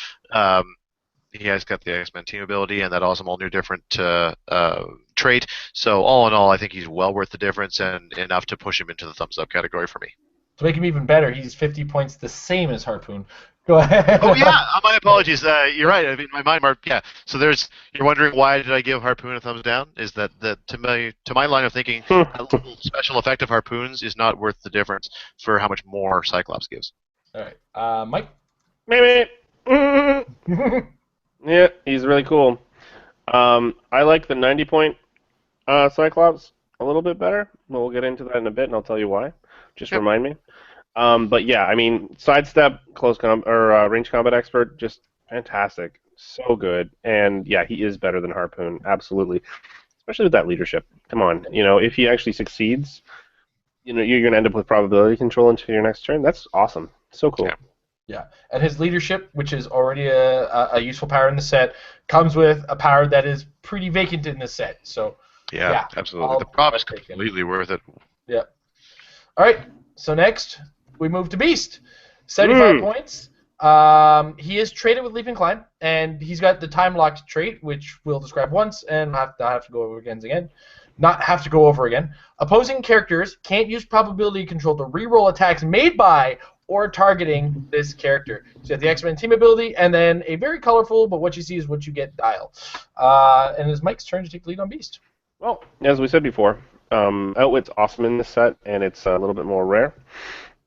He has got the X-Men team ability and that awesome all-new different trait. So all in all, I think he's well worth the difference and enough to push him into the thumbs-up category for me. To make him even better, he's 50 points the same as Harpoon. Go ahead. Oh yeah, my apologies. You're right. I mean, my mind, Mark. Yeah. So you're wondering why did I give Harpoon a thumbs down? Is that to my line of thinking, a little special effect of Harpoons is not worth the difference for how much more Cyclops gives. All right, Mike. Maybe. Yeah, he's really cool. I like the 90-point Cyclops a little bit better. We'll get into that in a bit, and I'll tell you why. Just remind me. But yeah, I mean, sidestep, range combat expert, just fantastic, so good, and yeah, he is better than Harpoon, absolutely, especially with that leadership. Come on, if he actually succeeds, you're gonna end up with probability control into your next turn. That's awesome, so cool. Yeah, and his leadership, which is already a useful power in the set, comes with a power that is pretty vacant in the set. So yeah, absolutely, the prob is completely worth it. Yeah. All right, so next we move to Beast. 75 points. He is traded with Leap and Climb, and he's got the time-locked trait, which we'll describe once and not have to go over again. Not have to go over again. Opposing characters can't use probability control to reroll attacks made by or targeting this character. So you have the X-Men team ability, and then a very colorful, but what you see is what you get dial. And it's Mike's turn to take the lead on Beast. Well, as we said before, Outwit's awesome in this set, and it's a little bit more rare.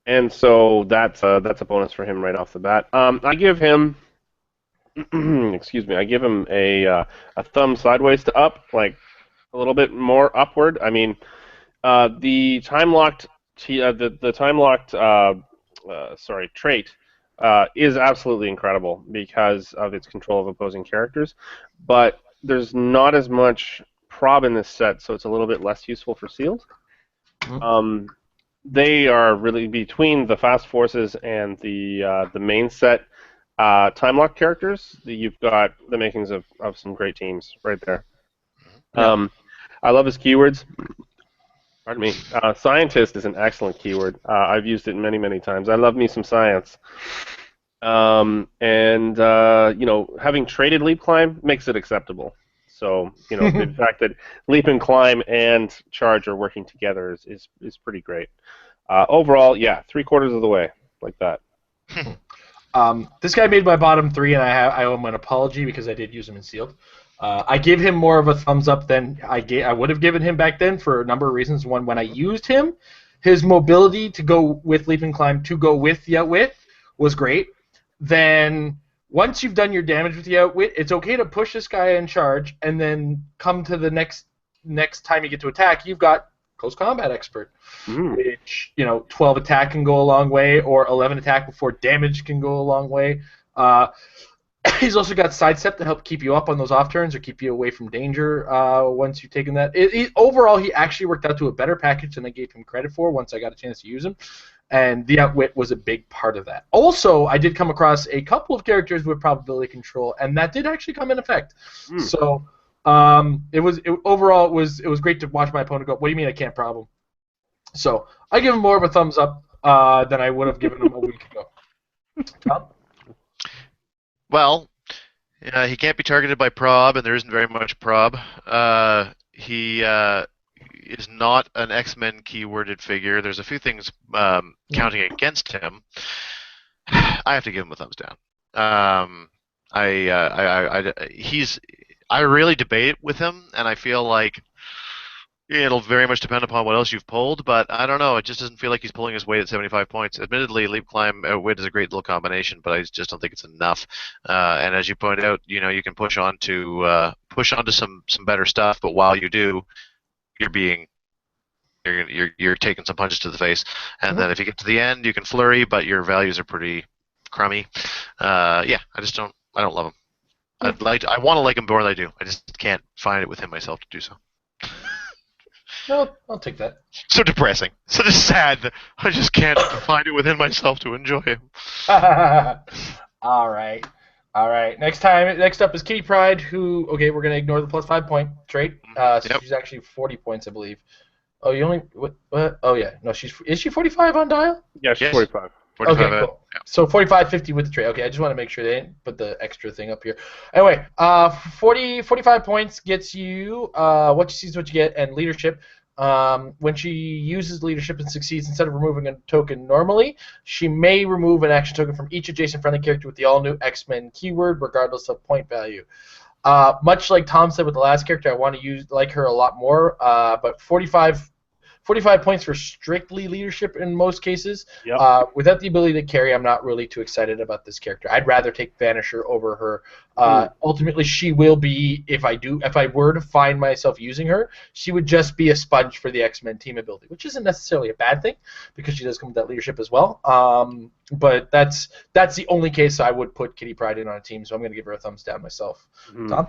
And so that's a bonus for him right off the bat. I give him, excuse me, I give him a thumb sideways to up, like a little bit more upward. I mean, the time locked trait is absolutely incredible because of its control of opposing characters, but there's not as much prob in this set, so it's a little bit less useful for sealed. They are really between the fast forces and the main set time lock characters. You've got the makings of some great teams right there. I love his keywords. Pardon me. Scientist is an excellent keyword. I've used it many times. I love me some science. And having traded Leap Climb makes it acceptable. So, the fact that Leap and Climb and Charge are working together is pretty great. Overall, yeah, 3/4 of the way, like that. This guy made my bottom 3, and I owe him an apology because I did use him in sealed. I give him more of a thumbs up than I would have given him back then for a number of reasons. One, when I used him, his mobility to go with Leap and Climb to go with the Outwit was great. Then once you've done your damage with the Outwit, it's okay to push this guy in Charge, and then come to the next time you get to attack, you've got Close Combat Expert, which 12 attack can go a long way, or 11 attack before damage can go a long way. He's also got Sidestep to help keep you up on those off turns or keep you away from danger once you've taken that. Overall, he actually worked out to a better package than I gave him credit for once I got a chance to use him, and the Outwit was a big part of that. Also, I did come across a couple of characters with probability control, and that did actually come in effect. So overall, it was great to watch my opponent go, "What do you mean I can't problem?" So I give him more of a thumbs up than I would have given him a week ago. Tom? Well, he can't be targeted by prob, and there isn't very much prob. He is not an X-Men keyworded figure. There's a few things counting against him. I have to give him a thumbs down. I really debate with him, and I feel like it'll very much depend upon what else you've pulled, but I don't know. It just doesn't feel like he's pulling his weight at 75 points. Admittedly, Leap, Climb, Outwit is a great little combination, but I just don't think it's enough. And as you pointed out, you can push on to some better stuff, but while you do, you're taking some punches to the face. And then if you get to the end, you can flurry, but your values are pretty crummy. I don't love him. I want to like him more than I do. I just can't find it within myself to do so. No, I'll take that. So depressing. So sad that I just can't find it within myself to enjoy him. All right. Next up is Kitty Pryde, who, okay, we're going to ignore the plus 5 point trait. So she's actually 40 points, I believe. Oh, you only, what? Oh, yeah. No, is she 45 on dial? Yeah, she's 45. 45. Okay, cool. Yeah. So 45, 50 with the trait. Okay, I just want to make sure they didn't put the extra thing up here. Anyway, 45 points gets you what you see is what you get, and leadership. When she uses leadership and succeeds, instead of removing a token normally, she may remove an action token from each adjacent friendly character with the all-new X-Men keyword, regardless of point value. Much like Tom said with the last character, I want to like her a lot more, but 45 points for strictly leadership in most cases. Yep. Without the ability to carry, I'm not really too excited about this character. I'd rather take Vanisher over her. Ultimately, she will be, if I were to find myself using her, she would just be a sponge for the X-Men team ability, which isn't necessarily a bad thing because she does come with that leadership as well. But that's the only case I would put Kitty Pryde in on a team, so I'm going to give her a thumbs down myself. Tom?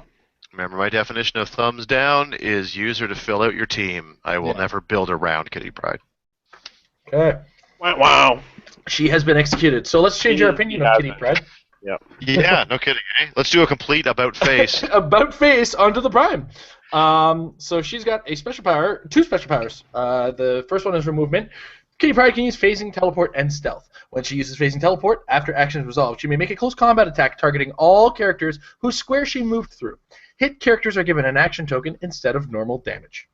Remember, my definition of thumbs down is use her to fill out your team. I will never build around Kitty Pryde. Okay. Wow. She has been executed. So let's change our opinion of Kitty Pryde. Yep. Yeah, no kidding. Eh? Let's do a complete about face. About face onto the Prime. So she's got two special powers. The first one is her movement. Kitty Pryde can use phasing, teleport, and stealth. When she uses phasing teleport, after action is resolved, she may make a close combat attack targeting all characters whose square she moved through. Hit characters are given an action token instead of normal damage.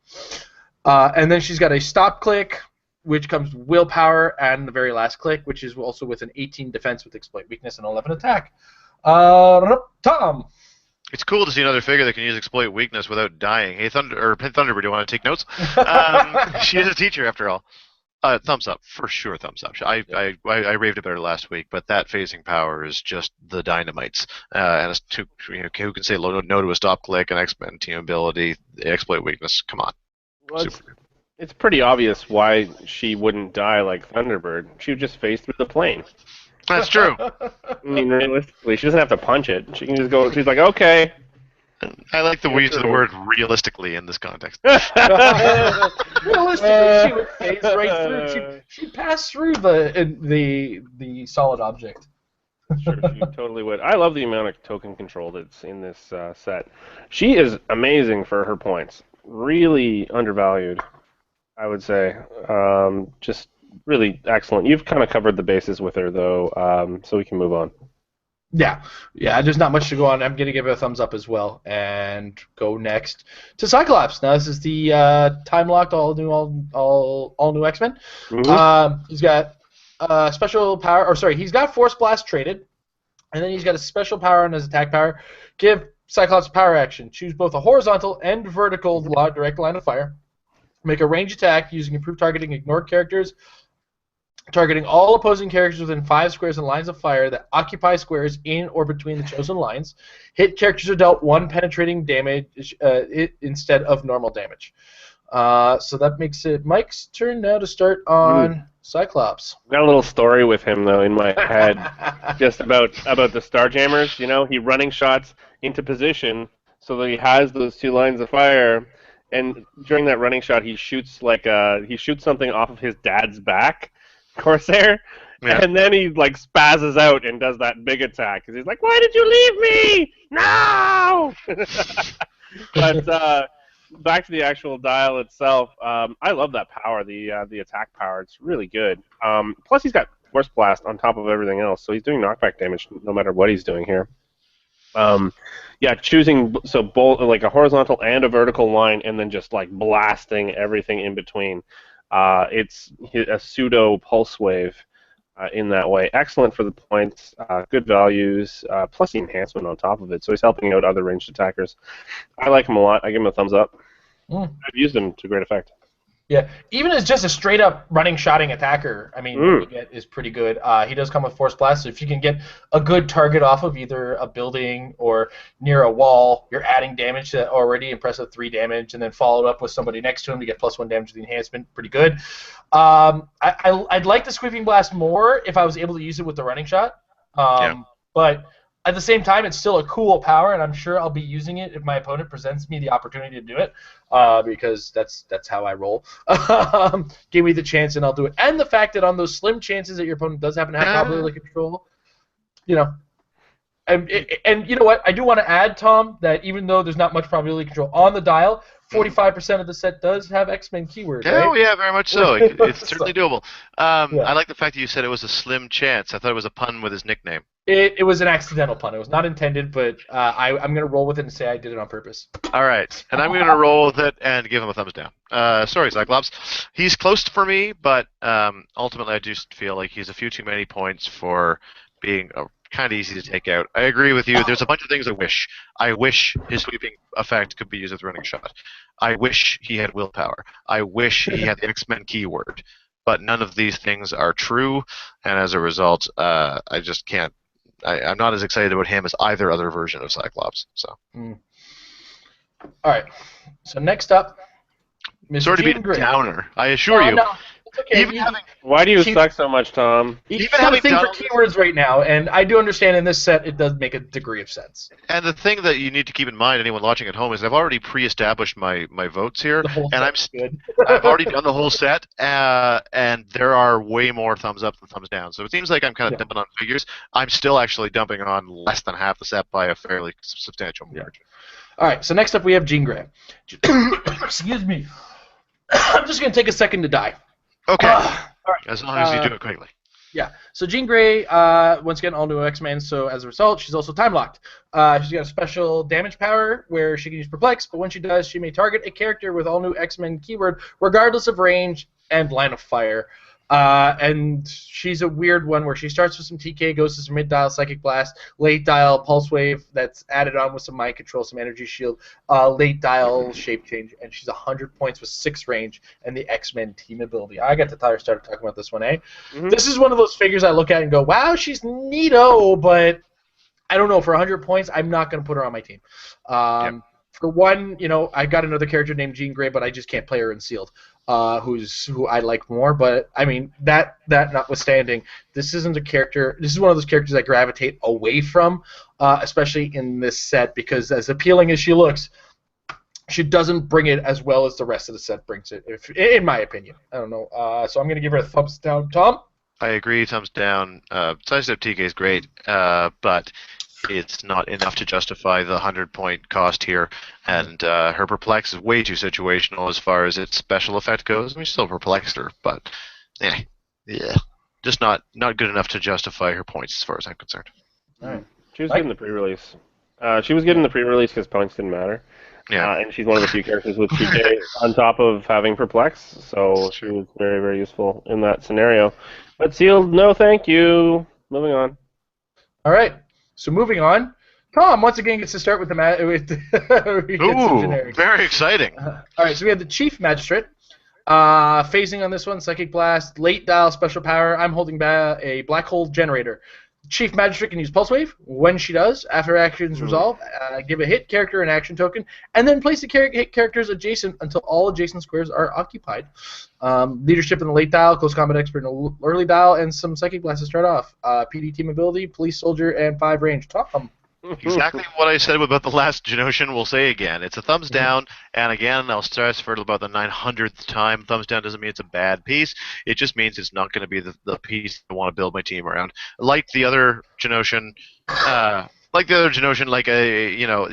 And then she's got a stop click, which comes with willpower, and the very last click, which is also with an 18 defense with exploit weakness and 11 attack. Tom. It's cool to see another figure that can use exploit weakness without dying. Hey, Thunderbird, do you want to take notes? She is a teacher, after all. Thumbs up, for sure. Thumbs up. I raved about her last week, but that phasing power is just the dynamites. And who can say no to a stop click, an X-Men team ability, exploit weakness? Come on. Well, it's pretty obvious why she wouldn't die like Thunderbird. She would just phase through the plane. That's true. I mean, realistically, she doesn't have to punch it. She can just go. She's like, okay. I like the use of the word realistically in this context. Realistically, she would phase right through. She'd pass through the solid object. Sure, she totally would. I love the amount of token control that's in this set. She is amazing for her points. Really undervalued, I would say. Just really excellent. You've kind of covered the bases with her, though, so we can move on. Yeah. There's not much to go on. I'm gonna give it a thumbs up as well, and go next to Cyclops. Now this is the time locked all new X-Men. Mm-hmm. He's got special power, he's got Force Blast traded, and then he's got a special power on his attack power. Give Cyclops power action. Choose both a horizontal and vertical direct line of fire. Make a range attack using improved targeting. Ignore characters. Targeting all opposing characters within 5 squares and lines of fire that occupy squares in or between the chosen lines. Hit characters are dealt 1 penetrating damage instead of normal damage. So that makes it Mike's turn now to start on Cyclops. I've got a little story with him, though, in my head, just about the Starjammers. You know, he running shots into position so that he has those 2 lines of fire, and during that running shot, he shoots something off of his dad's back. Corsair, and then he spazzes out and does that big attack because he's like, "Why did you leave me? No!" But back to the actual dial itself, I love that power, the attack power. It's really good. Plus, he's got Force Blast on top of everything else, so he's doing knockback damage no matter what he's doing here. Choosing both a horizontal and a vertical line, and then just blasting everything in between. It's a pseudo pulse wave in that way. Excellent for the points, good values, plus the enhancement on top of it. So he's helping out other ranged attackers. I like him a lot. I give him a thumbs up. I've used him to great effect. Yeah, even as just a straight-up running-shotting attacker, I mean, what you get is pretty good. He does come with Force Blast, so if you can get a good target off of either a building or near a wall, you're adding damage to already impressive 3 damage, and then followed up with somebody next to him to get +1 damage to the enhancement. Pretty good. I'd like the Sweeping Blast more if I was able to use it with the running shot, but At the same time, it's still a cool power, and I'm sure I'll be using it if my opponent presents me the opportunity to do it, because that's how I roll. Give me the chance, and I'll do it. And the fact that on those slim chances that your opponent does happen to have probability control, you know. And you know what? I do want to add, Tom, that even though there's not much probability control on the dial, 45% of the set does have X-Men keyword, right? Oh, yeah, very much so. It's certainly doable. Yeah. I like the fact that you said it was a slim chance. I thought it was a pun with his nickname. It was an accidental pun. It was not intended, but I'm going to roll with it and say I did it on purpose. All right, and I'm going to roll with it and give him a thumbs down. Sorry, Cyclops. He's close for me, but ultimately I do feel like he's a few too many points for being kind of easy to take out. I agree with you. There's a bunch of things I wish. I wish his sweeping effect could be used as a running shot. I wish he had willpower. I wish he had the X-Men keyword. But none of these things are true, and as a result, I just can't. I'm not as excited about him as either other version of Cyclops. So. All right. So next up, Mr. Sorry to be a downer. I assure you. No, it's okay. Why do you suck so much, Tom? He's having thing for keywords right now, and I do understand in this set it does make a degree of sense. And the thing that you need to keep in mind, anyone watching at home, is I've already pre-established my votes here, and I've already done the whole set, and there are way more thumbs up than thumbs down. So it seems like I'm kind of dumping on figures. I'm still actually dumping on less than half the set by a fairly substantial margin. All right, so next up we have Jean Grey. Excuse me. I'm just going to take a second to die. Okay. All right. As long as you do it quickly. Yeah. So Jean Grey, once again, all new X-Men. So as a result, she's also time locked. She's got a special damage power where she can use Perplex, but when she does, she may target a character with all new X-Men keyword, regardless of range and line of fire. And she's a weird one where she starts with some TK, goes to some mid-dial Psychic Blast, late-dial Pulse Wave that's added on with some Mind Control, some Energy Shield, late-dial Shape Change, and she's 100 points with 6 range and the X-Men team ability. I got the Tyler started talking about this one, eh? Mm-hmm. This is one of those figures I look at and go, wow, she's neato, but I don't know, for 100 points, I'm not going to put her on my team. For one, you know, I got another character named Jean Grey, but I just can't play her in Sealed. Who I like more, but I mean that notwithstanding, this isn't a character. This is one of those characters I gravitate away from, especially in this set, because as appealing as she looks, she doesn't bring it as well as the rest of the set brings it, in my opinion. I don't know. So I'm gonna give her a thumbs down. Tom? I agree. Thumbs down. Sidestep TK is great, but it's not enough to justify the 100-point cost here, and her Perplex is way too situational as far as its special effect goes. I mean, still perplexed her, but just not good enough to justify her points as far as I'm concerned. All right. She was getting the pre-release. She was getting the pre-release because points didn't matter. Yeah. And she's one of the few characters with TK on top of having Perplex, so she was very, very useful in that scenario. But Sealed, no thank you. Moving on. All right. So moving on, Tom once again gets to start with the Ooh, very exciting. All right, so we have the Chief Magistrate. Phasing on this one, Psychic Blast, late dial special power. I'm holding a black hole generator. Chief Magistrate can use Pulse Wave. When she does, after actions resolve, give a hit character an action token, and then place the hit characters adjacent until all adjacent squares are occupied. Leadership in the late dial, close combat expert in the early dial, and some Psychic Blast to start off. PD team ability, police soldier, and 5 range. Tom. Exactly what I said about the last Genosian will say again. It's a thumbs down, and again, I'll stress for about the 900th time, thumbs down doesn't mean it's a bad piece. It just means it's not going to be the piece I want to build my team around. Like the other Genosian,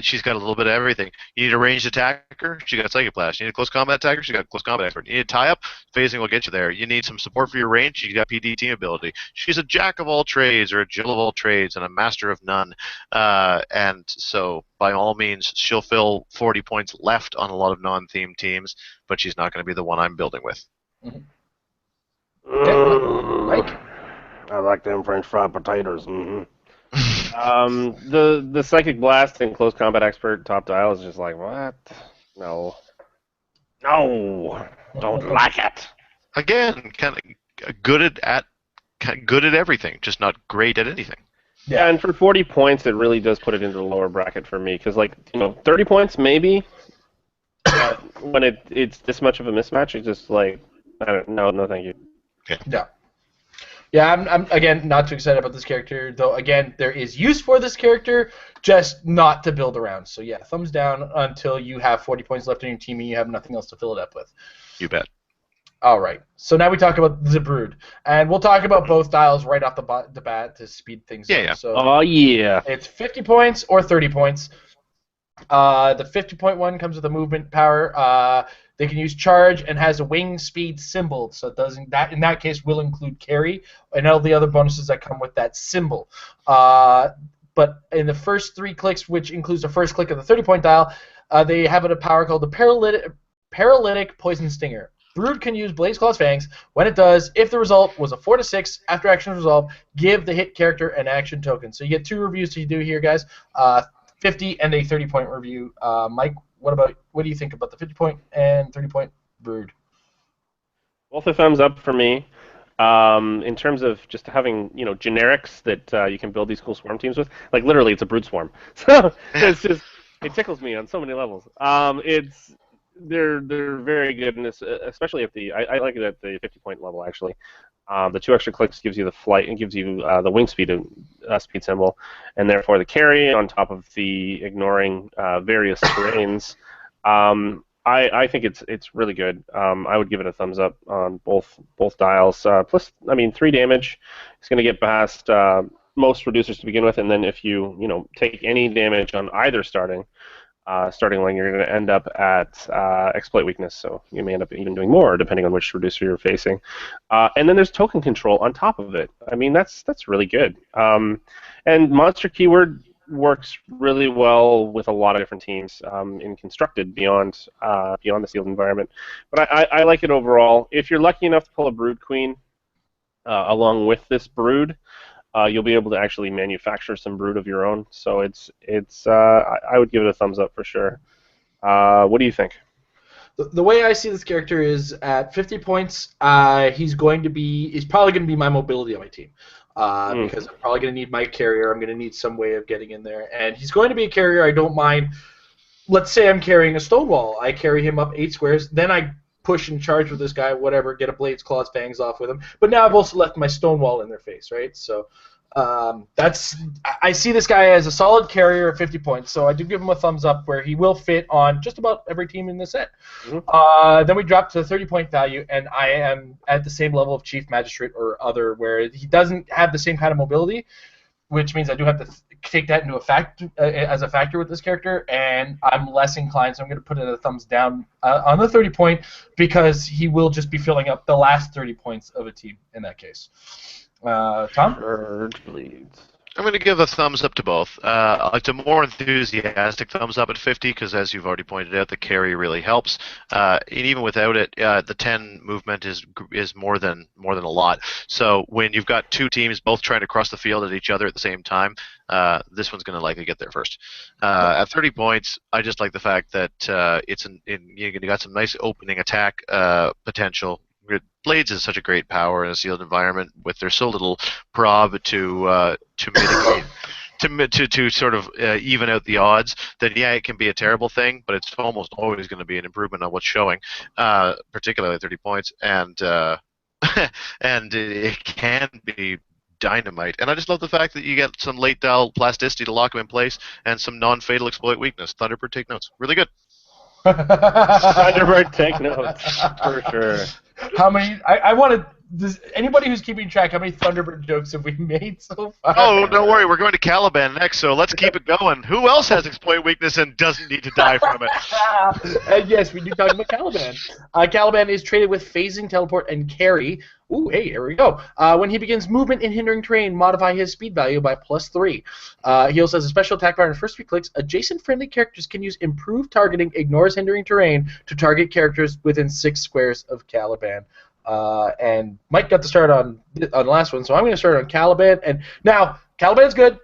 she's got a little bit of everything. You need a ranged attacker, she got Psychic Blast. You need a close combat attacker, she got close combat expert. You need a tie-up, phasing will get you there. You need some support for your range, she got PD team ability. She's a jack of all trades, or a Jill of all trades, and a master of none. And so, by all means, she'll fill 40 points left on a lot of non-themed teams, but she's not going to be the one I'm building with. Mike? I like them French fried potatoes. The Psychic Blast and Close Combat Expert top dial is just like, what? No, don't like it. Again, kind of good at everything, just not great at anything. Yeah, and for 40 points, it really does put it into the lower bracket for me, because 30 points maybe. When it's this much of a mismatch, it's just like, no, thank you. Yeah. Yeah, I'm again not too excited about this character, though. Again, there is use for this character, just not to build around. So yeah, thumbs down until you have 40 points left in your team and you have nothing else to fill it up with. You bet. All right. So now we talk about the Brood, and we'll talk about both styles right off the bat to speed things up. Yeah. So Oh yeah. it's 50 points or 30 points. The 50-point one comes with a movement power. They can use charge and has a wing speed symbol, so it doesn't. That in that case will include carry and all the other bonuses that come with that symbol. But in the first 3 clicks, which includes the first click of the 30-point dial, they have a power called the Paralytic Poison Stinger. Brood can use Blaze Claw's Fangs. When it does, if the result was a 4 to 6 after action resolve, give the hit character an action token. So you get 2 reviews to do here, guys. 50 and a 30-point review. Mike, what do you think about the 50-point and 30-point Brood? Both a thumbs up for me. In terms of just having generics that you can build these cool swarm teams with, like literally it's a Brood swarm. So it's just it tickles me on so many levels. They're very good, and especially at I like it at the 50-point level actually. The 2 extra clicks gives you the flight and gives you the wing speed speed symbol, and therefore the carry on top of the ignoring various terrains. I think it's really good. I would give it a thumbs up on both dials. Plus, 3 damage. It's going to get past most reducers to begin with, and then if you take any damage on either starting line, you're going to end up at exploit weakness, so you may end up even doing more depending on which reducer you're facing. And then there's token control on top of it. That's really good. And monster keyword works really well with a lot of different teams in constructed beyond the sealed environment. But I like it overall. If you're lucky enough to pull a Brood Queen along with this Brood, you'll be able to actually manufacture some Brood of your own. So I would give it a thumbs up for sure. What do you think? The way I see this character is at 50 points, he's probably going to be my mobility on my team. Because I'm probably going to need my carrier. I'm going to need some way of getting in there. And he's going to be a carrier I don't mind. Let's say I'm carrying a Stonewall. I carry him up 8 squares. Then I push and charge with this guy, whatever, get a Blade's Claws Fangs off with him. But now I've also left my Stonewall in their face, right? So I see this guy as a solid carrier at 50 points. So I do give him a thumbs up where he will fit on just about every team in the set. Mm-hmm. Then we drop to the 30-point value, and I am at the same level of Chief Magistrate or other, where he doesn't have the same kind of mobility, which means I do have to take that into as a factor with this character, and I'm less inclined, so I'm going to put it a thumbs down on the 30-point because he will just be filling up the last 30 points of a team in that case. Tom? Urge bleeds. I'm going to give a thumbs up to both. It's a more enthusiastic thumbs up at 50 because, as you've already pointed out, the carry really helps. And even without it, the 10 movement is more than a lot. So when you've got 2 teams both trying to cross the field at each other at the same time, this one's going to likely get there first. At 30 points, I just like the fact that you got some nice opening attack potential. Blades is such a great power in a sealed environment with their so little prob to mitigate, to sort of even out the odds. That it can be a terrible thing, but it's almost always going to be an improvement on what's showing, particularly at 30 points, and and it can be dynamite. And I just love the fact that you get some late dial plasticity to lock him in place and some non-fatal exploit weakness. Thunderbird, take notes. Really good. Thunderbird, take notes for sure. How many? I wanted. Anybody who's keeping track, how many Thunderbird jokes have we made so far? Oh, don't worry. We're going to Caliban next, so let's keep it going. Who else has exploit weakness and doesn't need to die from it? And yes, we do talk about Caliban. Caliban is traded with phasing, teleport, and carry. Ooh, hey, here we go. When he begins movement in hindering terrain, modify his speed value by +3. He also has a special attack power in the first 3 clicks. Adjacent friendly characters can use improved targeting, ignores hindering terrain to target characters within 6 squares of Caliban. And Mike got to start on the last one, so I'm going to start on Caliban. And now, Caliban's good.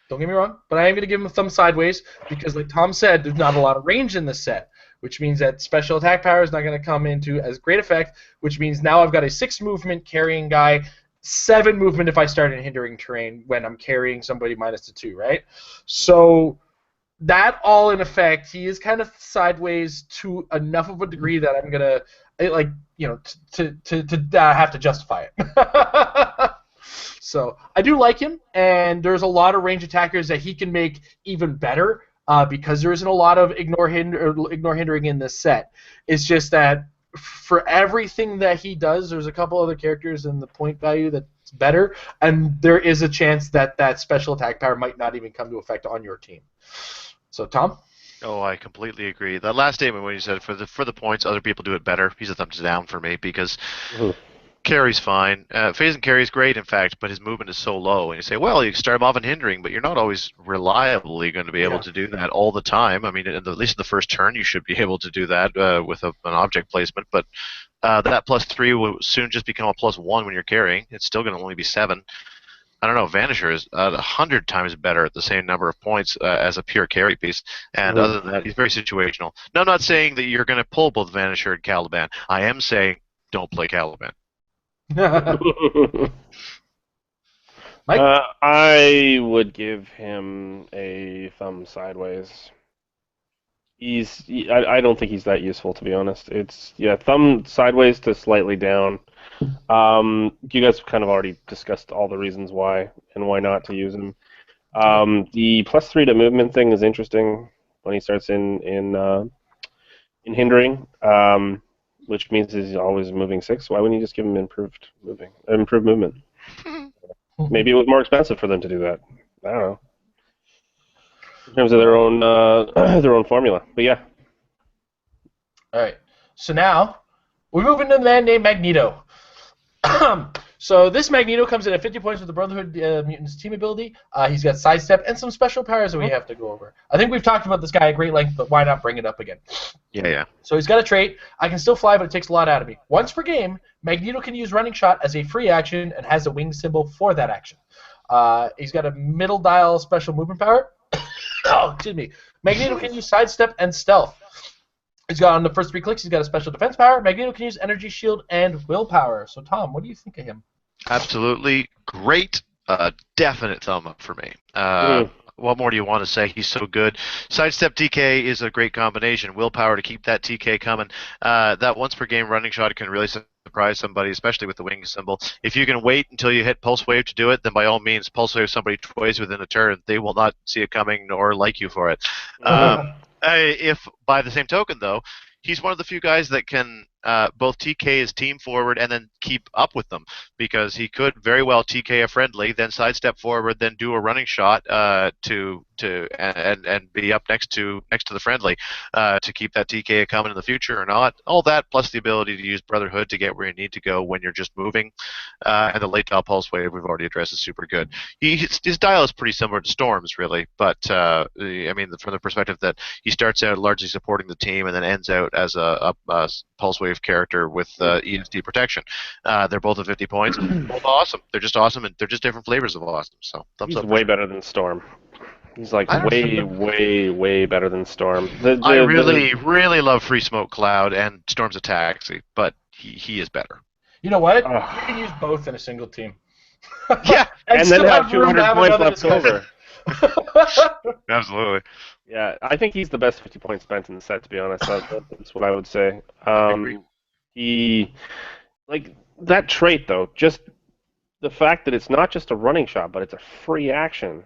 Don't get me wrong, but I am going to give him a thumb sideways because, like Tom said, there's not a lot of range in this set, which means that special attack power is not going to come into as great effect, which means now I've got a 6 movement carrying guy, 7 movement if I start in hindering terrain when I'm carrying somebody -2, right? So that all in effect, he is kind of sideways to enough of a degree that I'm going to, to have to justify it. So I do like him, and there's a lot of range attackers that he can make even better because there isn't a lot of ignore hindering in this set. It's just that for everything that he does, there's a couple other characters in the point value that's better, and there is a chance that that special attack power might not even come to effect on your team. So, Tom? Oh, I completely agree. That last statement when you said for the points, other people do it better. He's a thumbs down for me because carry's fine. Phasing carry's great, in fact, but his movement is so low. And you say, well, you can start him off in hindering, but you're not always reliably going to be able to do that all the time. I mean, at least in the first turn, you should be able to do that with an object placement. But that +3 will soon just become a +1 when you're carrying. It's still going to only be 7. I don't know. Vanisher is 100 times better at the same number of points as a pure carry piece. And other than that, he's very situational. Now, I'm not saying that you're going to pull both Vanisher and Caliban. I am saying don't play Caliban. Mike? I would give him a thumb sideways. I don't think he's that useful, to be honest. It's thumb sideways to slightly down. You guys have kind of already discussed all the reasons why and why not to use him. The +3 to movement thing is interesting when he starts in hindering, which means he's always moving 6. Why wouldn't you just give him improved movement? Maybe it was more expensive for them to do that. I don't know. In terms of their own formula, but yeah. All right. So now we move into the man named Magneto. So this Magneto comes in at 50 points with the Brotherhood Mutants team ability. He's got sidestep and some special powers that we have to go over. I think we've talked about this guy at great length, but why not bring it up again? Yeah. So he's got a trait. I can still fly, but it takes a lot out of me. Once per game, Magneto can use Running Shot as a free action and has a wing symbol for that action. He's got a middle dial special movement power. Oh, excuse me. Magneto can use sidestep and stealth. He's got on the first 3 clicks, he's got a special defense power. Magneto can use energy shield and willpower. So, Tom, what do you think of him? Absolutely great. Definite thumb up for me. What more do you want to say? He's so good. Sidestep TK is a great combination. Willpower to keep that TK coming. That once per game running shot can really surprise somebody, especially with the wing symbol. If you can wait until you hit Pulse Wave to do it, then by all means, Pulse Wave somebody twice within a turn. They will not see it coming nor like you for it. If by the same token, though, he's one of the few guys that can both TK his team forward and then keep up with them, because he could very well TK a friendly, then sidestep forward, then do a running shot and be up next to the friendly to keep that TK coming in the future or not. All that plus the ability to use Brotherhood to get where you need to go when you're just moving, and the late dial Pulse Wave we've already addressed is super good. His dial is pretty similar to Storm's really, but I mean from the perspective that he starts out largely supporting the team and then ends out as a Pulse Wave character with ESD protection. They're both at 50 points. Both awesome. They're just awesome, and they're just different flavors of awesome. So thumbs up. He's way better than Storm. He's like way better than Storm. I really love Free Smoke Cloud, and Storm's a taxi, but he is better. You know what? You can use both in a single team. Yeah, and then have 200 points left over. Absolutely. Yeah, I think he's the best 50 points spent in the set, to be honest. That's what I would say. He, like, that trait, though, just the fact that it's not just a running shot, but it's a free action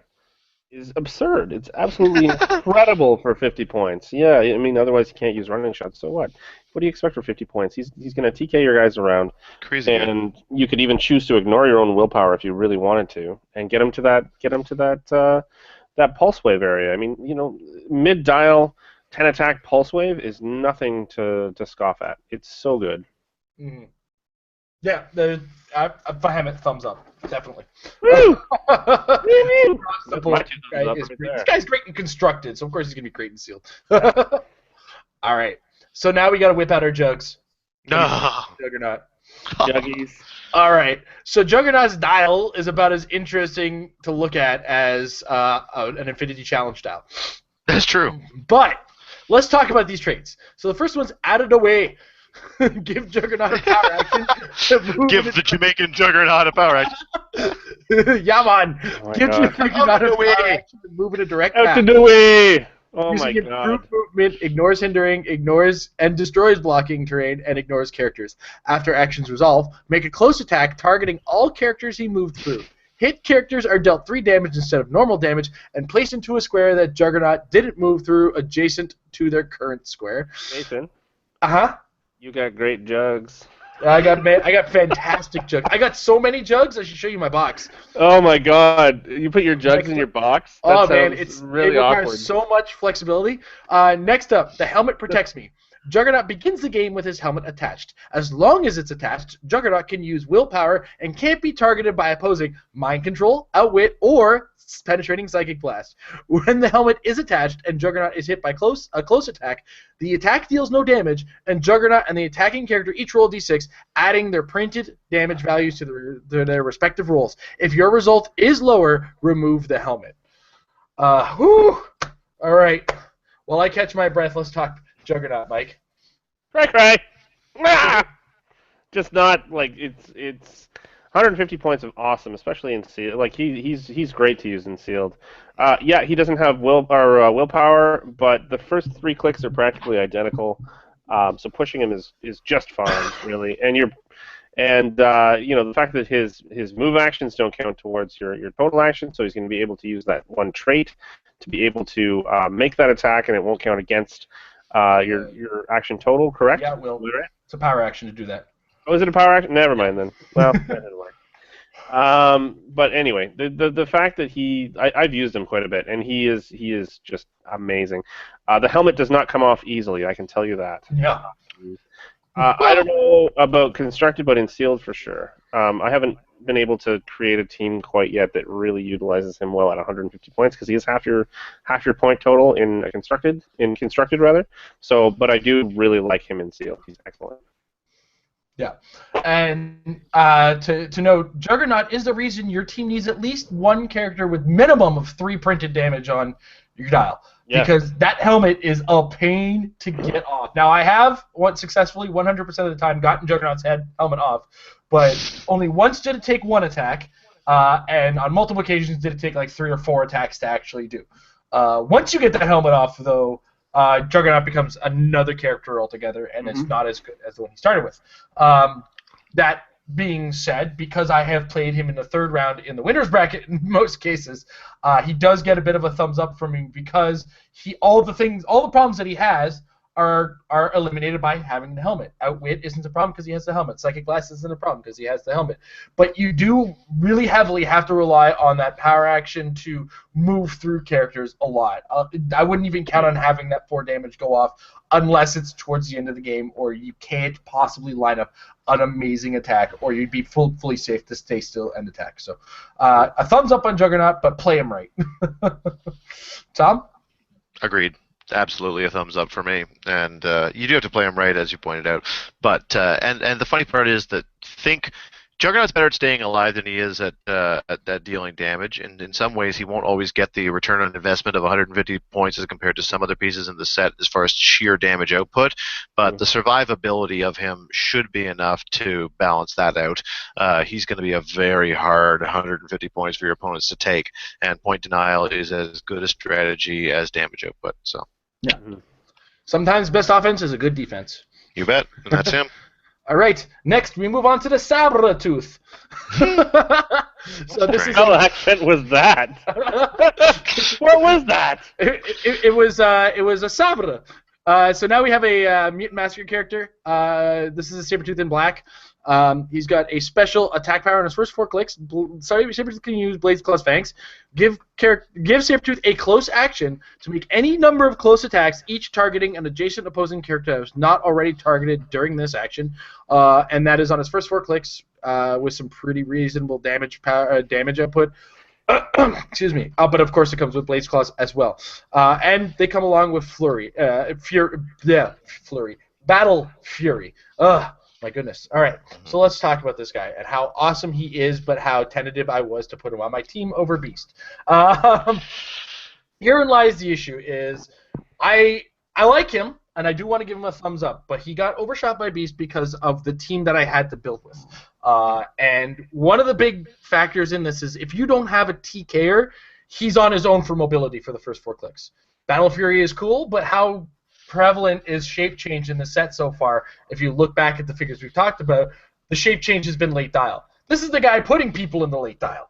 is absurd. It's absolutely incredible for 50 points. Yeah, I mean, otherwise you can't use running shots. So what? What do you expect for 50 points? He's going to TK your guys around. Crazy. And you could even choose to ignore your own willpower if you really wanted to, and get him to that pulse wave area. I mean, you know, mid dial 10 attack pulse wave is nothing to scoff at. It's so good. Mm-hmm. Yeah, I have it thumbs up, definitely. Woo! This guy's great and constructed, so of course he's gonna be great and sealed. All right, so now we gotta whip out our jugs. No. Juggernaut. Juggies. All right, so Juggernaut's dial is about as interesting to look at as an Infinity Challenge dial. That's true. But let's talk about these traits. So the first one's out of the way. Give Juggernaut a power action. Give the Jamaican Juggernaut a power action. Yeah, man. Oh Give Juggernaut a power action to move in a direct path. Out of the way! Oh my Using god. improved movement, ignores hindering, ignores and destroys blocking terrain, and ignores characters. After actions resolve, make a close attack targeting all characters he moved through. Hit characters are dealt 3 damage instead of normal damage and placed into a square that Juggernaut didn't move through adjacent to their current square. Nathan. Uh-huh. You got great jugs. I got fantastic jugs. I got so many jugs, I should show you my box. Oh my god. You put your jugs in your box? That Man, it requires awkward. so much flexibility. Next up, the helmet protects me. Juggernaut begins the game with his helmet attached. As long as it's attached, Juggernaut can use willpower and can't be targeted by opposing mind control, outwit, or penetrating psychic blast. When the helmet is attached and Juggernaut is hit by a close attack, the attack deals no damage, and Juggernaut and the attacking character each roll d6, adding their printed damage values to their respective rolls. If your result is lower, remove the helmet. All right. While I catch my breath, let's talk Juggernaut, Mike. Cry. Ah! Just not like it's 150 points of awesome, especially in sealed. Like he's great to use in sealed. Yeah, he doesn't have willpower, but the first 3 clicks are practically identical. So pushing him is just fine, really. And the fact that his move actions don't count towards your total action, so he's going to be able to use that one trait to be able to make that attack, and it won't count against your action total, correct? Yeah, it will. It's a power action to do that. Oh, is it a power action? Never mind then. Well, never mind. But anyway, the fact that I've used him quite a bit, and he is just amazing. The helmet does not come off easily, I can tell you that. Yeah. I don't know about constructed, but in sealed for sure. I haven't been able to create a team quite yet that really utilizes him well at 150 points because he is half your point total in constructed rather. So, but I do really like him in sealed. He's excellent. Yeah, and to note, Juggernaut is the reason your team needs at least one character with minimum of 3 printed damage on your dial. Yes. Because that helmet is a pain to get off. Now, I have successfully 100% of the time gotten Juggernaut's helmet off, but only once did it take 1 attack, and on multiple occasions did it take like 3 or 4 attacks to actually do. Once you get that helmet off, though, Juggernaut becomes another character altogether, and it's not as good as the one he started with. That being said, because I have played him in the 3rd round in the winner's bracket in most cases, he does get a bit of a thumbs up from me because all the problems that he has are eliminated by having the helmet. Outwit isn't a problem because he has the helmet. Psychic Blast isn't a problem because he has the helmet. But you do really heavily have to rely on that power action to move through characters a lot. I wouldn't even count on having that 4 damage go off unless it's towards the end of the game or you can't possibly line up an amazing attack or you'd be fully safe to stay still and attack. So a thumbs up on Juggernaut, but play him right. Tom? Agreed. Absolutely a thumbs up for me, and you do have to play him right, as you pointed out. But and the funny part is that Juggernaut's better at staying alive than he is at dealing damage, and in some ways he won't always get the return on investment of 150 points as compared to some other pieces in the set as far as sheer damage output. But the survivability of him should be enough to balance that out. He's going to be a very hard 150 points for your opponents to take, and point denial is as good a strategy as damage output. So. Yeah. Sometimes best offense is a good defense. You bet. And that's him. All right. Next, we move on to the Sabre Tooth. So this is how accent was that? What was that? It was a Sabre. So now we have a Mutant Massacre character. This is a Sabretooth in black. He's got a special attack power on his first 4 clicks. Sabretooth can use Blades, Claws, Fangs. Give Sabretooth a close action to make any number of close attacks, each targeting an adjacent opposing character that was not already targeted during this action. And that is on his first 4 clicks with some pretty reasonable damage output. Excuse me. But of course it comes with Blades, Claws as well. And they come along with Flurry. Flurry. Battle Fury. My goodness. All right, so let's talk about this guy and how awesome he is, but how tentative I was to put him on my team over Beast. Herein lies the issue is I like him, and I do want to give him a thumbs up, but he got overshot by Beast because of the team that I had to build with. And one of the big factors in this is if you don't have a TKer, he's on his own for mobility for the first 4 clicks. Battle Fury is cool, but how prevalent is shape change in the set so far? If you look back at the figures we've talked about, the shape change has been late dial. This is the guy putting people in the late dial.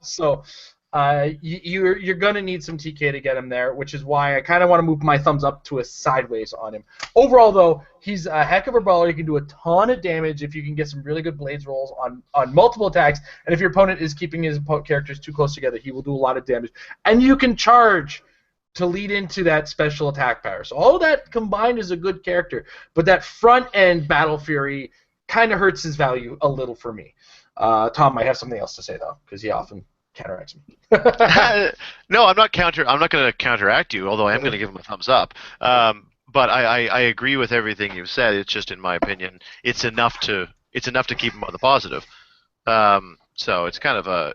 So you're going to need some TK to get him there, which is why I kind of want to move my thumbs up to a sideways on him. Overall, though, he's a heck of a brawler. He can do a ton of damage if you can get some really good blades rolls on multiple attacks. And if your opponent is keeping his characters too close together, he will do a lot of damage. And you can charge to lead into that special attack power. So all of that combined is a good character. But that front-end Battle Fury kind of hurts his value a little for me. Tom might have something else to say, though, because he often counteracts me. No, I'm not going to counteract you, although I am going to give him a thumbs up. But I agree with everything you've said. It's just, in my opinion, it's enough to keep him on the positive. So it's kind of a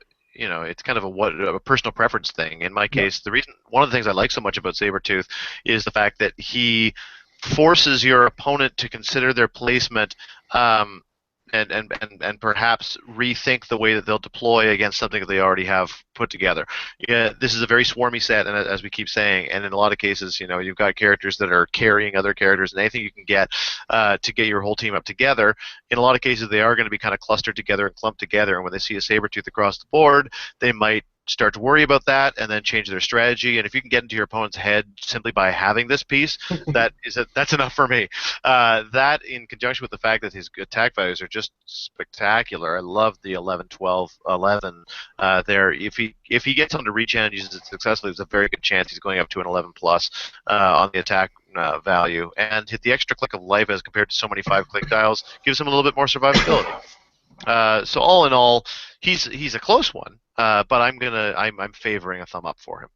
personal preference thing. In my case, one of the things I like so much about Sabretooth is the fact that he forces your opponent to consider their placement. And perhaps rethink the way that they'll deploy against something that they already have put together. Yeah, this is a very swarmy set, and as we keep saying, and in a lot of cases, you've got characters that are carrying other characters, and anything you can get to get your whole team up together. In a lot of cases, they are going to be kind of clustered together and clumped together, and when they see a Sabretooth across the board, they might start to worry about that and then change their strategy. And if you can get into your opponent's head simply by having this piece, that's enough for me. That, in conjunction with the fact that his attack values are just spectacular. I love the 11, 12, 11 there. If he gets onto regen and uses it successfully, there's a very good chance he's going up to an 11 plus on the attack value. And hit the extra click of life as compared to so many 5-click dials gives him a little bit more survivability. So all in all, he's a close one. But I'm favoring a thumb up for him.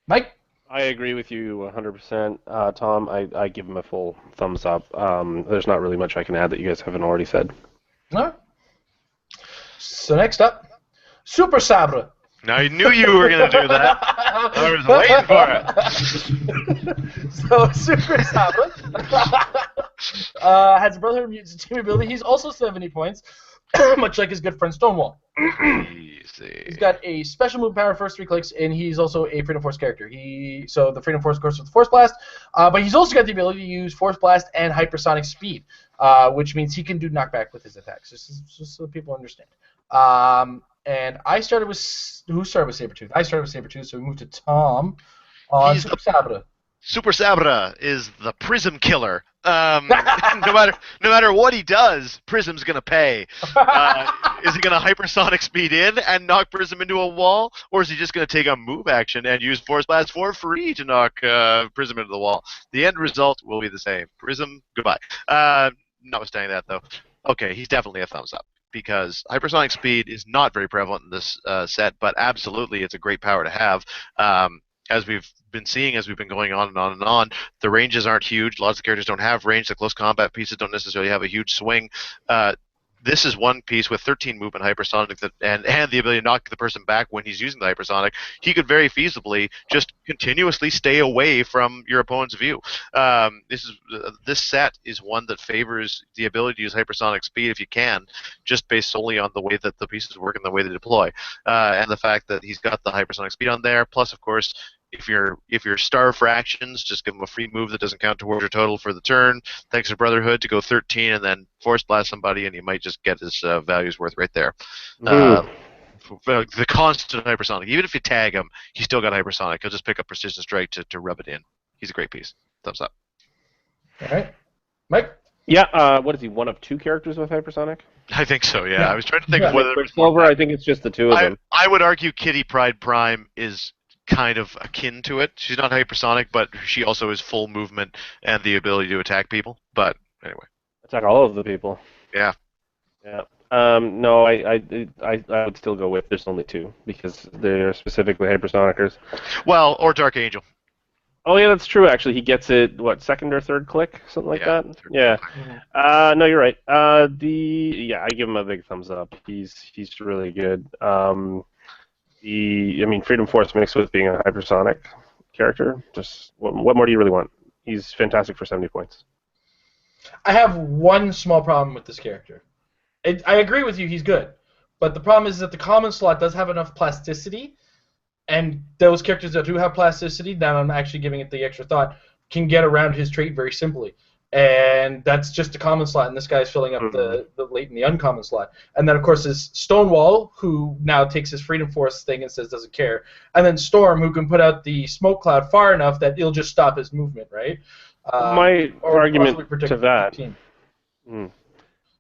Mike? I agree with you 100%, Tom. I give him a full thumbs up. There's not really much I can add that you guys haven't already said. All right. So next up, Super Sabre. Now I knew you were going to do that. I was waiting for it. So Super Sabre has a Brotherhood of Mutants team ability. He's also 70 points. Much like his good friend Stonewall. Easy. He's got a special move power first 3 clicks, and he's also a Freedom Force character. So the Freedom Force goes with Force Blast, but he's also got the ability to use Force Blast and Hypersonic Speed, which means he can do knockback with his attacks, just so people understand. And I started with... Who started with Sabretooth? I started with Sabretooth, so we moved to Tom on Super Sabre. Super Sabre is the Prism killer. No matter what he does, Prism's gonna pay. Is he gonna hypersonic speed in and knock Prism into a wall, or is he just gonna take a move action and use Force Blast for free to knock Prism into the wall? The end result will be the same. Prism, goodbye. Notwithstanding that, though, okay, he's definitely a thumbs up because hypersonic speed is not very prevalent in this set, but absolutely, it's a great power to have. As we've been seeing, as we've been going on and on and on, the ranges aren't huge. Lots of characters don't have range. The close combat pieces don't necessarily have a huge swing. This is one piece with 13 movement hypersonic and the ability to knock the person back when he's using the hypersonic. He could very feasibly just continuously stay away from your opponent's view. This set is one that favors the ability to use hypersonic speed if you can, just based solely on the way that the pieces work and the way they deploy, and the fact that he's got the hypersonic speed on there. Plus, of course, if you're starved for actions, just give him a free move that doesn't count towards your total for the turn. Thanks to Brotherhood to go 13 and then Force Blast somebody, and he might just get his values worth right there. The constant hypersonic. Even if you tag him, he's still got hypersonic. He'll just pick up Precision Strike to rub it in. He's a great piece. Thumbs up. All right. Mike? Yeah, what is he, one of 2 characters with hypersonic? I think so, yeah. I was trying to think of whether... Quicksilver, I think it's just the 2 of them. I would argue Kitty Pryde Prime is kind of akin to it. She's not hypersonic, but she also has full movement and the ability to attack people. But anyway, attack all of the people. Yeah. Yeah. No, I would still go with there's only 2 because they're specifically hypersonicers. Well, or Dark Angel. Oh yeah, that's true. Actually, he gets it. What, 2nd or 3rd click, something like that. Yeah. No, you're right. I give him a big thumbs up. He's really good. Freedom Force mixed with being a hypersonic character. Just what more do you really want? He's fantastic for 70 points. I have one small problem with this character. I agree with you, he's good. But the problem is that the common slot does have enough plasticity, and those characters that do have plasticity, now I'm actually giving it the extra thought, can get around his trait very simply. and that's just a common slot, and this guy's filling up the late in the uncommon slot. And then, of course, is Stonewall, who now takes his Freedom Force thing and says doesn't care. And then Storm, who can put out the smoke cloud far enough that it'll just stop his movement, right? My argument to that...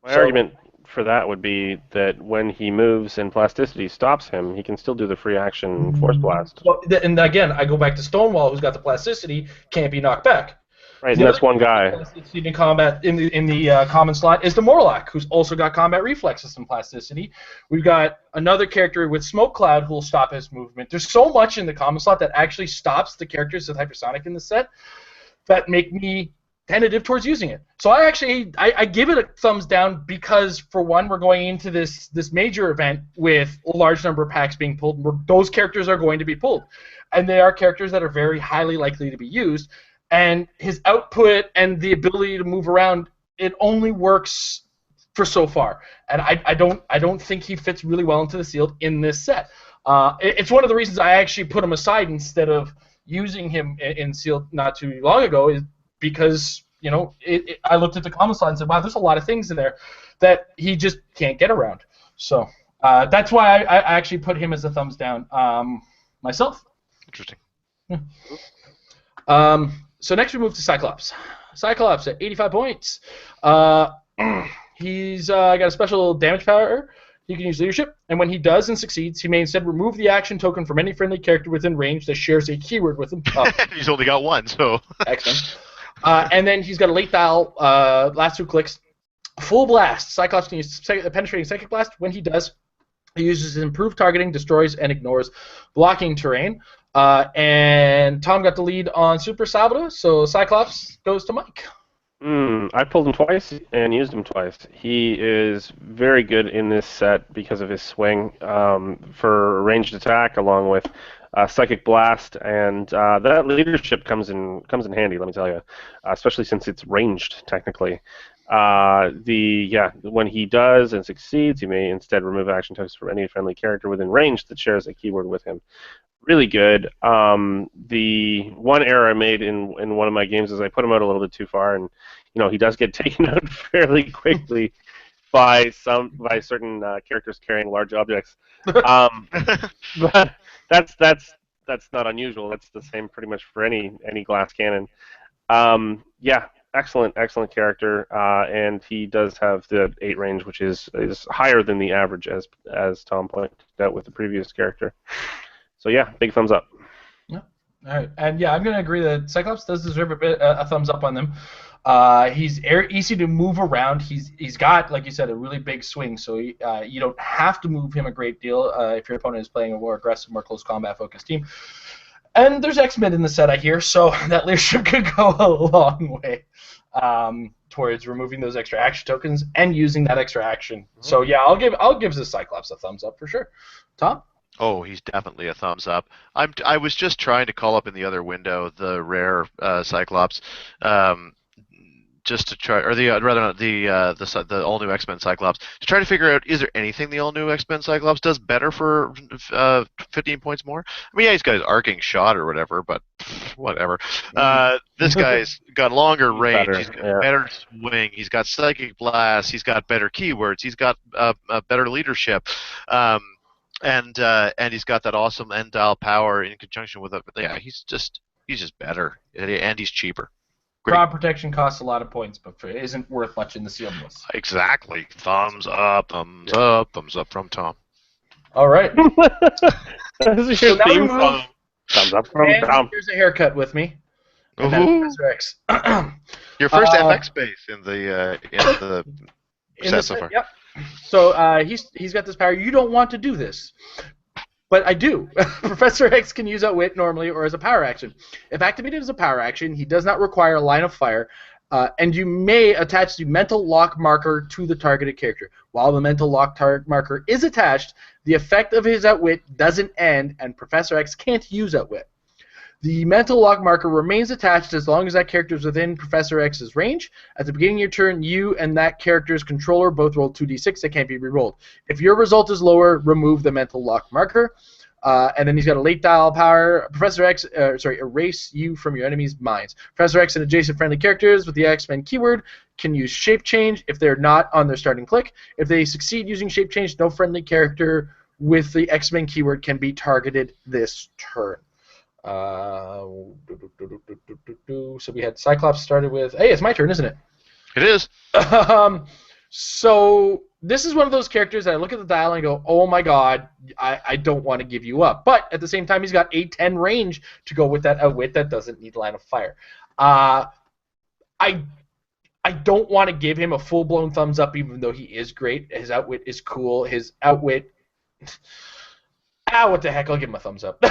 My argument for that would be that when he moves and plasticity stops him, he can still do the free action Force Blast. Well, and again, I go back to Stonewall, who's got the plasticity, can't be knocked back. Right, and that's one guy. In combat in the common slot is the Morlock, who's also got combat reflexes and plasticity. We've got another character with Smoke Cloud who will stop his movement. There's so much in the common slot that actually stops the characters with hypersonic in the set that make me tentative towards using it. So I give it a thumbs down because, for one, we're going into this major event with a large number of packs being pulled. Those characters are going to be pulled, and they are characters that are very highly likely to be used. And his output and the ability to move around, it only works for so far. And I don't think he fits really well into the sealed in this set. It's one of the reasons I actually put him aside instead of using him in sealed not too long ago, is because, you know, I looked at the common slot and said, wow, there's a lot of things in there that he just can't get around. So that's why I actually put him as a thumbs down myself. Interesting. Yeah. So next we move to Cyclops. Cyclops at 85 points. He's got a special damage power. He can use leadership, and when he does and succeeds, he may instead remove the action token from any friendly character within range that shares a keyword with him. He's only got one, so... Excellent. And then he's got a late dial, last 2 clicks. Full blast. Cyclops can use penetrating psychic blast. When he does, he uses improved targeting, destroys, and ignores blocking terrain. And Tom got the lead on Super Salvador, so Cyclops goes to Mike. I pulled him twice and used him twice. He is very good in this set because of his swing for ranged attack, along with Psychic Blast, and that leadership comes in handy. Let me tell you, especially since it's ranged technically. When he does and succeeds, he may instead remove action tokens from any friendly character within range that shares a keyword with him. Really good. The one error I made in one of my games is I put him out a little bit too far, and he does get taken out fairly quickly by certain characters carrying large objects. But that's not unusual. That's the same pretty much for any glass cannon. Excellent character, and he does have the 8 range, which is higher than the average, as Tom pointed out with the previous character. So yeah, big thumbs up. Yeah. All right, and yeah, I'm going to agree that Cyclops does deserve a thumbs up on them. He's easy to move around. He's got, like you said, a really big swing, so you don't have to move him a great deal if your opponent is playing a more aggressive, more close combat focused team. And there's X-Men in the set, I hear, so that leadership could go a long way towards removing those extra action tokens and using that extra action. Mm-hmm. So yeah, I'll give the Cyclops a thumbs up for sure. Tom? Oh, he's definitely a thumbs up. I was just trying to call up in the other window the rare Cyclops, just to try, or the all new X-Men Cyclops, to try to figure out, is there anything the all new X-Men Cyclops does better for 15 points more? I mean, yeah, he's got his arcing shot or whatever, but whatever. This guy's got longer range. He's got better swing. He's got psychic blast. He's got better keywords. He's got better leadership. And he's got that awesome end dial power in conjunction with it. But yeah, he's just better, and he's cheaper. Great. Crowd protection costs a lot of points, but it isn't worth much in the sealed list. Exactly. Thumbs up from Tom. All right. This is your theme song. Thumbs up from Tom. Here's a haircut with me. And then Professor X. Your first FX base in the set so far. Yep. So he's got this power. You don't want to do this, but I do. Professor X can use Outwit normally or as a power action. If activated as a power action, he does not require a line of fire, and you may attach the mental lock marker to the targeted character. While the mental lock marker is attached, the effect of his Outwit doesn't end, and Professor X can't use Outwit. The mental lock marker remains attached as long as that character is within Professor X's range. At the beginning of your turn, you and that character's controller both roll 2d6 that can't be rerolled. If your result is lower, remove the mental lock marker. And then he's got a late dial power. Professor X, erase you from your enemy's minds. Professor X and adjacent friendly characters with the X-Men keyword can use shape change if they're not on their starting click. If they succeed using shape change, no friendly character with the X-Men keyword can be targeted this turn. So we had Cyclops started with. Hey, it's my turn, isn't it? It is. So this is one of those characters that I look at the dial and go, oh my god, I don't want to give you up. But at the same time, he's got 8-10 range to go with that outwit that doesn't need line of fire. I don't want to give him a full-blown thumbs up, even though he is great. His outwit is cool. His outwit... what the heck, I'll give him a thumbs up.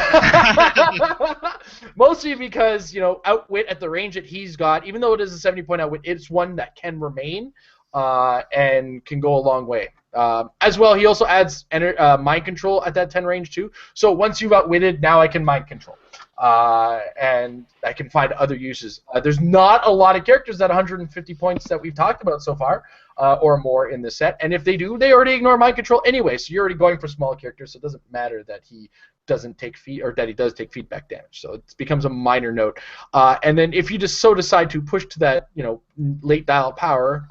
Mostly because, outwit at the range that he's got, even though it is a 70-point outwit, it's one that can remain and can go a long way. As well, he also adds mind control at that 10 range too. So once you've outwitted, now I can mind control. And I can find other uses. There's not a lot of characters at 150 points that we've talked about so far, or more in this set. And if they do, they already ignore mind control anyway. So you're already going for small characters, so it doesn't matter that he doesn't take or that he does take feedback damage. So it becomes a minor note. And then if you just so decide to push to that, late dial power,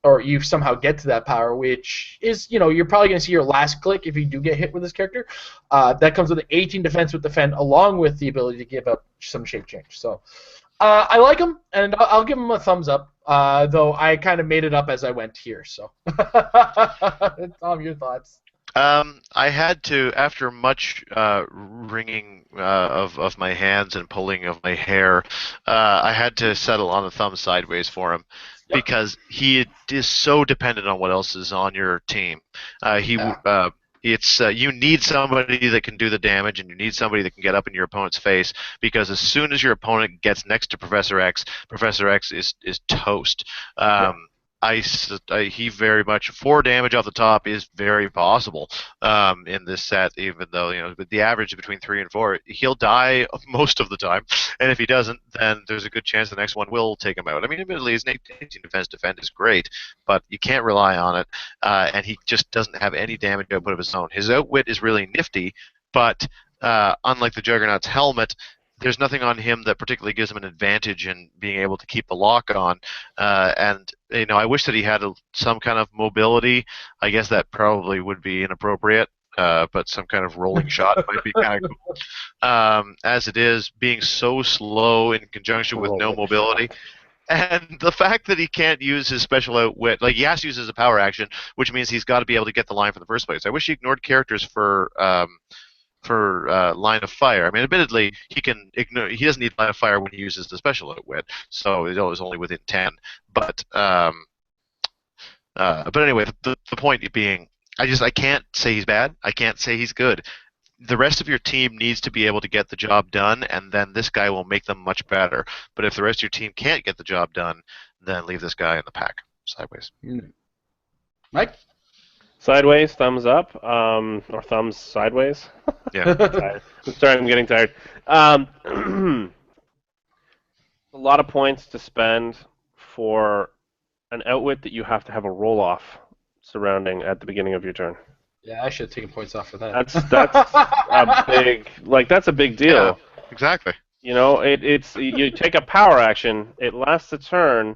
or you somehow get to that power, which is, you're probably going to see your last click if you do get hit with this character. That comes with an 18 defense with defend, along with the ability to give up some shape change. So I like him, and I'll give him a thumbs up, though I kind of made it up as I went here. So, Tom, your thoughts? I had to, after much wringing of my hands and pulling of my hair, I had to settle on a thumb sideways for him. Yep. Because he is so dependent on what else is on your team. You need somebody that can do the damage, and you need somebody that can get up in your opponent's face. Because as soon as your opponent gets next to Professor X is toast. Yep. He very much 4 damage off the top is very possible in this set, even though the average is between 3 and 4. He'll die most of the time, and if he doesn't, then there's a good chance the next one will take him out. I mean, admittedly, his 18 defend is great, but you can't rely on it, and he just doesn't have any damage output of his own. His outwit is really nifty, but unlike the Juggernaut's helmet, there's nothing on him that particularly gives him an advantage in being able to keep the lock on. And I wish that he had some kind of mobility. I guess that probably would be inappropriate, but some kind of rolling shot might be kind of cool. As it is, being so slow in conjunction with no mobility. And the fact that he can't use his special outwit, he has to use it as a power action, which means he's got to be able to get the line from the first place. I wish he ignored characters for line of fire. I mean, admittedly, he doesn't need line of fire when he uses the special outwit, so it was only within 10. But anyway, the point being, I can't say he's bad. I can't say he's good. The rest of your team needs to be able to get the job done, and then this guy will make them much better. But if the rest of your team can't get the job done, then leave this guy in the pack sideways. Mike? Sideways, thumbs up, or thumbs sideways. Yeah. I'm sorry, I'm getting tired. A lot of points to spend for an outwit that you have to have a roll-off surrounding at the beginning of your turn. Yeah, I should have taken points off for that. That's a big deal. Yeah, exactly. It's you take a power action, it lasts a turn,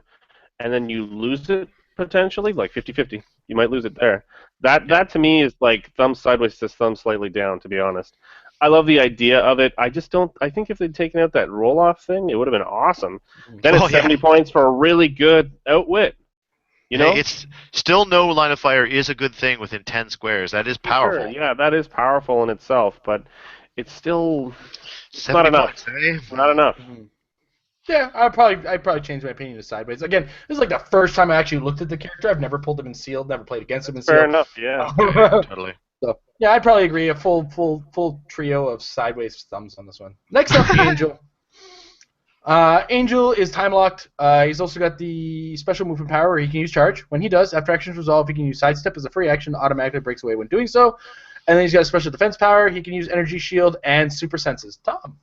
and then you lose it potentially, 50-50. You might lose it there. That to me is thumb sideways to thumb slightly down, to be honest. I love the idea of it. I just don't. I think if they'd taken out that roll-off thing, it would have been awesome. Then it's 70 points for a really good outwit. Hey, it's still no line of fire is a good thing within 10 squares. That is powerful. Sure, yeah, that is powerful in itself, but it's still not enough. Bucks, eh? Not enough. Yeah, I'd probably change my opinion to sideways. Again, this is the first time I actually looked at the character. I've never pulled him in sealed, never played against him in sealed. Fair enough, yeah. Totally. So yeah, I'd probably agree. A full trio of sideways thumbs on this one. Next up, Angel. Angel is time locked. He's also got the special movement power where he can use charge. When he does, after actions resolve, he can use sidestep as a free action. Automatically breaks away when doing so. And then he's got a special defense power. He can use energy shield and super senses. Tom.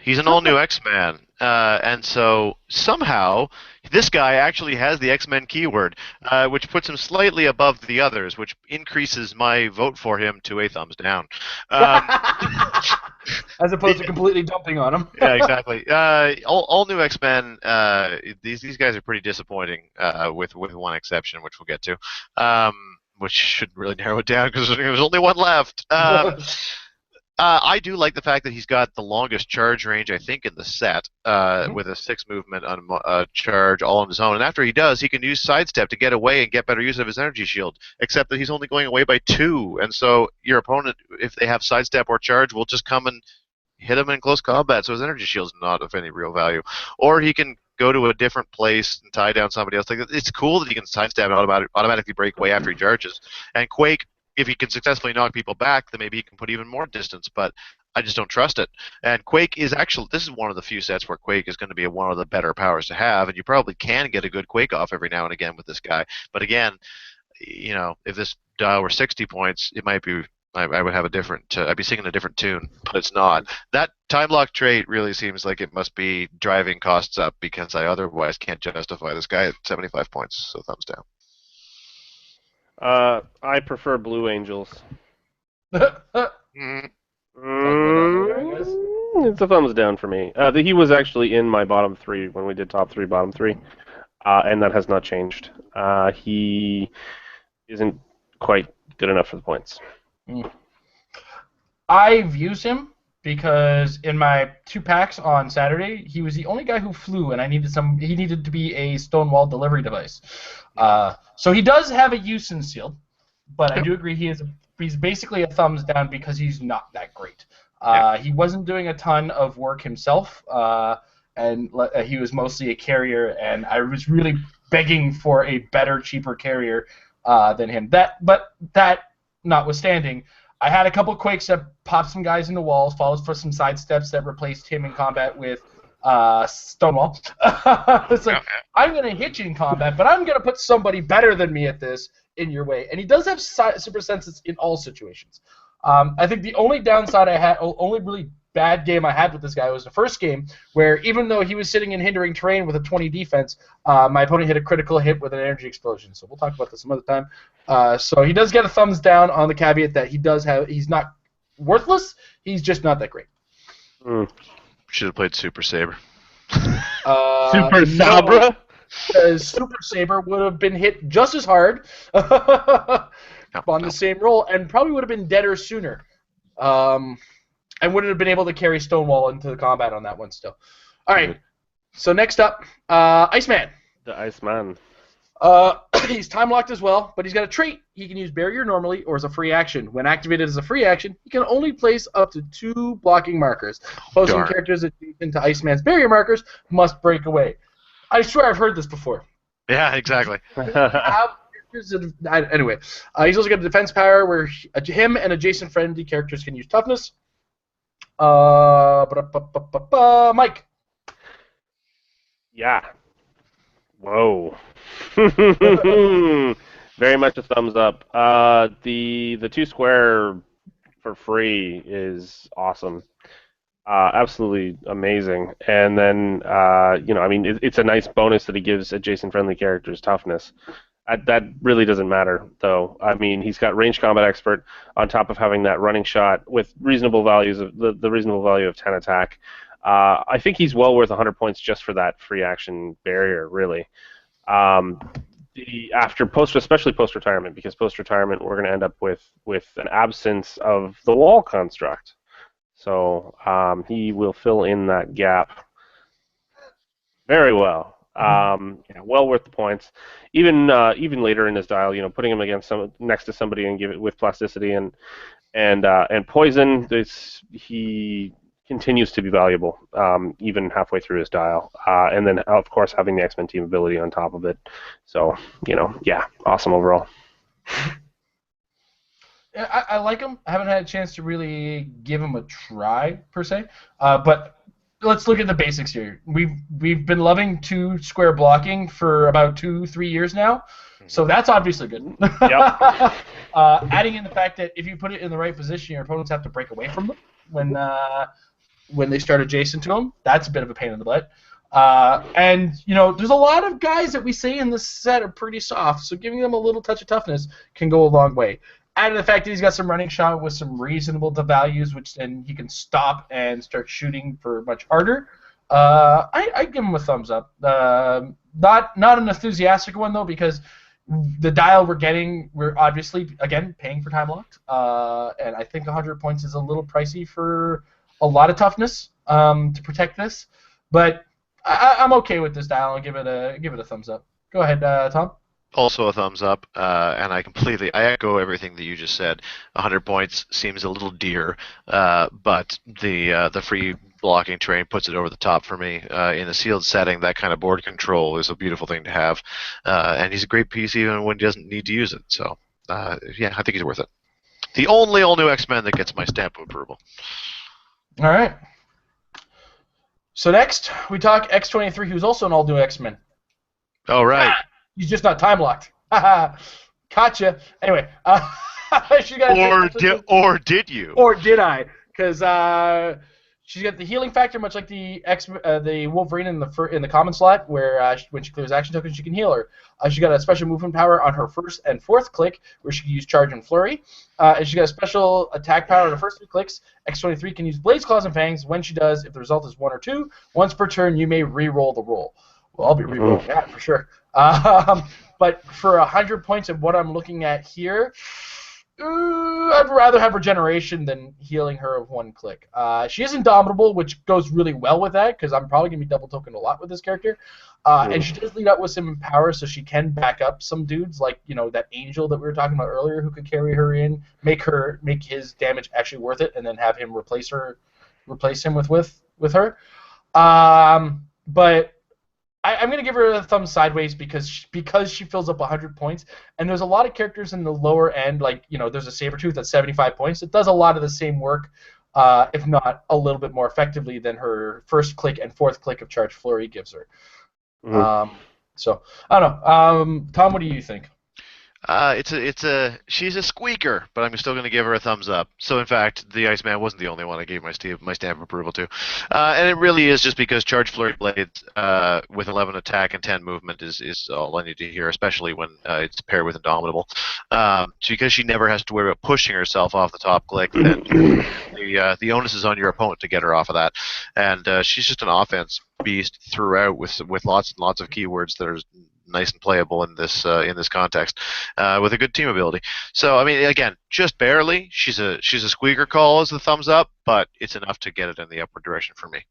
He's an all-new X-Man, and so somehow this guy actually has the X-Men keyword, which puts him slightly above the others, which increases my vote for him to a thumbs down. As opposed to completely dumping on him. Yeah, exactly. All new X-Men. These guys are pretty disappointing, with one exception, which we'll get to, which should really narrow it down because there's only one left. I do like the fact that he's got the longest charge range, I think, in the set, with a 6 movement on charge all on his own. And after he does, he can use sidestep to get away and get better use of his energy shield, except that he's only going away by 2. And so your opponent, if they have sidestep or charge, will just come and hit him in close combat, so his energy shield's not of any real value. Or he can go to a different place and tie down somebody else. It's cool that he can sidestep and automatically break away after he charges. And Quake, if he can successfully knock people back, then maybe he can put even more distance, but I just don't trust it. And Quake is actually, this is one of the few sets where Quake is going to be one of the better powers to have, and you probably can get a good Quake off every now and again with this guy. But again, if this dial were 60 points, it might be, I would have a different, I'd be singing a different tune, but it's not. That time lock trait really seems like it must be driving costs up because I otherwise can't justify this guy at 75 points, so thumbs down. I prefer Blue Angels. Mm. It's a thumbs down for me. He was actually in my bottom 3 when we did top 3, bottom 3, and that has not changed. He isn't quite good enough for the points. I've used him because in my 2 packs on Saturday, he was the only guy who flew, and he needed to be a Stonewall delivery device. So he does have a use in sealed, but I do agree he's basically a thumbs down because he's not that great. He wasn't doing a ton of work himself, and he was mostly a carrier, and I was really begging for a better, cheaper carrier than him. But that notwithstanding, I had a couple of Quakes that popped some guys into walls, followed for some sidesteps that replaced him in combat with Stonewall. It's like, I'm going to hit you in combat, but I'm going to put somebody better than me at this in your way. And he does have super senses in all situations. I think the only downside I had, only really bad game I had with this guy was the first game, where even though he was sitting in hindering terrain with a 20 defense, my opponent hit a critical hit with an energy explosion. So we'll talk about this some other time. So he does get a thumbs down on the caveat that he's not worthless, he's just not that great. Should have played Super Saber. Super Sabra? Super Saber would have been hit just as hard on the same roll, and probably would have been deader sooner. And wouldn't have been able to carry Stonewall into the combat on that one still. All right, so next up, Iceman. The Iceman. He's time locked as well, but he's got a trait. He can use Barrier normally or as a free action. When activated as a free action, he can only place up to 2 blocking markers. Opposing characters adjacent to Iceman's Barrier markers must break away. I swear I've heard this before. Yeah, exactly. Anyway, he's also got a defense power where him and adjacent friendly characters can use toughness. Mike. Yeah. Whoa. Very much a thumbs up. The 2 square for free is awesome. Absolutely amazing. And then it's a nice bonus that he gives adjacent friendly characters toughness. That really doesn't matter, though. I mean, he's got range combat expert on top of having that running shot with reasonable values of the reasonable value of 10 attack. I think he's well worth 100 points just for that free action barrier, really. Especially post-retirement, because post-retirement we're going to end up with an absence of the wall construct. So he will fill in that gap very well. Well worth the points. Even later in his dial, putting him against next to somebody and give it with plasticity and poison. He continues to be valuable, even halfway through his dial. And then of course having the X-Men team ability on top of it. So awesome overall. I like him. I haven't had a chance to really give him a try per se, but. Let's look at the basics here. We've been loving 2 square blocking for about 2-3 years now, so that's obviously good. Yep. Adding in the fact that if you put it in the right position, your opponents have to break away from them when when they start adjacent to him. That's a bit of a pain in the butt. And, there's a lot of guys that we say in this set are pretty soft, so giving them a little touch of toughness can go a long way. Add to the fact that he's got some running shot with some reasonable values, which then he can stop and start shooting for much harder. I give him a thumbs up. Not an enthusiastic one, though, because the dial we're getting, we're obviously, again, paying for time locked. And I think 100 points is a little pricey for a lot of toughness to protect this. But I'm okay with this dial and give it a thumbs up. Go ahead, Tom. Also a thumbs up, and I echo everything that you just said. 100 points seems a little dear, but the free blocking terrain puts it over the top for me. In a sealed setting, that kind of board control is a beautiful thing to have, and he's a great piece even when he doesn't need to use it. So, yeah, I think he's worth it. The only all-new X-Men that gets my stamp of approval. All right. So next, we talk X-23, who's also an all-new X-Men. Oh, right. He's just not time locked. Gotcha. Anyway, or did you? Or did I? Because she's got the healing factor, much like the Wolverine in the common slot, where when she clears action tokens, she can heal her. She's got a special movement power on her first and fourth click, where she can use Charge and Flurry. And she's got a special attack power on her first 3 clicks. X-23 can use Blaze Claws and Fangs. When she does, if the result is 1 or 2, once per turn, you may re-roll the roll. Well, I'll be re-rolling that for sure. But for 100 points of what I'm looking at here, I'd rather have Regeneration than healing her of 1 click. She is Indomitable, which goes really well with that, because I'm probably going to be double tokened a lot with this character. And she does lead up with some power, so she can back up some dudes, like that Angel that we were talking about earlier, who could carry her in, make his damage actually worth it, and then have him replace him with her. But I'm going to give her a thumb sideways because she fills up 100 points, and there's a lot of characters in the lower end, like, there's a Sabretooth at 75 points. It does a lot of the same work, if not a little bit more effectively than her first click and fourth click of Charge Flurry gives her. So, I don't know. Tom, what do you think? She's a squeaker, but I'm still going to give her a thumbs up. So in fact, the Iceman wasn't the only one I gave my stamp of approval to, and it really is just because Charge Flurry Blades with 11 attack and 10 movement is all I need to hear, especially when it's paired with Indomitable. Because she never has to worry about pushing herself off the top click, then the onus is on your opponent to get her off of that, and she's just an offense beast throughout with lots and lots of keywords that are nice and playable in this context, with a good team ability. So I mean, again, just barely. She's a squeaker call as the thumbs up, but it's enough to get it in the upward direction for me.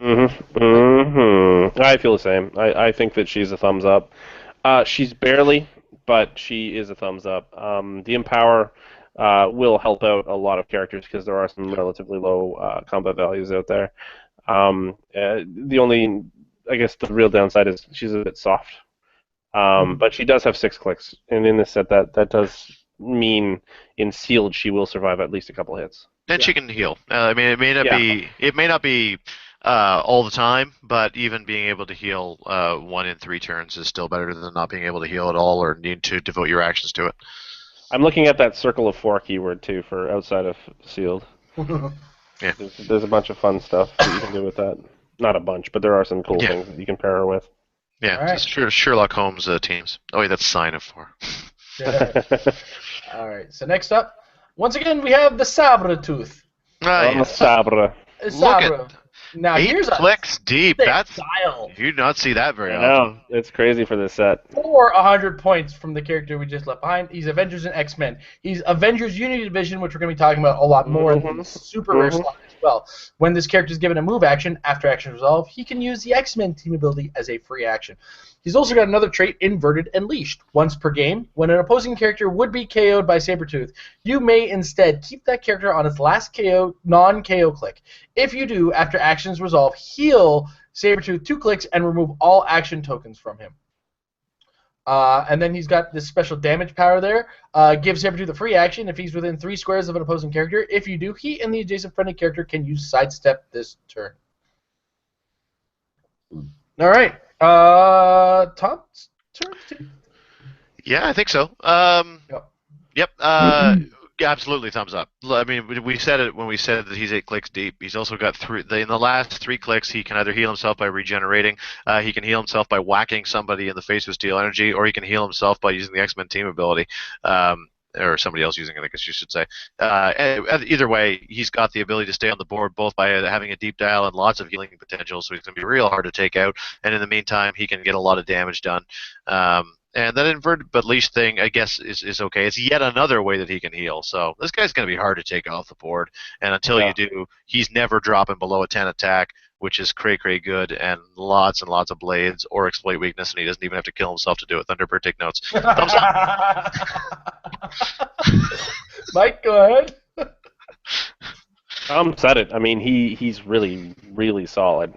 I feel the same. I think that she's a thumbs up. She's barely, but she is a thumbs up. The Empower will help out a lot of characters because there are some relatively low combat values out there. The only, I guess, the real downside is she's a bit soft. But she does have 6 clicks, and in this set, that does mean in sealed she will survive at least a couple hits. And she can heal. I mean, it may not be all the time, but even being able to heal 1 in 3 turns is still better than not being able to heal at all or need to devote your actions to it. I'm looking at that circle of 4 keyword too for outside of sealed. Yeah, there's a bunch of fun stuff that you can do with that. Not a bunch, but there are some cool things that you can pair her with. Yeah, right. Just Sherlock Holmes teams. Oh wait, that's Sign of 4. All right. So next up, once again, we have the Sabretooth. Sabre. Look at now 8 clicks deep. That's dial. You do not see that very often. No, it's crazy for this set. For 100 points from the character we just left behind. He's Avengers and X-Men. He's Avengers Unity Division, which we're going to be talking about a lot more in the super rare slot as well. When this character is given a move action after action resolve, he can use the X-Men team ability as a free action. He's also got another trait, Inverted and Leashed. Once per game, when an opposing character would be KO'd by Sabretooth, you may instead keep that character on its last KO, non-KO click. If you do, after actions resolve, heal Sabretooth 2 clicks and remove all action tokens from him. And then he's got this special damage power there. Give Sabretooth a free action if he's within 3 squares of an opposing character. If you do, he and the adjacent friendly character can use Sidestep this turn. All right. Tom's turn? Yeah, I think so. Yep. Absolutely, thumbs up. I mean, we said it when we said that he's 8 clicks deep. He's also got in the last 3 clicks, he can either heal himself by regenerating, he can heal himself by whacking somebody in the face with steel energy, or he can heal himself by using the X-Men team ability, or somebody else using it, I guess you should say. Either way, he's got the ability to stay on the board both by having a deep dial and lots of healing potential, so he's going to be real hard to take out, and in the meantime, he can get a lot of damage done. And that inverted but leash thing, I guess, is okay. It's yet another way that he can heal. So this guy's going to be hard to take off the board. And until you do, he's never dropping below a 10 attack, which is cray good, and lots of blades or exploit weakness, and he doesn't even have to kill himself to do it. Thunderbird, take notes. Thumbs up. Mike, go ahead. Said it. I mean, he's really solid.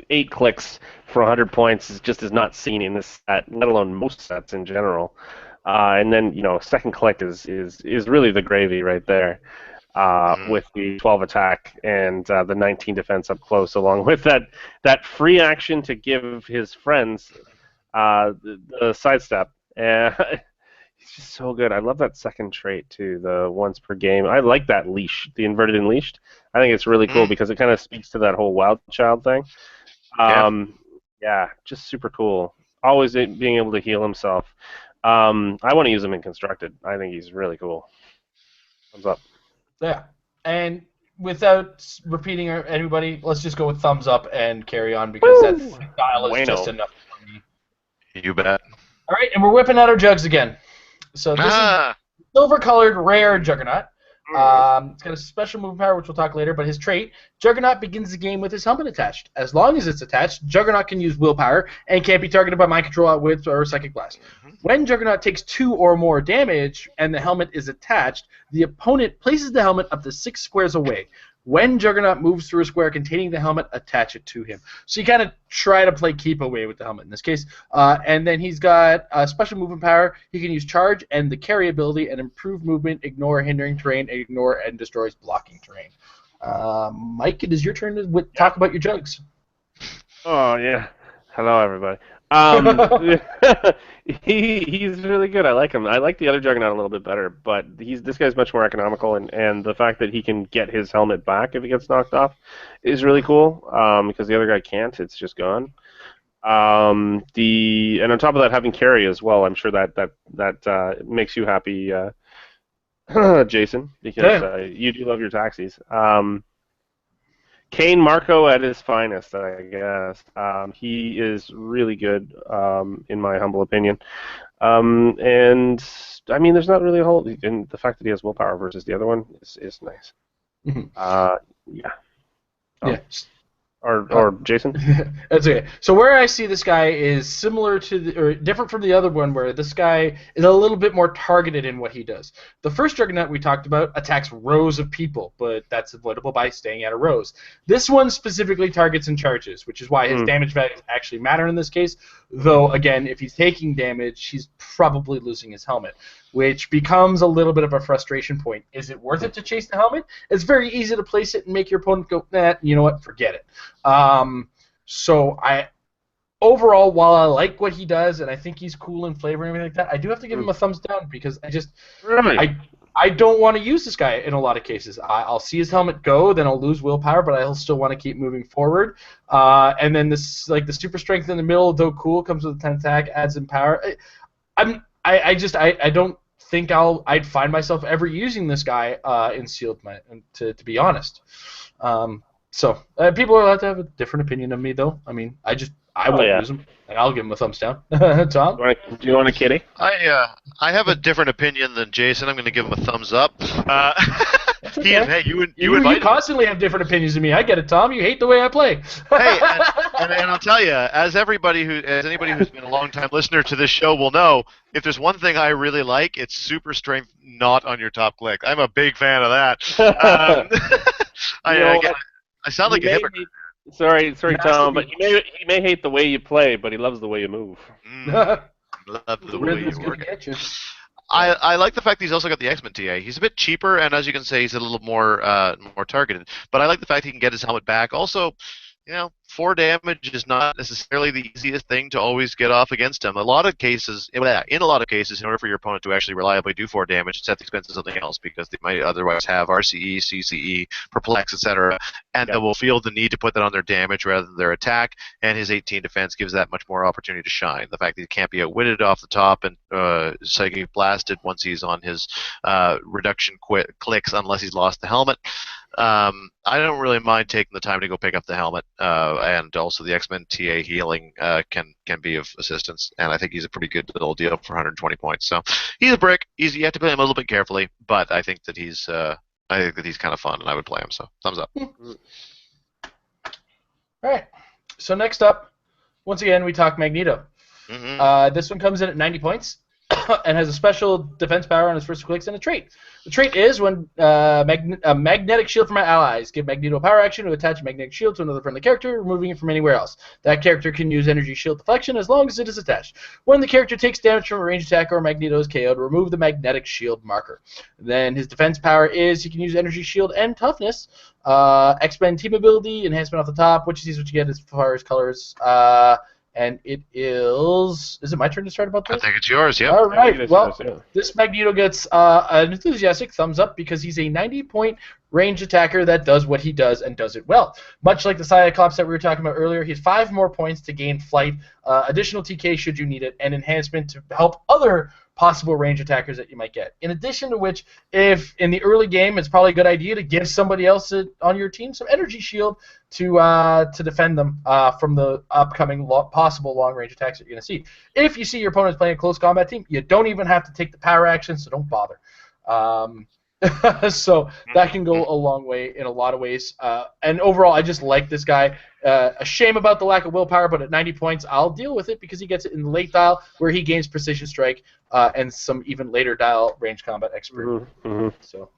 8 clicks for 100 points is not seen in this set, let alone most sets in general. And then second click is really the gravy right there, with the 12 attack and the 19 defense up close, along with that free action to give his friends the sidestep. He's just so good. I love that second trait too, the once per game. I like that leash, the inverted and leashed. I think it's really cool because it kind of speaks to that whole wild child thing. Yeah, just super cool. Always being able to heal himself. I want to use him in constructed. I think he's really cool. Thumbs up. Yeah, and without repeating anybody, let's just go with thumbs up and carry on because that dial is just enough for me. You bet. All right, and we're whipping out our jugs again. So this is silver-colored rare Juggernaut. It's got a special move power, which we'll talk later, but his trait, Juggernaut begins the game with his helmet attached. As long as it's attached, Juggernaut can use willpower and can't be targeted by mind control, outwits, or psychic blast. When Juggernaut takes 2 or more damage and the helmet is attached, the opponent places the helmet up to 6 squares away. When Juggernaut moves through a square containing the helmet, attach it to him. So you kind of try to play keep away with the helmet in this case. And then he's got special movement power. He can use charge and the carry ability and improve movement, ignore hindering terrain, ignore and destroys blocking terrain. Mike, it is your turn to talk about your jugs. Oh, yeah. Hello, everybody. He's really good. I like him. I like the other Juggernaut a little bit better, but this guy's much more economical, and the fact that he can get his helmet back if he gets knocked off is really cool, because the other guy can't. It's just gone. And on top of that, having carry as well, I'm sure that makes you happy, Jason, because you do love your taxis. Kane Marco at his finest, I guess. He is really good, in my humble opinion. And, I mean, there's not really a whole... And the fact that he has willpower versus the other one is nice. Yeah. Yeah. Or Jason? That's okay. So where I see this guy is similar to or different from the other one, where this guy is a little bit more targeted in what he does. The first Juggernaut we talked about attacks rows of people, but that's avoidable by staying out of rows. This one specifically targets and charges, which is why his damage values actually matter in this case. Though, again, if he's taking damage, he's probably losing his helmet, which becomes a little bit of a frustration point. Is it worth it to chase the helmet? It's very easy to place it and make your opponent go, nah, you know what, forget it. So overall, while I like what he does and I think he's cool in flavor and everything like that, I do have to give him a thumbs down because I don't want to use this guy in a lot of cases. I'll see his helmet go, then I'll lose willpower, but I'll still want to keep moving forward. And then this, like the super strength in the middle, though cool, comes with a 10 attack, adds in power. I don't think I'd find myself ever using this guy in sealed, to be honest. So people are allowed to have a different opinion of me, though. I mean, I won't use him, and I'll give him a thumbs down. Tom, do you want a kitty? I have a different opinion than Jason. I'm going to give him a thumbs up. Okay. You constantly have different opinions than me. I get it, Tom. You hate the way I play. Hey, and I'll tell you, as anybody who's been a long-time listener to this show will know, if there's one thing I really like, it's super strength not on your top click. I'm a big fan of that. I sound like a hypocrite. Sorry, Tom, but he may hate the way you play, but he loves the way you move. Love the way you work. I like the fact that he's also got the X-Men TA. He's a bit cheaper, and as you can say, he's a little more targeted. But I like the fact he can get his helmet back. Also, 4 damage is not necessarily the easiest thing to always get off against him. In a lot of cases, in order for your opponent to actually reliably do 4 damage, it's at the expense of something else, because they might otherwise have RCE, CCE, Perplex, etc., and they will feel the need to put that on their damage rather than their attack, and his 18 defense gives that much more opportunity to shine. The fact that he can't be outwitted off the top and psychic blasted once he's on his reduction clicks unless he's lost the helmet. I don't really mind taking the time to go pick up the helmet, and also the X-Men TA healing can be of assistance, and I think he's a pretty good little deal for 120 points. So he's a brick. You have to play him a little bit carefully, but I think that he's kind of fun, and I would play him. So thumbs up. All right. So next up, once again, we talk Magneto. This one comes in at 90 points and has a special defense power on his first clicks and a trait. The trait is when a magnetic shield for my allies. Give Magneto a power action to attach a magnetic shield to another friendly character, removing it from anywhere else. That character can use energy shield deflection as long as it is attached. When the character takes damage from a ranged attack or Magneto is KO'd, remove the magnetic shield marker. Then his defense power is he can use energy shield and toughness. X-Men team ability, enhancement off the top. What you see is what you get as far as colors. And it is it my turn to start about this? I think it's yours, yeah. All right, well, this Magneto gets an enthusiastic thumbs up because he's a 90-point range attacker that does what he does and does it well. Much like the Cyclops that we were talking about earlier, he has 5 more points to gain flight, additional TK should you need it, and enhancement to help other possible range attackers that you might get. In addition to which, if in the early game, it's probably a good idea to give somebody else on your team some energy shield to defend them from the upcoming possible long-range attacks that you're going to see. If you see your opponent's playing a close combat team, you don't even have to take the power action, so don't bother. So that can go a long way in a lot of ways. And overall, I just like this guy. A shame about the lack of willpower, but at 90 points, I'll deal with it because he gets it in the late dial where he gains precision strike and some even later dial range combat expert. So,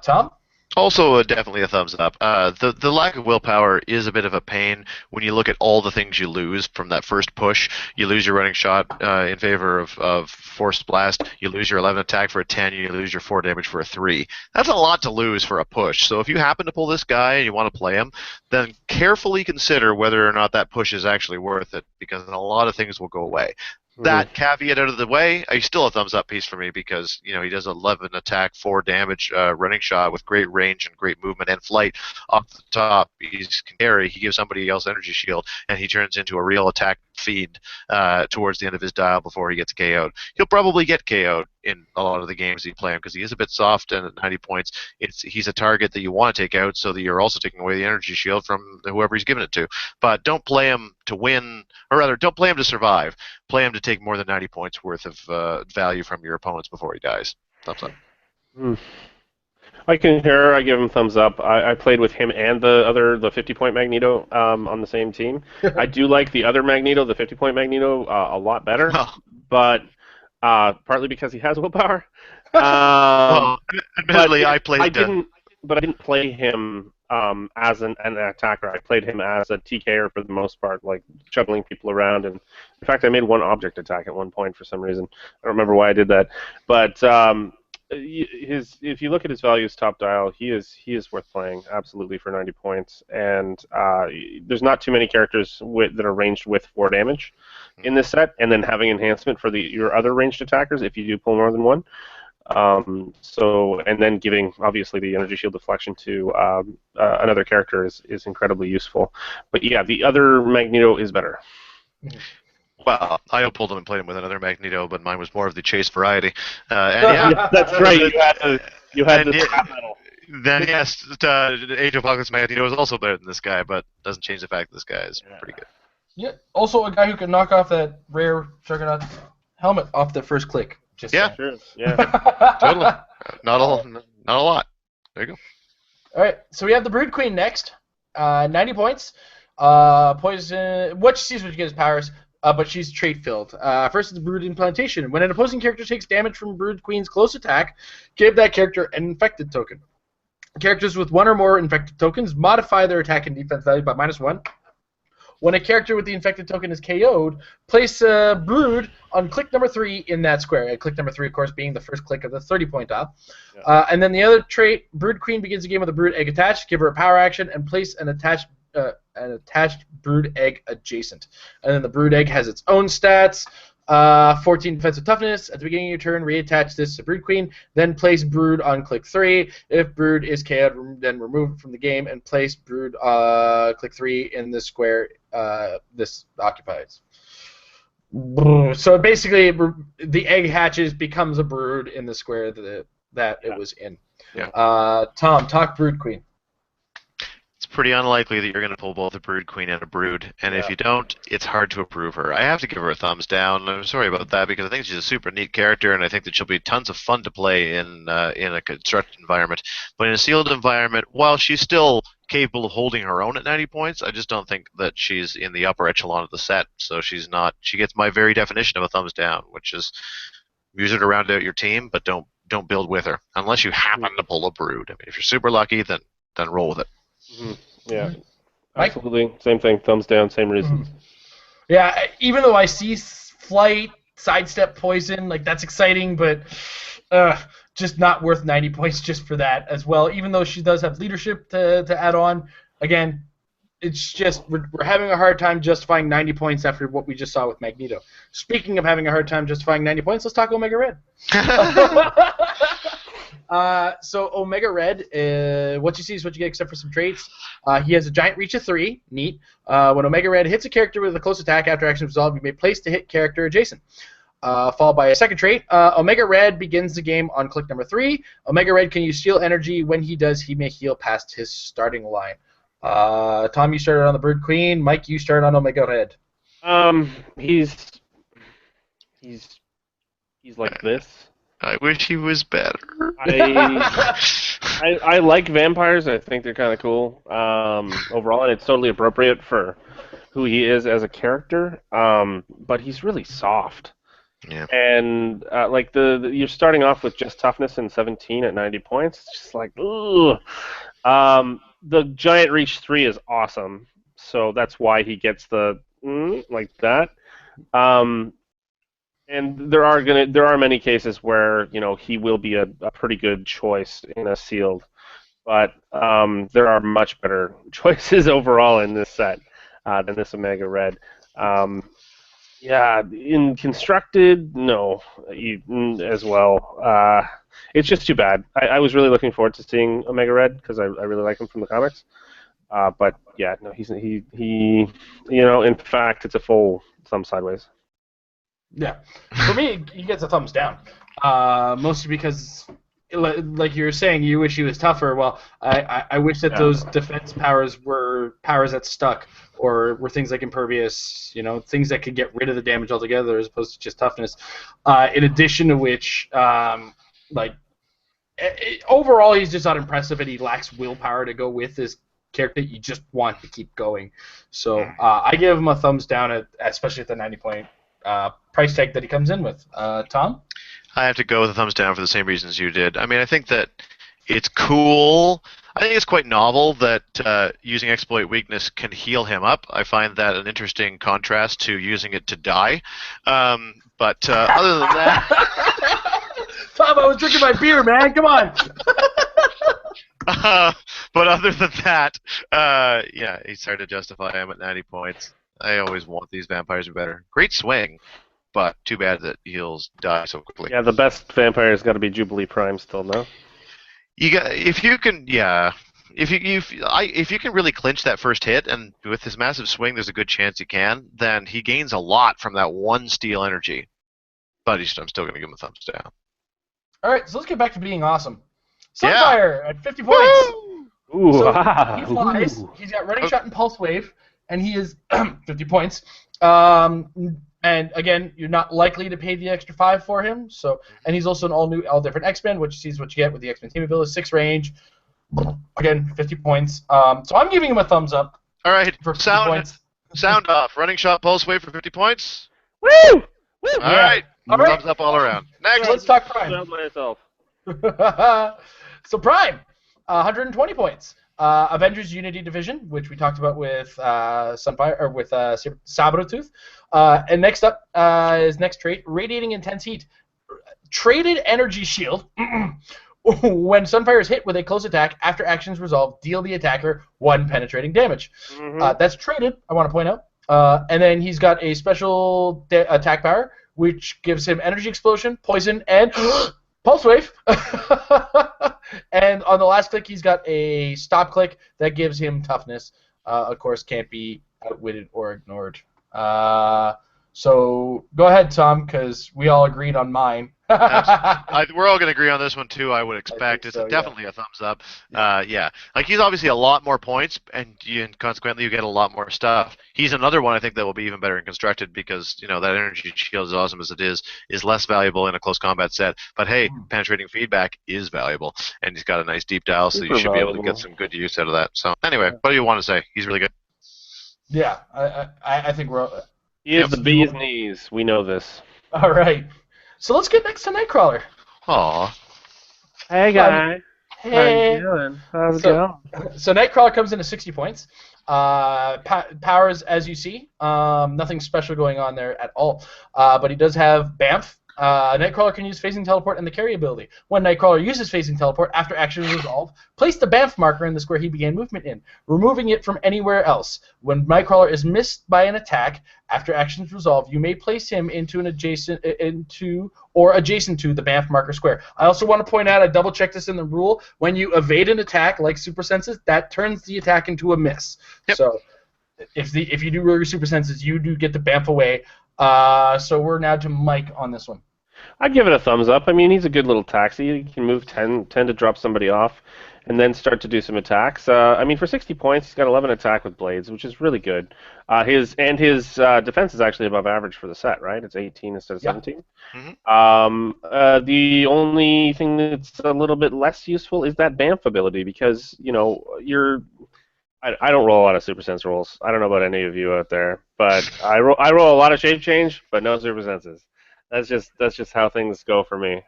Tom? Also, definitely a thumbs up. The lack of willpower is a bit of a pain when you look at all the things you lose from that first push. You lose your running shot in favor of forced blast. You lose your 11 attack for a 10. You lose your 4 damage for a 3. That's a lot to lose for a push. So if you happen to pull this guy and you want to play him, then carefully consider whether or not that push is actually worth it, because a lot of things will go away. That caveat out of the way, he's still a thumbs up piece for me because he does 11 attack, 4 damage running shot with great range and great movement and flight off the top. He can carry. He gives somebody else energy shield, and he turns into a real attack fiend towards the end of his dial before he gets KO'd. He'll probably get KO'd in a lot of the games you play him because he is a bit soft, and at 90 points, he's a target that you want to take out so that you're also taking away the energy shield from whoever he's giving it to. But don't play him to win, or rather, don't play him to survive. Play him to take more than 90 points worth of value from your opponents before he dies. Thumbs up. I can hear. I give him thumbs up. I played with him and the 50-point Magneto on the same team. I do like the other Magneto, the 50-point Magneto, a lot better, but partly because he has willpower. Admittedly, I didn't play him as an attacker. I played him as a TKer for the most part, like shuttling people around. And in fact, I made one object attack at one point for some reason. I don't remember why I did that, but. If you look at his values top dial, he is worth playing absolutely for 90 points, and there's not too many characters that are ranged with 4 damage in this set, and then having enhancement for your other ranged attackers if you do pull more than one. And then giving obviously the energy shield deflection to another character is incredibly useful. But yeah, the other Magneto is better. Well, I pulled him and played him with another Magneto, but mine was more of the chase variety. Yeah, that's right. You had the scrap metal. Then yes, Age of Apocalypse Magneto is also better than this guy, but doesn't change the fact that this guy is pretty good. Yeah. Also, a guy who can knock off that rare Juggernaut helmet off the first click. Just sure. Yeah. Totally. Not a lot. There you go. All right. So we have the Brood Queen next. 90 points. Poison. What she sees when she gets powers. But she's trait-filled. First is the Brood Implantation. When an opposing character takes damage from Brood Queen's close attack, give that character an infected token. Characters with 1 or more infected tokens modify their attack and defense value by -1. When a character with the infected token is KO'd, place a Brood on click number 3 in that square. Click number 3, of course, being the first click of the 30-point dial. And then the other trait, Brood Queen begins the game with a Brood Egg attached. Give her a power action and place an attached brood egg adjacent. And then the brood egg has its own stats. 14 defensive toughness. At the beginning of your turn, reattach this to Brood Queen. Then place Brood on click 3. If Brood is KO'd, then remove it from the game and place Brood click 3 in the square this occupies. So basically, the egg hatches, becomes a Brood in the square that it was in. Yeah. Tom, talk Brood Queen. It's pretty unlikely that you're going to pull both a Brood Queen and a Brood, and if you don't, it's hard to approve her. I have to give her a thumbs down. I'm sorry about that because I think she's a super neat character, and I think that she'll be tons of fun to play in a constructed environment. But in a sealed environment, while she's still capable of holding her own at 90 points, I just don't think that she's in the upper echelon of the set. So she's not. She gets my very definition of a thumbs down, which is use it to round out your team, but don't build with her unless you happen to pull a Brood. I mean, if you're super lucky, then roll with it. Mm-hmm. Yeah, Mike? absolutely. Same thing. Thumbs down. Same reasons. Yeah, even though I see flight, sidestep, poison, like that's exciting, but just not worth 90 points just for that as well. Even though she does have leadership to add on, again, it's just we're having a hard time justifying 90 points after what we just saw with Magneto. Speaking of having a hard time justifying 90 points, let's talk Omega Red. So Omega Red, what you see is what you get except for some traits. He has a giant reach of 3, neat. When Omega Red hits a character with a close attack after action resolved, you may place the hit character adjacent. Followed by a second trait. Omega Red begins the game on click number 3. Omega Red can use steal energy. When he does, he may heal past his starting line. Tom, you started on the Brood Queen. Mike, you started on Omega Red. He's like this. I wish he was better. I like vampires. I think they're kind of cool overall, and it's totally appropriate for who he is as a character. But he's really soft. Yeah. And like you're starting off with just toughness and 17 at 90 points. It's just like, ugh. The giant reach 3 is awesome, so that's why he gets the like that. And there are many cases where he will be a pretty good choice in a sealed, but there are much better choices overall in this set than this Omega Red. Yeah, in constructed, no, as well. It's just too bad. I was really looking forward to seeing Omega Red because I really like him from the comics. But yeah, no, he in fact, it's a full thumb sideways. Yeah, for me, he gets a thumbs down. Mostly because, like you were saying, you wish he was tougher. Well, I wish that those defense powers were powers that stuck, or were things like impervious, things that could get rid of the damage altogether as opposed to just toughness. In addition to which, overall, he's just not impressive, and he lacks willpower to go with this character you just want to keep going. So I give him a thumbs down, especially at the 90-point price tag that he comes in with. Tom? I have to go with a thumbs down for the same reasons you did. I mean, I think that it's cool. I think it's quite novel that using exploit weakness can heal him up. I find that an interesting contrast to using it to die. But other than that... Tom, I was drinking my beer, man. Come on. But other than that, yeah, it's hard to justify him at 90 points. I always want these vampires to be better. Great swing, but too bad that he'll die so quickly. Yeah, the best vampire's got to be Jubilee Prime still, no? If you can really clinch that first hit, and with his massive swing, there's a good chance he can. Then he gains a lot from that one steal energy. But I'm still going to give him a thumbs down. All right, so let's get back to being awesome. Sunfire at 50 points. Ooh, So wow. he flies. He's got running shot and pulse wave, and he is 50 points. And again, you're not likely to pay the extra 5 for him. So, and he's also an all different X-Men, which is what you get with the X-Men team ability, 6 range. Again, 50 points. So I'm giving him a thumbs up. All right, For 50 points. sound off. Running shot, pulse wave for 50 points. Woo! Woo! All right, All right. thumbs up all around. Next. So let's talk Prime. Sound myself. So Prime, 120 points. Avengers Unity Division, which we talked about with Sunfire or with Sabretooth. And next up is next trait, Radiating Intense Heat. Traded Energy Shield. When Sunfire is hit with a close attack, after actions resolve, deal the attacker 1 penetrating damage. That's traded, I want to point out. And then he's got a special attack power, which gives him Energy Explosion, Poison, and Pulse Wave. And on the last click, he's got a stop click that gives him Toughness. Of course, can't be outwitted or ignored. So go ahead, Tom, because we all agreed on mine. We're all going to agree on this one too. I would expect it's definitely a thumbs up. Yeah, like he's obviously a lot more points, and consequently you get a lot more stuff. He's another one I think that will be even better in constructed because that energy shield, as awesome as it is less valuable in a close combat set. But hey, penetrating feedback is valuable, and he's got a nice deep dial, so you should be able to get some good use out of that. So anyway, what do you want to say? He's really good. Yeah, I think we're. He is the bee's knees. We know this. All right. So let's get next to Nightcrawler. Aw. Hey, guy. Hey. How you doing? How's it going? So Nightcrawler comes in at 60 points. Powers, as you see. Nothing special going on there at all. But he does have Bamf. Nightcrawler can use Phasing Teleport and the Carry ability. When Nightcrawler uses Phasing Teleport, after action is resolved, place the Bamf marker in the square he began movement in, removing it from anywhere else. When Nightcrawler is missed by an attack, after action is resolved, you may place him into adjacent to the Bamf marker square. I also want to point out, I double-checked this in the rule, when you evade an attack, like Super Senses, that turns the attack into a miss. Yep. So if you do roll your Super Senses, you do get the Bamf away. So we're now to Mike on this one. I'd give it a thumbs up. I mean, he's a good little taxi. He can move 10 to drop somebody off, and then start to do some attacks. I mean, for 60 points, he's got 11 attack with blades, which is really good. His defense is actually above average for the set, right? It's 18 instead of 17. Mm-hmm. The only thing that's a little bit less useful is that Bamf ability because I don't roll a lot of Super Sense rolls. I don't know about any of you out there, but I roll a lot of Shape Change, but no Super Senses. That's just how things go for me.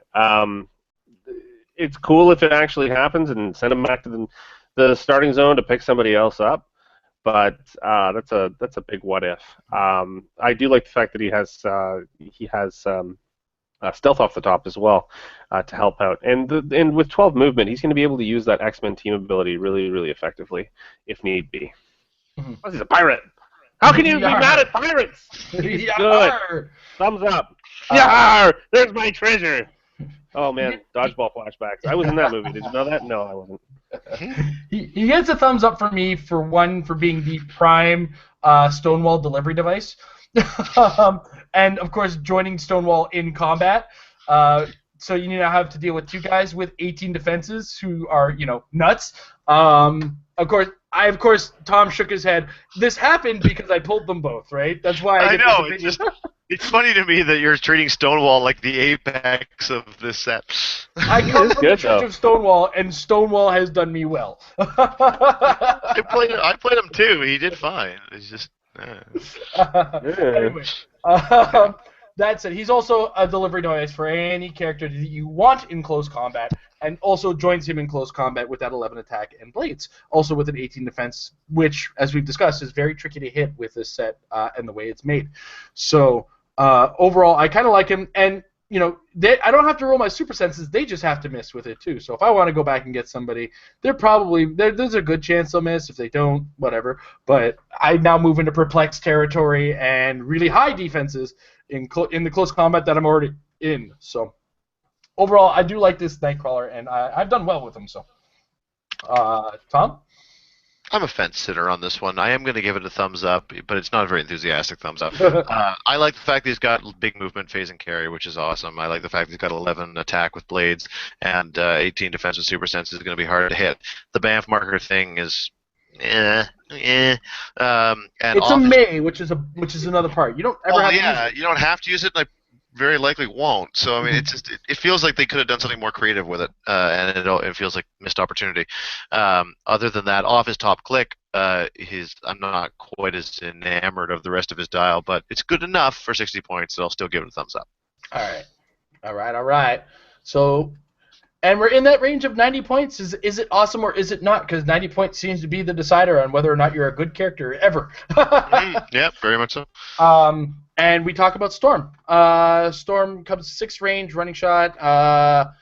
It's cool if it actually happens and send him back to the starting zone to pick somebody else up, but that's a big what if. I do like the fact that he has stealth off the top as well to help out, and with 12 movement, he's going to be able to use that X-Men team ability really, really effectively if need be. Mm-hmm. Oh, he's a pirate. How can you be mad at pirates? He's good. Thumbs up. Yeah, there's my treasure. Oh man, dodgeball flashbacks. I was in that movie. Did you know that? No, I wasn't. He gets a thumbs up for me for being the prime Stonewall delivery device, and of course joining Stonewall in combat. So you now have to deal with 2 guys with 18 defenses who are nuts. Of course, Tom shook his head. This happened because I pulled them both, right? That's why I know. It's funny to me that you're treating Stonewall like the apex of this set. I come from the Church of Stonewall, and Stonewall has done me well. I played him too. He did fine. It's just. Anyway, that said, he's also a delivery device for any character that you want in close combat, and also joins him in close combat with that 11 attack and blades, also with an 18 defense, which, as we've discussed, is very tricky to hit with this set and the way it's made. So overall, I kind of like him, and I don't have to roll my Super Senses; they just have to miss with it too. So if I want to go back and get somebody, there's a good chance they'll miss. If they don't, whatever. But I now move into perplexed territory and really high defenses in the close combat that I'm already in. So overall, I do like this Nightcrawler, and I've done well with him. So, Tom? I'm a fence sitter on this one. I am going to give it a thumbs up, but it's not a very enthusiastic thumbs up. I like the fact that he's got big movement, phase, and carry, which is awesome. I like the fact that he's got 11 attack with blades and 18 defense with super sense is going to be hard to hit. The Bamf marker thing is and it's a May, which is another part. You don't ever have to use it. You don't have to use it, and I very likely won't. So I mean, it feels like they could have done something more creative with it, and it feels like missed opportunity. Other than that, off his top click, I'm not quite as enamored of the rest of his dial, but it's good enough for 60 points that I'll still give it a thumbs up. All right. So. And we're in that range of 90 points. Is it awesome or is it not? Because 90 points seems to be the decider on whether or not you're a good character ever. Yeah, very much so. And we talk about Storm. Storm comes 6 range, running shot.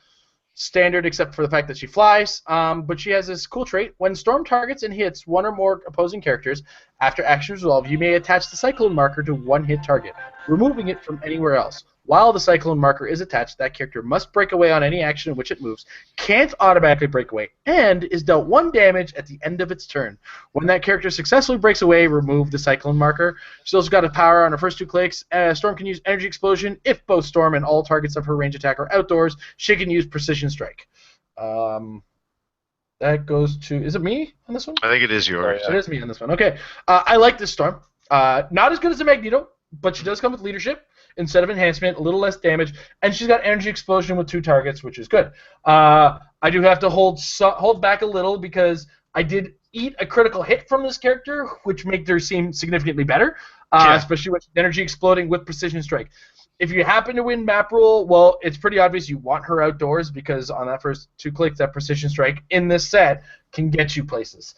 standard except for the fact that she flies, but she has this cool trait. When Storm targets and hits one or more opposing characters, after action resolve, you may attach the Cyclone marker to one hit target, removing it from anywhere else. While the Cyclone marker is attached, that character must break away on any action in which it moves, can't automatically break away, and is dealt 1 damage at the end of its turn. When that character successfully breaks away, remove the Cyclone marker. She's also got a power on her first 2 clicks. Storm can use Energy Explosion. If both Storm and all targets of her range attack are outdoors, she can use Precision Strike. That goes to... Is it me on this one? I think it is yours. It is me on this one. Okay. I like this Storm. Not as good as a Magneto, but she does come with leadership instead of enhancement, a little less damage, and she's got Energy Explosion with 2 targets, which is good. I do have to hold back a little because I did eat a critical hit from this character, which makes her seem significantly better, especially with Energy Exploding with Precision Strike. If you happen to win map rule, well, it's pretty obvious you want her outdoors because on that first 2 clicks, that Precision Strike in this set can get you places.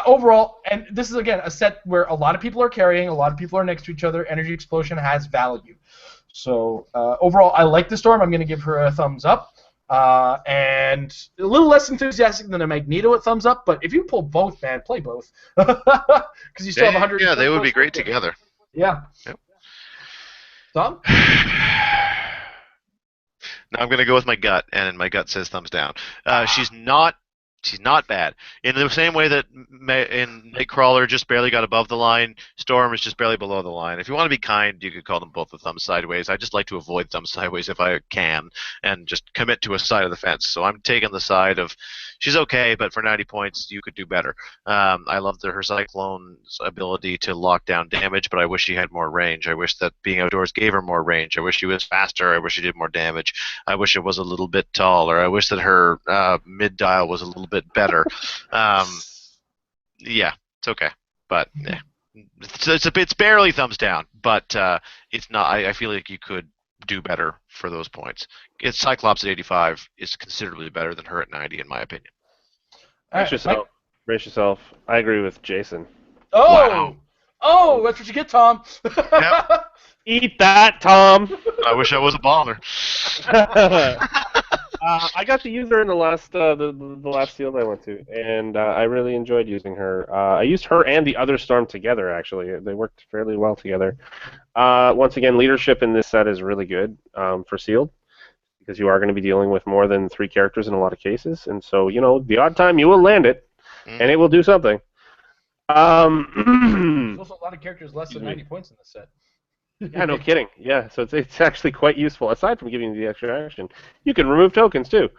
Overall, and this is, again, a set where a lot of people are carrying, a lot of people are next to each other, Energy Explosion has value. So, overall, I like the Storm. I'm going to give her a thumbs up. And a little less enthusiastic than a Magneto at thumbs up, but if you pull both, man, play both. Because you still have 100. Yeah, they would be great together. Yeah. Yep. Tom? Now I'm going to go with my gut, and my gut says thumbs down. She's not bad. In the same way that in Nightcrawler just barely got above the line, Storm is just barely below the line. If you want to be kind, you could call them both the thumbs sideways. I just like to avoid thumbs sideways if I can and just commit to a side of the fence. So I'm taking the side of she's okay, but for 90 points, you could do better. I love her Cyclone's ability to lock down damage, but I wish she had more range. I wish that being outdoors gave her more range. I wish she was faster. I wish she did more damage. I wish it was a little bit taller. I wish that her mid-dial was a little bit better. Yeah, it's okay, but yeah. It's barely thumbs down, but it's not. I feel like you could do better for those points. It's Cyclops at 85 is considerably better than her at 90, in my opinion. Brace yourself. I agree with Jason. Oh, wow. Oh, that's what you get, Tom. Yep. Eat that, Tom. I wish I was a baller. I got to use her in the last field I went to, and I really enjoyed using her. I used her and the other Storm together, actually. They worked fairly well together. Once again, leadership in this set is really good for sealed, because you are going to be dealing with more than 3 characters in a lot of cases, and so, the odd time you will land it, and it will do something. There's also a lot of characters less than 90 points in this set. Yeah, no kidding. Yeah, so it's actually quite useful. Aside from giving you the extra action, you can remove tokens too.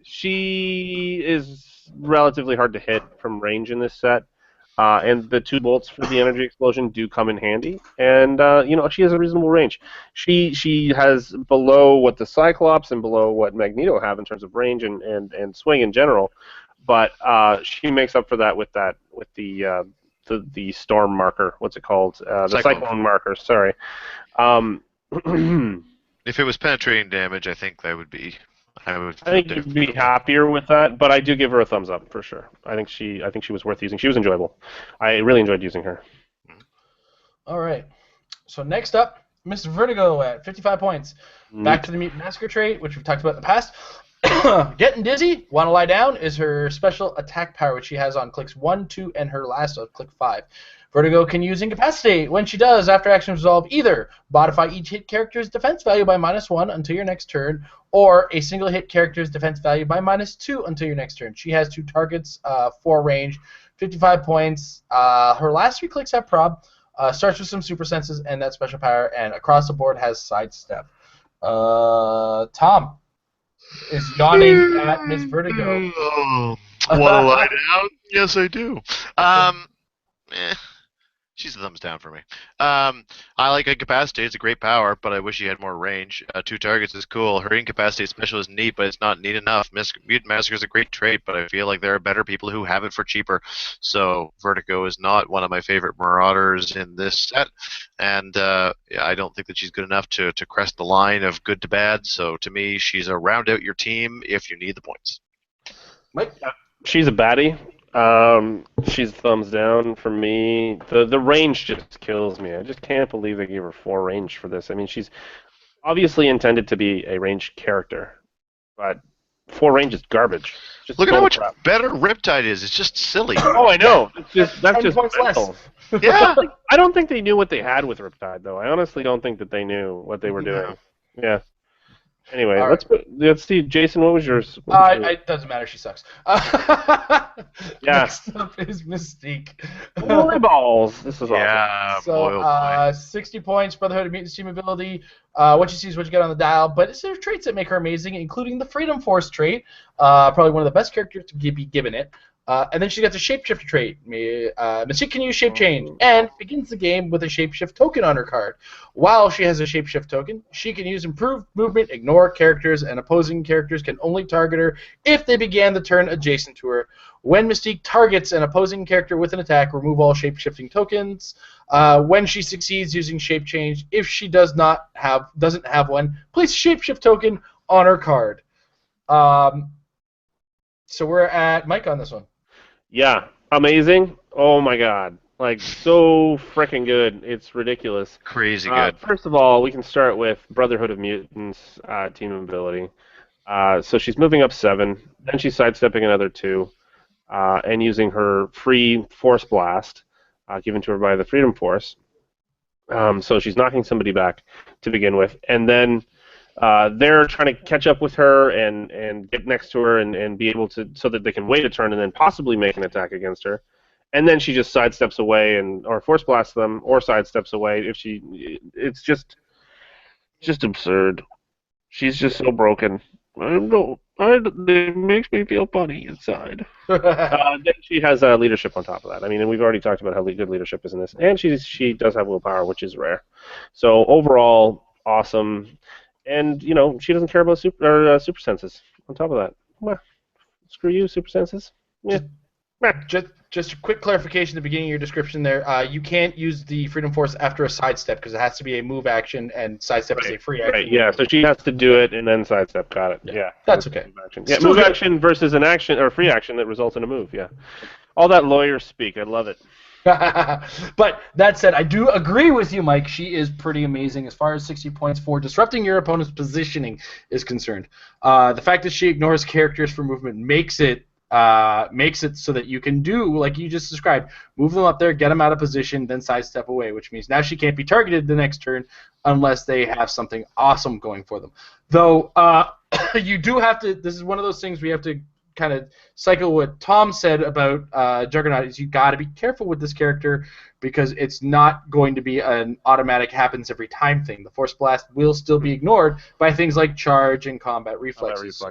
She is relatively hard to hit from range in this set, and the 2 bolts for the energy explosion do come in handy. And she has a reasonable range. She has below what the Cyclops and below what Magneto have in terms of range and swing in general, but she makes up for that with the Storm marker. What's it called? The Cyclone marker. Sorry. If it was penetrating damage, I think that would be. I think you'd be happier with that, but I do give her a thumbs up for sure. I think she was worth using. She was enjoyable. I really enjoyed using her. All right. So next up, Miss Vertigo at 55 points. Back to the Mutant Massacre trait, which we've talked about in the past. Getting Dizzy, Wanna Lie Down, is her special attack power, which she has on clicks 1, 2, and her last on click 5. Vertigo can use Incapacitate. When she does, after action resolve, either modify each hit character's defense value by -1 until your next turn, or a single hit character's defense value by -2 until your next turn. She has 2 targets, 4 range, 55 points. Her last 3 clicks have prob, starts with some super senses and that special power, and across the board has sidestep. Tom is yawning at Miss Vertigo. Wanna lie down? Yes, I do. She's a thumbs down for me. I like Incapacitate. It's a great power, but I wish she had more range. 2 targets is cool. Her Incapacitate special is neat, but it's not neat enough. Mutant Massacre is a great trait, but I feel like there are better people who have it for cheaper. So Vertigo is not one of my favorite Marauders in this set, and I don't think that she's good enough to crest the line of good to bad. So to me, she's a round out your team if you need the points. Mike? She's a baddie. She's thumbs down for me. The range just kills me. I just can't believe they gave her 4 range for this. I mean, she's obviously intended to be a ranged character, but 4 range is garbage. Just Look at how much crap. better Riptide is. It's just silly. Oh, I know. That's 10 just points mental. less. Yeah. I don't think they knew what they had with Riptide, though. I honestly don't think that they knew what they were doing. Yeah. Anyway, All let's see. Jason, what was yours? It doesn't matter. She sucks. Yeah. Next up is Mystique. Holy balls! This is Yeah. So, boy. 60 points, Brotherhood of Mutants team ability. What you see is what you get on the dial, but it's their traits that make her amazing, including the Freedom Force trait, probably one of the best characters to be given it. And then she gets a Shapeshifter trait. Mystique can use Shape Change and begins the game with a Shapeshift token on her card. While she has a Shapeshift token, she can use Improved Movement, ignore characters, and opposing characters can only target her if they began the turn adjacent to her. When Mystique targets an opposing character with an attack, remove all Shapeshifting tokens. When she succeeds using Shape Change, if she doesn't have one, place a Shapeshift token on her card. So we're at Mike on this one. Yeah, amazing. Oh my god, like so freaking good. It's ridiculous. Crazy good. First of all, we can start with Brotherhood of Mutants team ability. So she's moving up 7, then she's sidestepping another 2, and using her free Force Blast, given to her by the Freedom Force. So she's knocking somebody back to begin with, and then they're trying to catch up with her and get next to her and be able to, so that they can wait a turn and then possibly make an attack against her. And then she just sidesteps away or force blasts them or sidesteps away. It's just absurd. She's just so broken. It makes me feel funny inside. Then she has leadership on top of that. I mean, and we've already talked about how good leadership is in this, and she does have willpower, which is rare. So overall, awesome. And she doesn't care about super senses. On top of that, well, screw you, super senses. Yeah. Just a quick clarification at the beginning of your description there. You can't use the Freedom Force after a sidestep because it has to be a move action, and sidestep is a free action. Right. Yeah. So she has to do it and then sidestep. Got it. Yeah. That's okay. Move action. Yeah. Move action versus an action or free action that results in a move. Yeah. All that lawyer speak. I love it. But that said, I do agree with you, Mike. She is pretty amazing as far as 60 points for disrupting your opponent's positioning is concerned. The fact that she ignores characters for movement makes it so that you can do, like you just described, move them up there, get them out of position, then sidestep away, which means now she can't be targeted the next turn unless they have something awesome going for them. Though, you do have to, this is one of those things we have to kind of cycle what Tom said about Juggernaut, is you got to be careful with this character because it's not going to be an automatic happens every time thing. The Force Blast will still be ignored by things like charge and combat reflexes.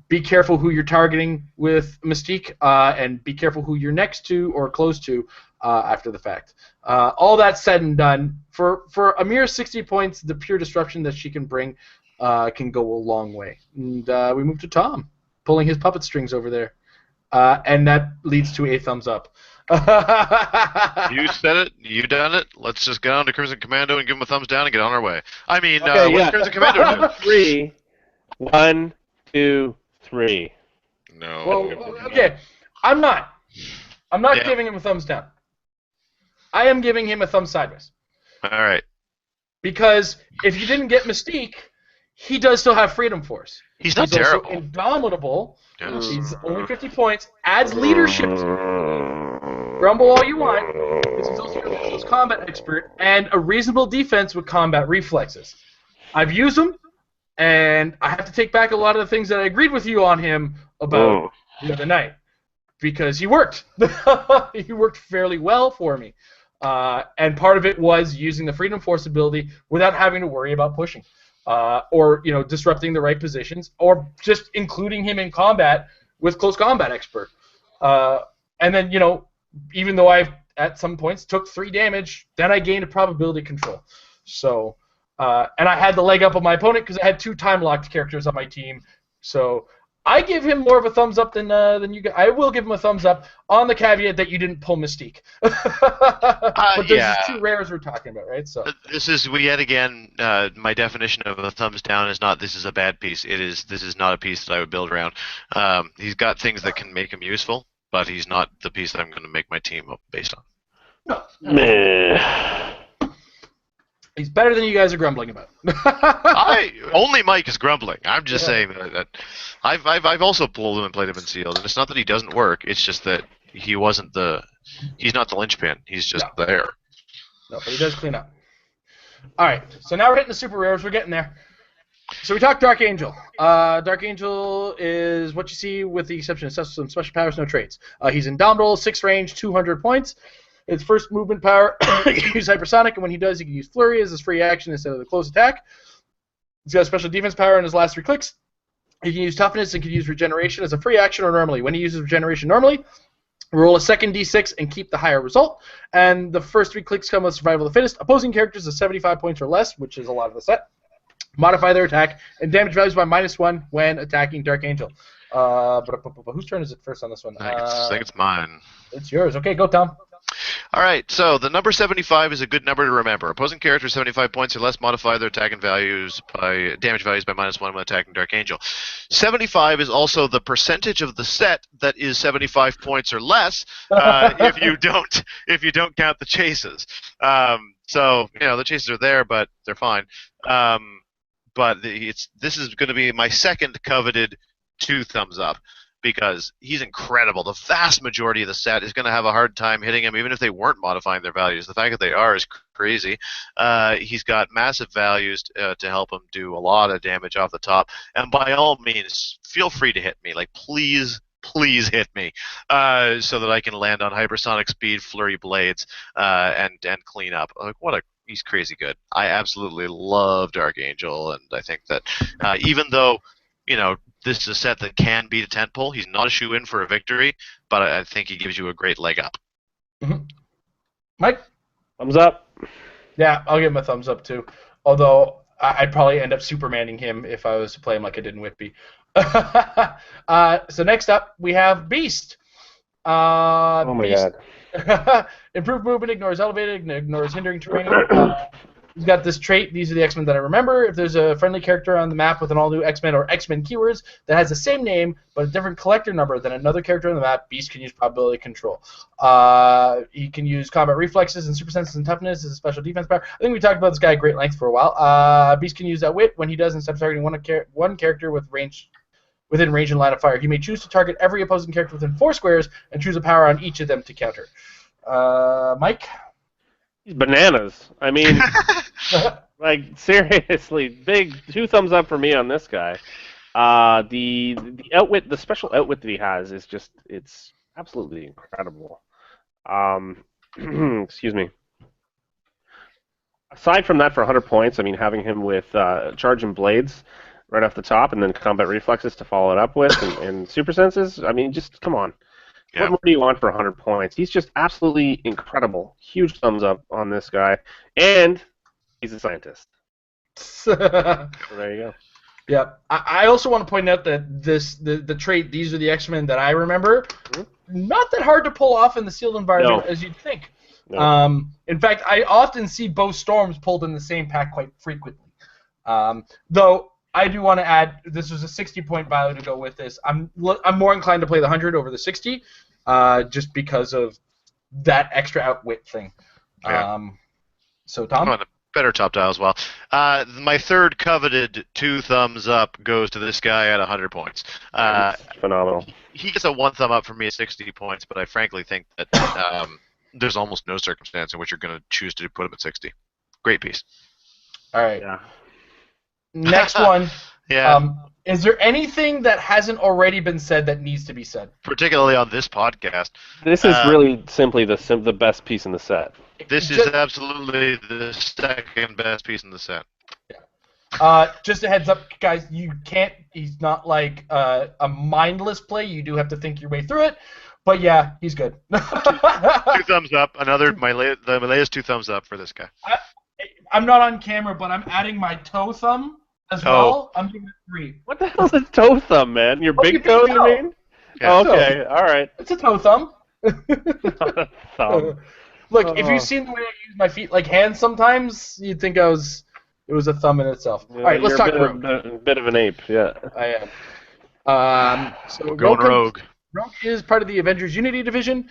Be careful who you're targeting with Mystique, and be careful who you're next to or close to after the fact. All that said and done, for a mere 60 points, the pure disruption that she can bring can go a long way. And we move to Tom, pulling his puppet strings over there. And that leads to a thumbs up. You said it. You done it. Let's just get on to Crimson Commando and give him a thumbs down and get on our way. I mean, what's Crimson Commando do? 3. 1, 2, 3. No. Well, okay. I'm not giving him a thumbs down. I am giving him a thumb sideways. All right. Because if you didn't get Mystique, he does still have Freedom Force. He's not terrible. Also indomitable. Yes. He's only 50 points. Adds leadership. Grumble all you want. Because he's also a close combat expert and a reasonable defense with combat reflexes. I've used him, and I have to take back a lot of the things that I agreed with you on him about the other night. Because he worked. He worked fairly well for me. And part of it was using the Freedom Force ability without having to worry about pushing. Or disrupting the right positions, or just including him in combat with close combat expert. And then even though I at some points took 3 damage, then I gained a probability control. So and I had the leg up on my opponent because I had 2 time locked characters on my team. So I give him more of a thumbs up than you guys. I will give him a thumbs up on the caveat that you didn't pull Mystique. But this is 2 rares we're talking about, right? So this is yet again my definition of a thumbs down is not this is a bad piece. This is not a piece that I would build around. He's got things that can make him useful, but he's not the piece that I'm going to make my team up based on. No. He's better than you guys are grumbling about. Only Mike is grumbling. I'm just saying that I've also pulled him and played him in sealed, and it's not that he doesn't work. It's just that he's not the linchpin. He's just there. No, but he does clean up. All right, so now we're hitting the super rares. We're getting there. So we talked Dark Angel. Dark Angel is what you see with the exception of some special powers, no traits. He's indomitable, 6 range, 200 points. His first movement power, he can use hypersonic, and when he does, he can use flurry as his free action instead of the close attack. He's got a special defense power in his last 3 clicks. He can use toughness and can use regeneration as a free action or normally. When he uses regeneration normally, roll a second d6 and keep the higher result. And the first 3 clicks come with survival of the fittest. Opposing characters is 75 points or less, which is a lot of the set. Modify their attack and damage values by -1 when attacking Dark Angel. But whose turn is it first on this one? I think it's mine. It's yours. Okay, go, Tom. All right, so the number 75 is a good number to remember. Opposing characters 75 points or less modify their attack and values by damage values by -1 when attacking Dark Angel. 75 is also the percentage of the set that is 75 points or less if you don't count the chases. So the chases are there, but they're fine. But this is going to be my second coveted 2 thumbs up. Because he's incredible. The vast majority of the set is going to have a hard time hitting him, even if they weren't modifying their values. The fact that they are is crazy. He's got massive values to help him do a lot of damage off the top. And by all means, feel free to hit me. Like, please hit me, so that I can land on hypersonic speed, flurry blades, and clean up. Like, he's crazy good. I absolutely love Dark Angel, and I think that even though this is a set that can beat a tentpole. He's not a shoe-in for a victory, but I think he gives you a great leg up. Mm-hmm. Mike? Thumbs up. Yeah, I'll give him a thumbs up, too. Although, I'd probably end up Supermaning him if I was to play him like I did in Whitby. So next up, we have Beast. Oh my God. Improved movement, ignores elevated, ignores hindering terrain. He's got this trait. These are the X-Men that I remember. If there's a friendly character on the map with an all-new X-Men or X-Men keywords that has the same name but a different collector number than another character on the map, Beast can use probability control. He can use combat reflexes and super senses and toughness as a special defense power. I think we talked about this guy at great length for a while. Beast can use that wit when he does instead of targeting one character within range and line of fire. He may choose to target every opposing character within 4 squares and choose a power on each of them to counter. Mike? He's bananas. I mean, like, seriously, big 2 thumbs up for me on this guy. The outwit, the special outwit that he has is just, it's absolutely incredible. Excuse me. Aside from that, for 100 points, I mean, having him with charge and blades right off the top, and then combat reflexes to follow it up with, and super senses, I mean, just come on. Yeah. What more do you want for 100 points? He's just absolutely incredible. Huge thumbs up on this guy. And he's a scientist. So there you go. Yeah. I also want to point out that the trait, these are the X-Men that I remember, not that hard to pull off in the sealed environment as you'd think. No. In fact, I often see both Storms pulled in the same pack quite frequently. Though I do want to add, this was a 60-point value to go with this. I'm more inclined to play the 100 over the 60, just because of that extra outwit thing. Yeah. So, Tom? I'm on a better top dial as well. My third coveted 2 thumbs up goes to this guy at 100 points. Phenomenal. He gets a 1 thumb up for me at 60 points, but I frankly think that there's almost no circumstance in which you're going to choose to put him at 60. Great piece. All right. Yeah. Next one. Yeah. Is there anything that hasn't already been said that needs to be said? Particularly on this podcast. This is really simply the best piece in the set. This is absolutely the second best piece in the set. Yeah. Just a heads up, guys. You can't. He's not like a mindless play. You do have to think your way through it. But yeah, he's good. 2 thumbs up. The latest 2 thumbs up for this guy. I'm not on camera, but I'm adding my toe thumb as well. I'm giving it 3. What the hell is a toe thumb, man? Your big toe, you mean? Yeah. Okay, all right. It's a toe thumb. Not a thumb. Look, if you've seen the way I use my feet like hands sometimes, you'd think it was a thumb in itself. Yeah, all right, let's talk Rogue. A bit of an ape, yeah. I am. So going Rogue. Rogue is part of the Avengers Unity division.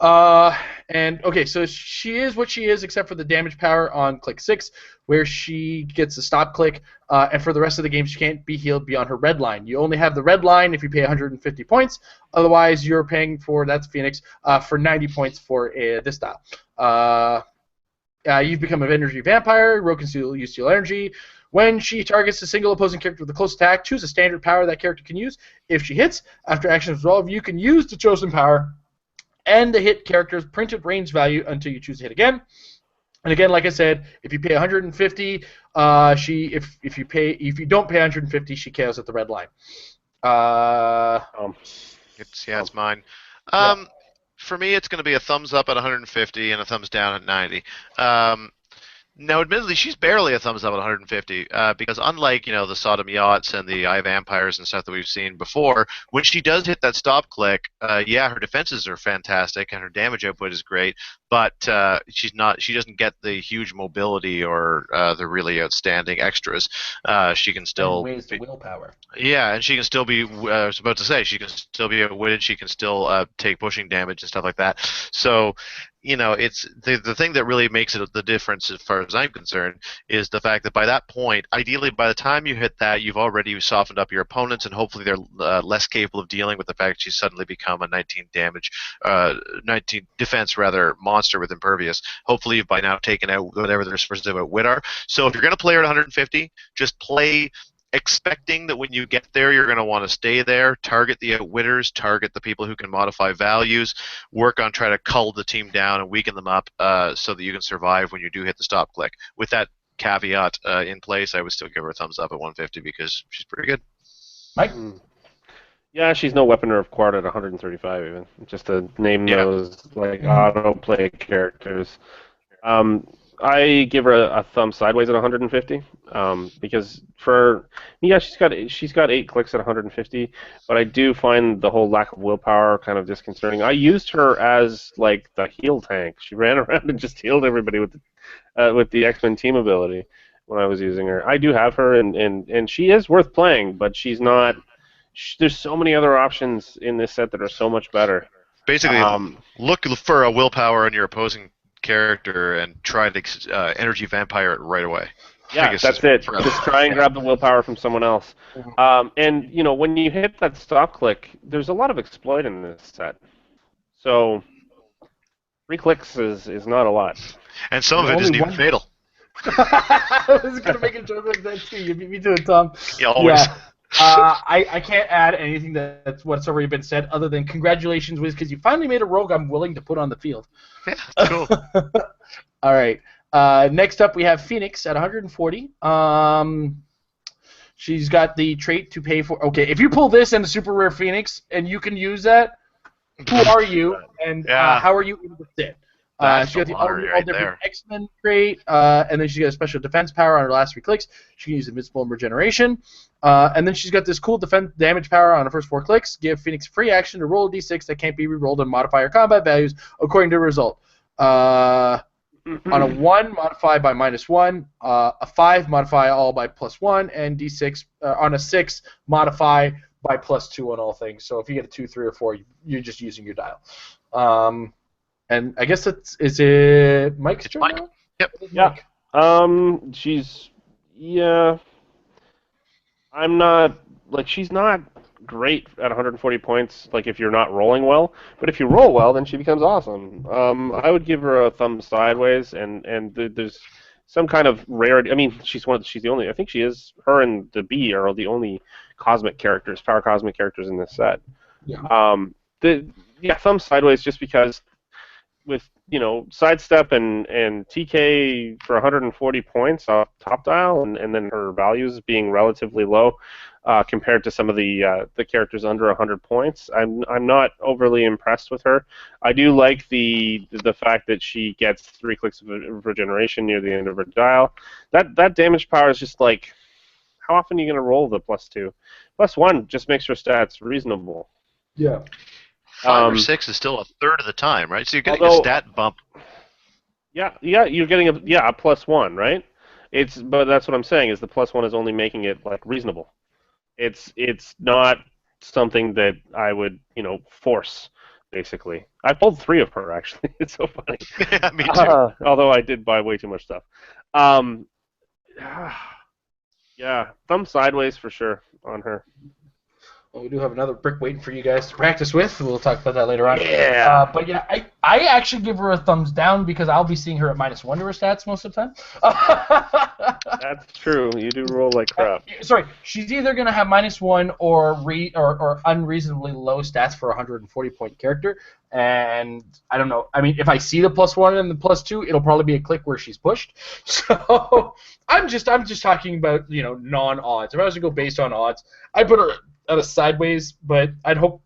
And okay, so she is what she is, except for the damage power on click 6, where she gets a stop click, and for the rest of the game, she can't be healed beyond her red line. You only have the red line if you pay 150 points. Otherwise, you're paying for, that's Phoenix, for 90 points for this style. You've become an energy vampire. Rogue can use steal energy. When she targets a single opposing character with a close attack, choose a standard power that character can use. If she hits, after action is resolved, you can use the chosen power and the hit character's printed range value until you choose to hit again. And again, like I said, if you pay 150, if you don't pay 150, she KOs at the red line. It's mine. For me, it's going to be a thumbs up at 150 and a thumbs down at 90. Now, admittedly, she's barely a thumbs up at 150 because unlike, the Sodom Yachts and the Eye Vampires and stuff that we've seen before, when she does hit that stop click, her defenses are fantastic and her damage output is great, but she doesn't get the huge mobility or the really outstanding extras. She can still ways to willpower. Yeah, and she can still be. I was about to say she can still be outwitted. She can still take pushing damage and stuff like that. So, it's the thing that really makes it the difference, as far as I'm concerned, is the fact that by that point, ideally, by the time you hit that, you've already softened up your opponents, and hopefully they're less capable of dealing with the fact that she's suddenly become a 19 defense monster with impervious. Hopefully, you've by now taken out whatever their sources of outwit are. So, if you're going to play her at 150, just play expecting that when you get there, you're going to want to stay there, target the outwitters, target the people who can modify values, work on trying to cull the team down and weaken them up so that you can survive when you do hit the stop click. With that caveat in place, I would still give her a thumbs up at 150 because she's pretty good. Mike? Yeah, she's no weapon nerf quart at 135 even, just to name those auto-play characters. I give her a thumb sideways at 150 because she's got 8 clicks at 150, but I do find the whole lack of willpower kind of disconcerting. I used her as like the heal tank. She ran around and just healed everybody with the X-Men team ability when I was using her. I do have her, and she is worth playing, but she's not. There's so many other options in this set that are so much better. Basically, look for a willpower on your opposing character and try to energy vampire it right away. Yeah, that's it. Just try and grab the willpower from someone else. And when you hit that stop click, there's a lot of exploit in this set. So 3 clicks is not a lot. And some of it isn't even fatal. I was going to make a joke like that too. You beat me to it, Tom. Yeah, always. Yeah. I can't add anything that's what's already been said other than congratulations, Wiz, because you finally made a rogue I'm willing to put on the field. Yeah, cool. All right. Next up, we have Phoenix at 140. She's got the trait to pay for. Okay, if you pull this and the super rare Phoenix and you can use that, who are you and how are you able to sit? She got the all different X-Men trait, and then she's got a special defense power on her last 3 clicks. She can use Invincible and Regeneration. And then she's got this cool defense damage power on her first 4 clicks. Give Phoenix free action to roll a d6 that can't be rerolled and modify her combat values according to the result. On a 1, modify by -1. A 5, modify all by +1. And d6 on a 6, modify by +2 on all things. So if you get a 2, 3, or 4, you're just using your dial. And I guess is it Mike's turn now? Yep. Yeah. I'm not she's not great at 140 points. If you're not rolling well, but if you roll well, then she becomes awesome. I would give her a thumb sideways, and there's some kind of rarity. I mean, she's the only. I think she is. Her and the Bee are the only power cosmic characters in this set. Yeah. Thumb sideways just because. With sidestep and TK for 140 points off top dial, and then her values being relatively low compared to some of the characters under 100 points, I'm not overly impressed with her. I do like the fact that she gets 3 clicks of regeneration near the end of her dial. That damage power is just how often are you going to roll the +2? +1 just makes her stats reasonable. Yeah. 5 or 6 is still a third of the time, right? So you're getting a stat bump. Yeah, you're getting a +1, right? But that's what I'm saying is the +1 is only making it reasonable. It's not something that I would force basically. I pulled 3 of her, actually. It's so funny. Yeah, me too. Although I did buy way too much stuff. Um, yeah, thumb sideways for sure on her. Well, we do have another brick waiting for you guys to practice with. We'll talk about that later on. Yeah. But yeah, I actually give her a thumbs down because I'll be seeing her at -1 to her stats most of the time. That's true. You do roll like crap. Sorry, she's either going to have -1 or unreasonably low stats for a 140-point character. And I don't know. I mean, if I see the +1 and the +2, it'll probably be a click where she's pushed. So I'm just talking about, you know, non-odds. If I was to go based on odds, I'd put her at a sideways, but I'd hope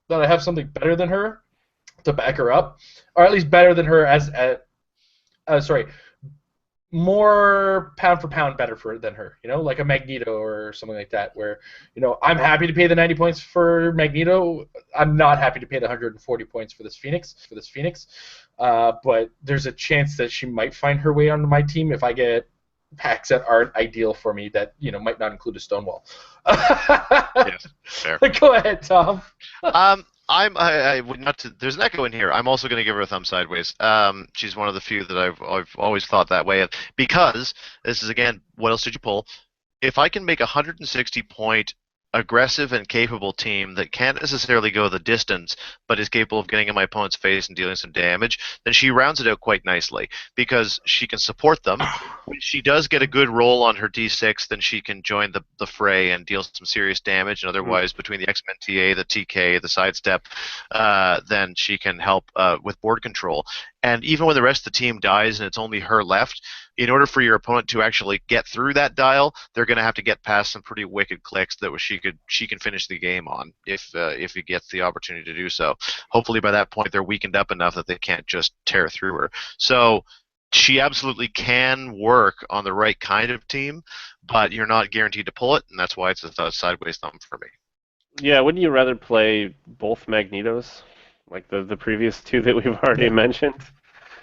that I have something better than her to back her up, or at least better than her more pound for pound better than her, you know, like a Magneto or something like that, where, you know, I'm happy to pay the 90 points for Magneto. I'm not happy to pay the 140 points for this Phoenix. But there's a chance that she might find her way onto my team if I get packs that aren't ideal for me that, you know, might not include a Stonewall. Yes, fair. Go ahead, Tom. I would not. There's an echo in here. I'm also going to give her a thumb sideways. She's one of the few that I've always thought that way of, because this is, again, what else did you pull? If I can make a 160-point aggressive and capable team that can't necessarily go the distance but is capable of getting in my opponent's face and dealing some damage, then she rounds it out quite nicely because she can support them. When she does get a good roll on her D6, then she can join the fray and deal some serious damage, and otherwise between the X-Men TA, the TK, the sidestep, then she can help with board control. And even when the rest of the team dies and it's only her left, in order for your opponent to actually get through that dial, they're going to have to get past some pretty wicked clicks that she can finish the game on if he gets the opportunity to do so. Hopefully by that point they're weakened up enough that they can't just tear through her. So she absolutely can work on the right kind of team, but you're not guaranteed to pull it, and that's why it's a sideways thumb for me. Yeah, wouldn't you rather play both Magnetos, like the previous 2 that we've already mentioned?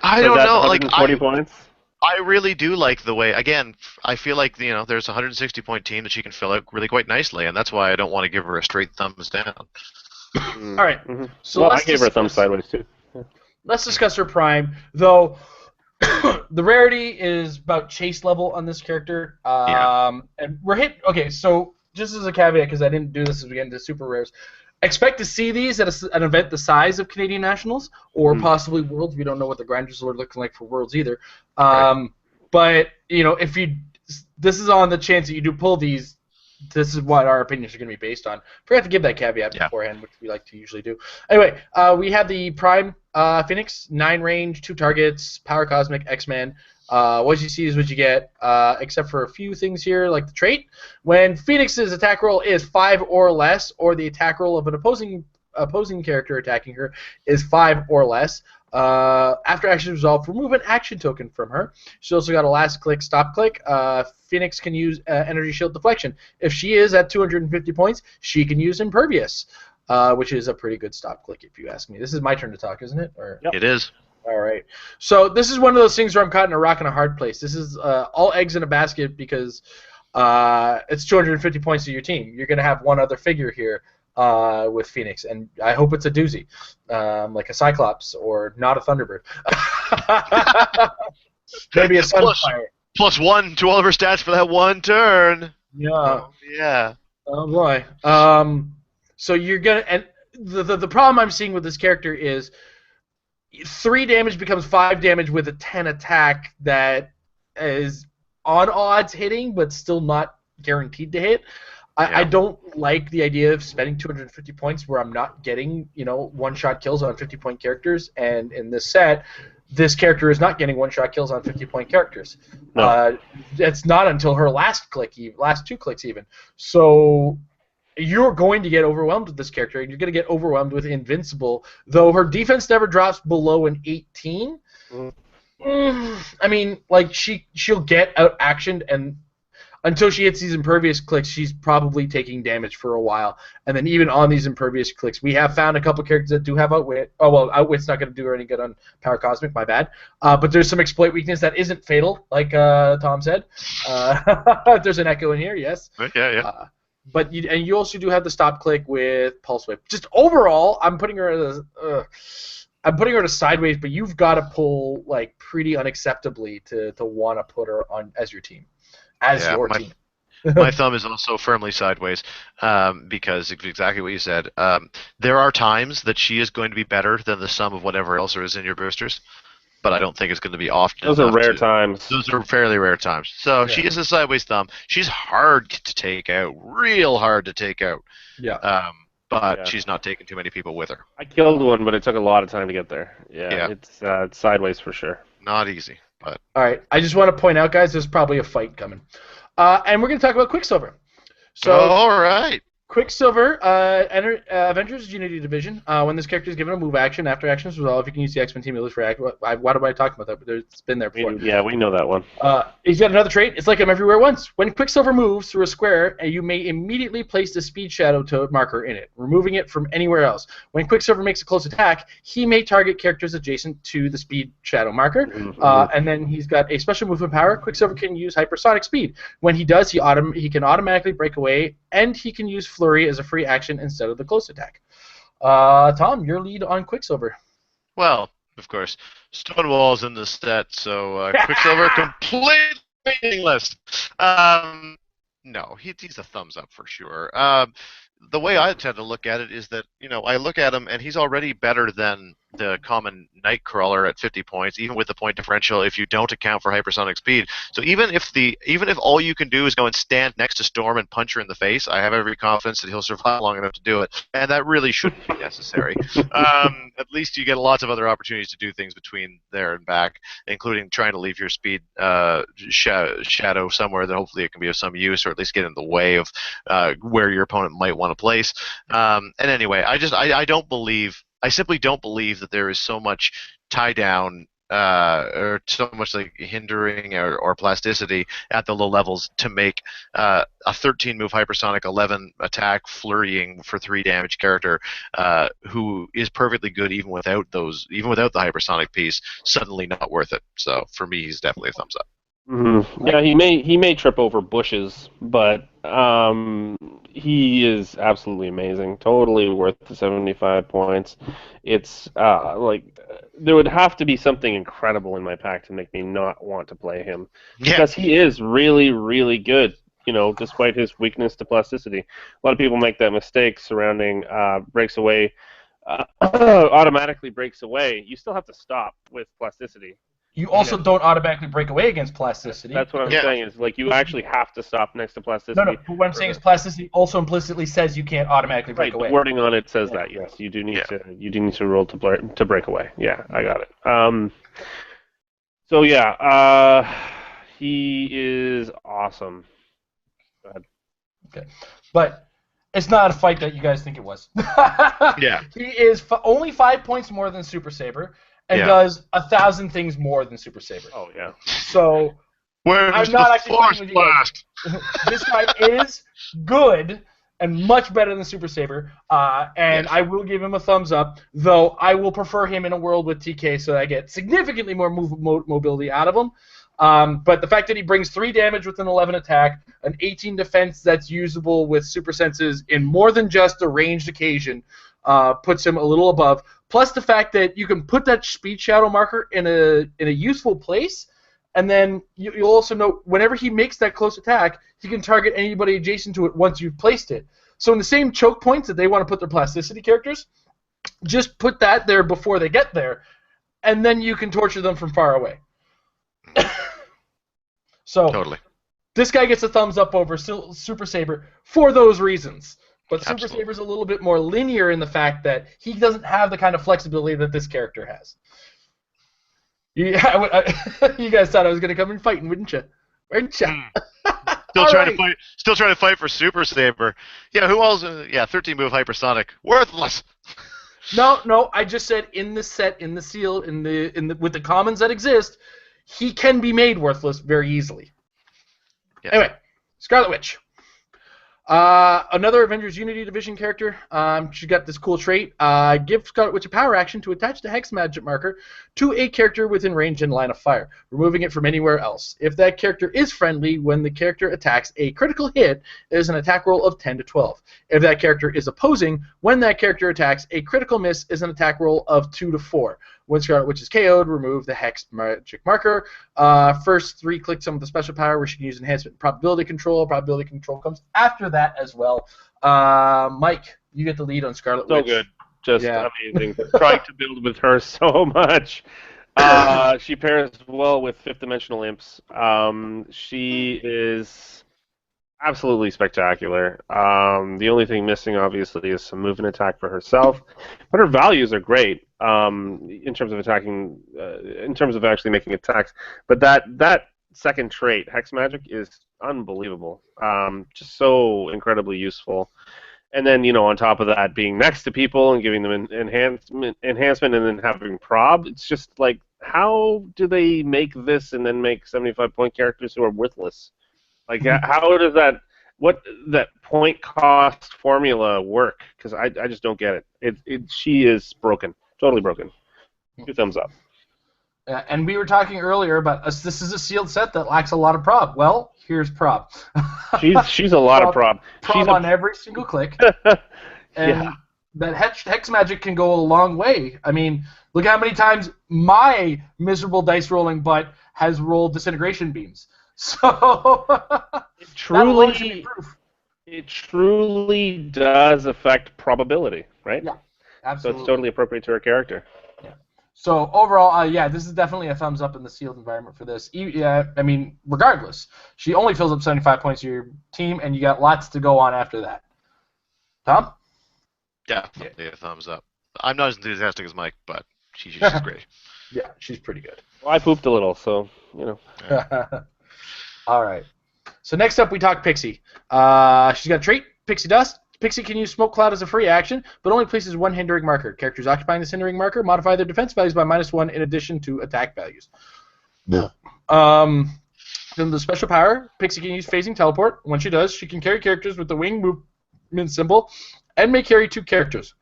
I don't know. 140 points? I really do like the way, again, I feel like, you know, there's a 160-point team that she can fill out really quite nicely, and that's why I don't want to give her a straight thumbs down. All right. So well, I gave her a thumb sideways, too. Yeah. Let's discuss her prime, though. The rarity is about chase level on this character. And we're hit. Okay, so just as a caveat, because I didn't do this as we get into super rares, expect to see these at an event the size of Canadian Nationals or possibly Worlds. We don't know what the grinders are looking like for Worlds either. Right. But you know, this is on the chance that you do pull these. This is what our opinions are going to be based on. Forgot to give that caveat beforehand, which we like to usually do. Anyway, we have the Prime Phoenix, 9 range, 2 targets, Power Cosmic, X-Men. What you see is what you get, except for a few things here, like the trait. When Phoenix's attack roll is 5 or less, or the attack roll of an opposing character attacking her is 5 or less, after action resolved, remove an action token from her. She's also got a last click, stop click. Phoenix can use energy shield deflection. If she is at 250 points, she can use impervious, which is a pretty good stop click if you ask me. This is my turn to talk, isn't it? Or... Yep. It is. All right. So this is one of those things where I'm caught in a rock and a hard place. This is all eggs in a basket because it's 250 points to your team. You're going to have one other figure here with Phoenix, and I hope it's a doozy, like a Cyclops or not a Thunderbird. Maybe a Sunfire. +1 to all of her stats for that one turn. Yeah. Oh, yeah. Oh boy. So you're gonna, and the problem I'm seeing with this character is 3 damage becomes 5 damage with a 10 attack that is on odds hitting, but still not guaranteed to hit. I don't like the idea of spending 250 points where I'm not getting, you know, one-shot kills on 50-point characters, and in this set, this character is not getting one-shot kills on 50-point characters. No. It's not until her last 2 clicks even. So you're going to get overwhelmed with this character, and you're going to get overwhelmed with Invincible, though her defense never drops below an 18. I mean, like, she'll get out-actioned, and until she hits these impervious clicks, she's probably taking damage for a while. And then even on these impervious clicks, we have found a couple characters that do have Outwit. Oh, well, Outwit's not going to do her any good on Power Cosmic, my bad. But there's some exploit weakness that isn't fatal, like Tom said. There's an echo in here, yes. Yeah. and you also do have the stop click with Pulse Whip. Just overall, I'm putting her at a sideways, but you've got to pull like pretty unacceptably to want to put her on as your team, team. My thumb is also firmly sideways because exactly what you said. There are times that she is going to be better than the sum of whatever else there is in your boosters, but I don't think it's going to be often. Those are rare times. Those are fairly rare times. So she is a sideways thumb. She's hard to take out, real hard to take out. Yeah. But she's not taking too many people with her. I killed one, but it took a lot of time to get there. Yeah. It's sideways for sure. Not easy, but. All right. I just want to point out, guys, there's probably a fight coming. And we're going to talk about Quicksilver. So, all right. Quicksilver enters Unity Division. When this character is given a move action, after action is resolved, you can use the X-Men team ability for act. Why do I talk about that? But it's been there before. We know that one. He's got another trait. It's like him everywhere once. When Quicksilver moves through a square, you may immediately place the speed shadow marker in it, removing it from anywhere else. When Quicksilver makes a close attack, he may target characters adjacent to the speed shadow marker. And then he's got a special movement power. Quicksilver can use hypersonic speed. When he does, he can automatically break away, and he can use Flurry as a free action instead of the close attack. Tom, your lead on Quicksilver. Well, of course, Stonewall's in the set, so Quicksilver completely meaningless. No, he's a thumbs up for sure. The way I tend to look at it is that, I look at him and he's already better than the common Nightcrawler at 50 points, even with the point differential if you don't account for hypersonic speed. So even if all you can do is go and stand next to Storm and punch her in the face, I have every confidence that he'll survive long enough to do it, and that really shouldn't be necessary. At least you get lots of other opportunities to do things between there and back, including trying to leave your speed shadow somewhere that hopefully it can be of some use, or at least get in the way of where your opponent might want to place. And anyway, I simply don't believe that there is so much tie down or so much like hindering or plasticity at the low levels to make a 13 move hypersonic 11 attack flurrying for 3 damage character who is perfectly good even without the hypersonic piece suddenly not worth it. So for me, he's definitely a thumbs up. Mm-hmm. Yeah, he may trip over bushes, but he is absolutely amazing. Totally worth the 75 points. It's there would have to be something incredible in my pack to make me not want to play him, because he is really, really good. Despite his weakness to plasticity, a lot of people make that mistake surrounding breaks away. Automatically breaks away. You still have to stop with plasticity. You also don't automatically break away against plasticity. That's what I'm saying, is you actually have to stop next to plasticity. No, but what I'm saying is plasticity also implicitly says you can't automatically break away. The wording on it says that, yes. You do need to roll to break away. Yeah, I got it. He is awesome. Go ahead. Okay. But it's not a fight that you guys think it was. Yeah. He is only 5 points more than Super Saber. And does 1,000 things more than Super Saber. Oh, yeah. So, I'm not actually Force Blast? This guy is good and much better than Super Saber, and I will give him a thumbs up, though I will prefer him in a world with TK so that I get significantly more mobility out of him. But the fact that he brings 3 damage with an 11 attack, an 18 defense that's usable with super senses in more than just a ranged occasion, puts him a little above. Plus the fact that you can put that speed shadow marker in a useful place, and then you'll also know whenever he makes that close attack, he can target anybody adjacent to it once you've placed it. So in the same choke points that they want to put their plasticity characters, just put that there before they get there, and then you can torture them from far away. So totally. This guy gets a thumbs up over Super Saber for those reasons. But Super Saber's a little bit more linear in the fact that he doesn't have the kind of flexibility that this character has. You guys thought I was going to come in fighting, wouldn't you? Weren't you? Still trying to fight for Super Saber. Yeah, who else? 13 move hypersonic, worthless. No. I just said in the set, in the seal, with the commons that exist, he can be made worthless very easily. Yeah. Anyway, Scarlet Witch. Another Avengers Unity Division character. She's got this cool trait. Give Scarlet Witch a power action to attach the Hex Magic marker to a character within range and line of fire, removing it from anywhere else. If that character is friendly, when the character attacks, a critical hit is an attack roll of 10 to 12. If that character is opposing, when that character attacks, a critical miss is an attack roll of 2 to 4. When Scarlet Witch is KO'd, remove the Hex Magic marker. First 3 clicks on the special power where she can use enhancement and probability control. Probability control comes after that as well. Mike, you get the lead on Scarlet Witch. So good. Just amazing. Trying to build with her so much. She pairs well with fifth dimensional imps. She is absolutely spectacular. The only thing missing, obviously, is some move and attack for herself. But her values are great in terms of attacking, in terms of actually making attacks. But that second trait, Hex Magic, is unbelievable. Just so incredibly useful. And then, on top of that, being next to people and giving them enhancement and then having prob, it's just like, how do they make this and then make 75-point characters who are worthless? Like, how does that point cost formula work? Because I just don't get it. She is broken, totally broken. 2 thumbs up. And we were talking earlier about this is a sealed set that lacks a lot of prob. Well, here's prob. She's a lot of prob. Prob on every single click. And that Hex Magic can go a long way. I mean, look how many times my miserable dice rolling butt has rolled disintegration beams. So it truly does affect probability, right? Yeah, absolutely. So it's totally appropriate to her character. So overall, this is definitely a thumbs up in the sealed environment for this. I mean, regardless, she only fills up 75 points to your team, and you got lots to go on after that. Tom? Definitely a thumbs up. I'm not as enthusiastic as Mike, but she's great. Yeah, she's pretty good. Well, I pooped a little, so, Yeah. All right. So next up, we talk Pixie. She's got a trait, Pixie Dust. Pixie can use Smoke Cloud as a free action, but only places 1 hindering marker. Characters occupying this hindering marker modify their defense values by -1 in addition to attack values. Then the special power, Pixie can use Phasing Teleport. When she does, she can carry characters with the wing movement symbol and may carry 2 characters.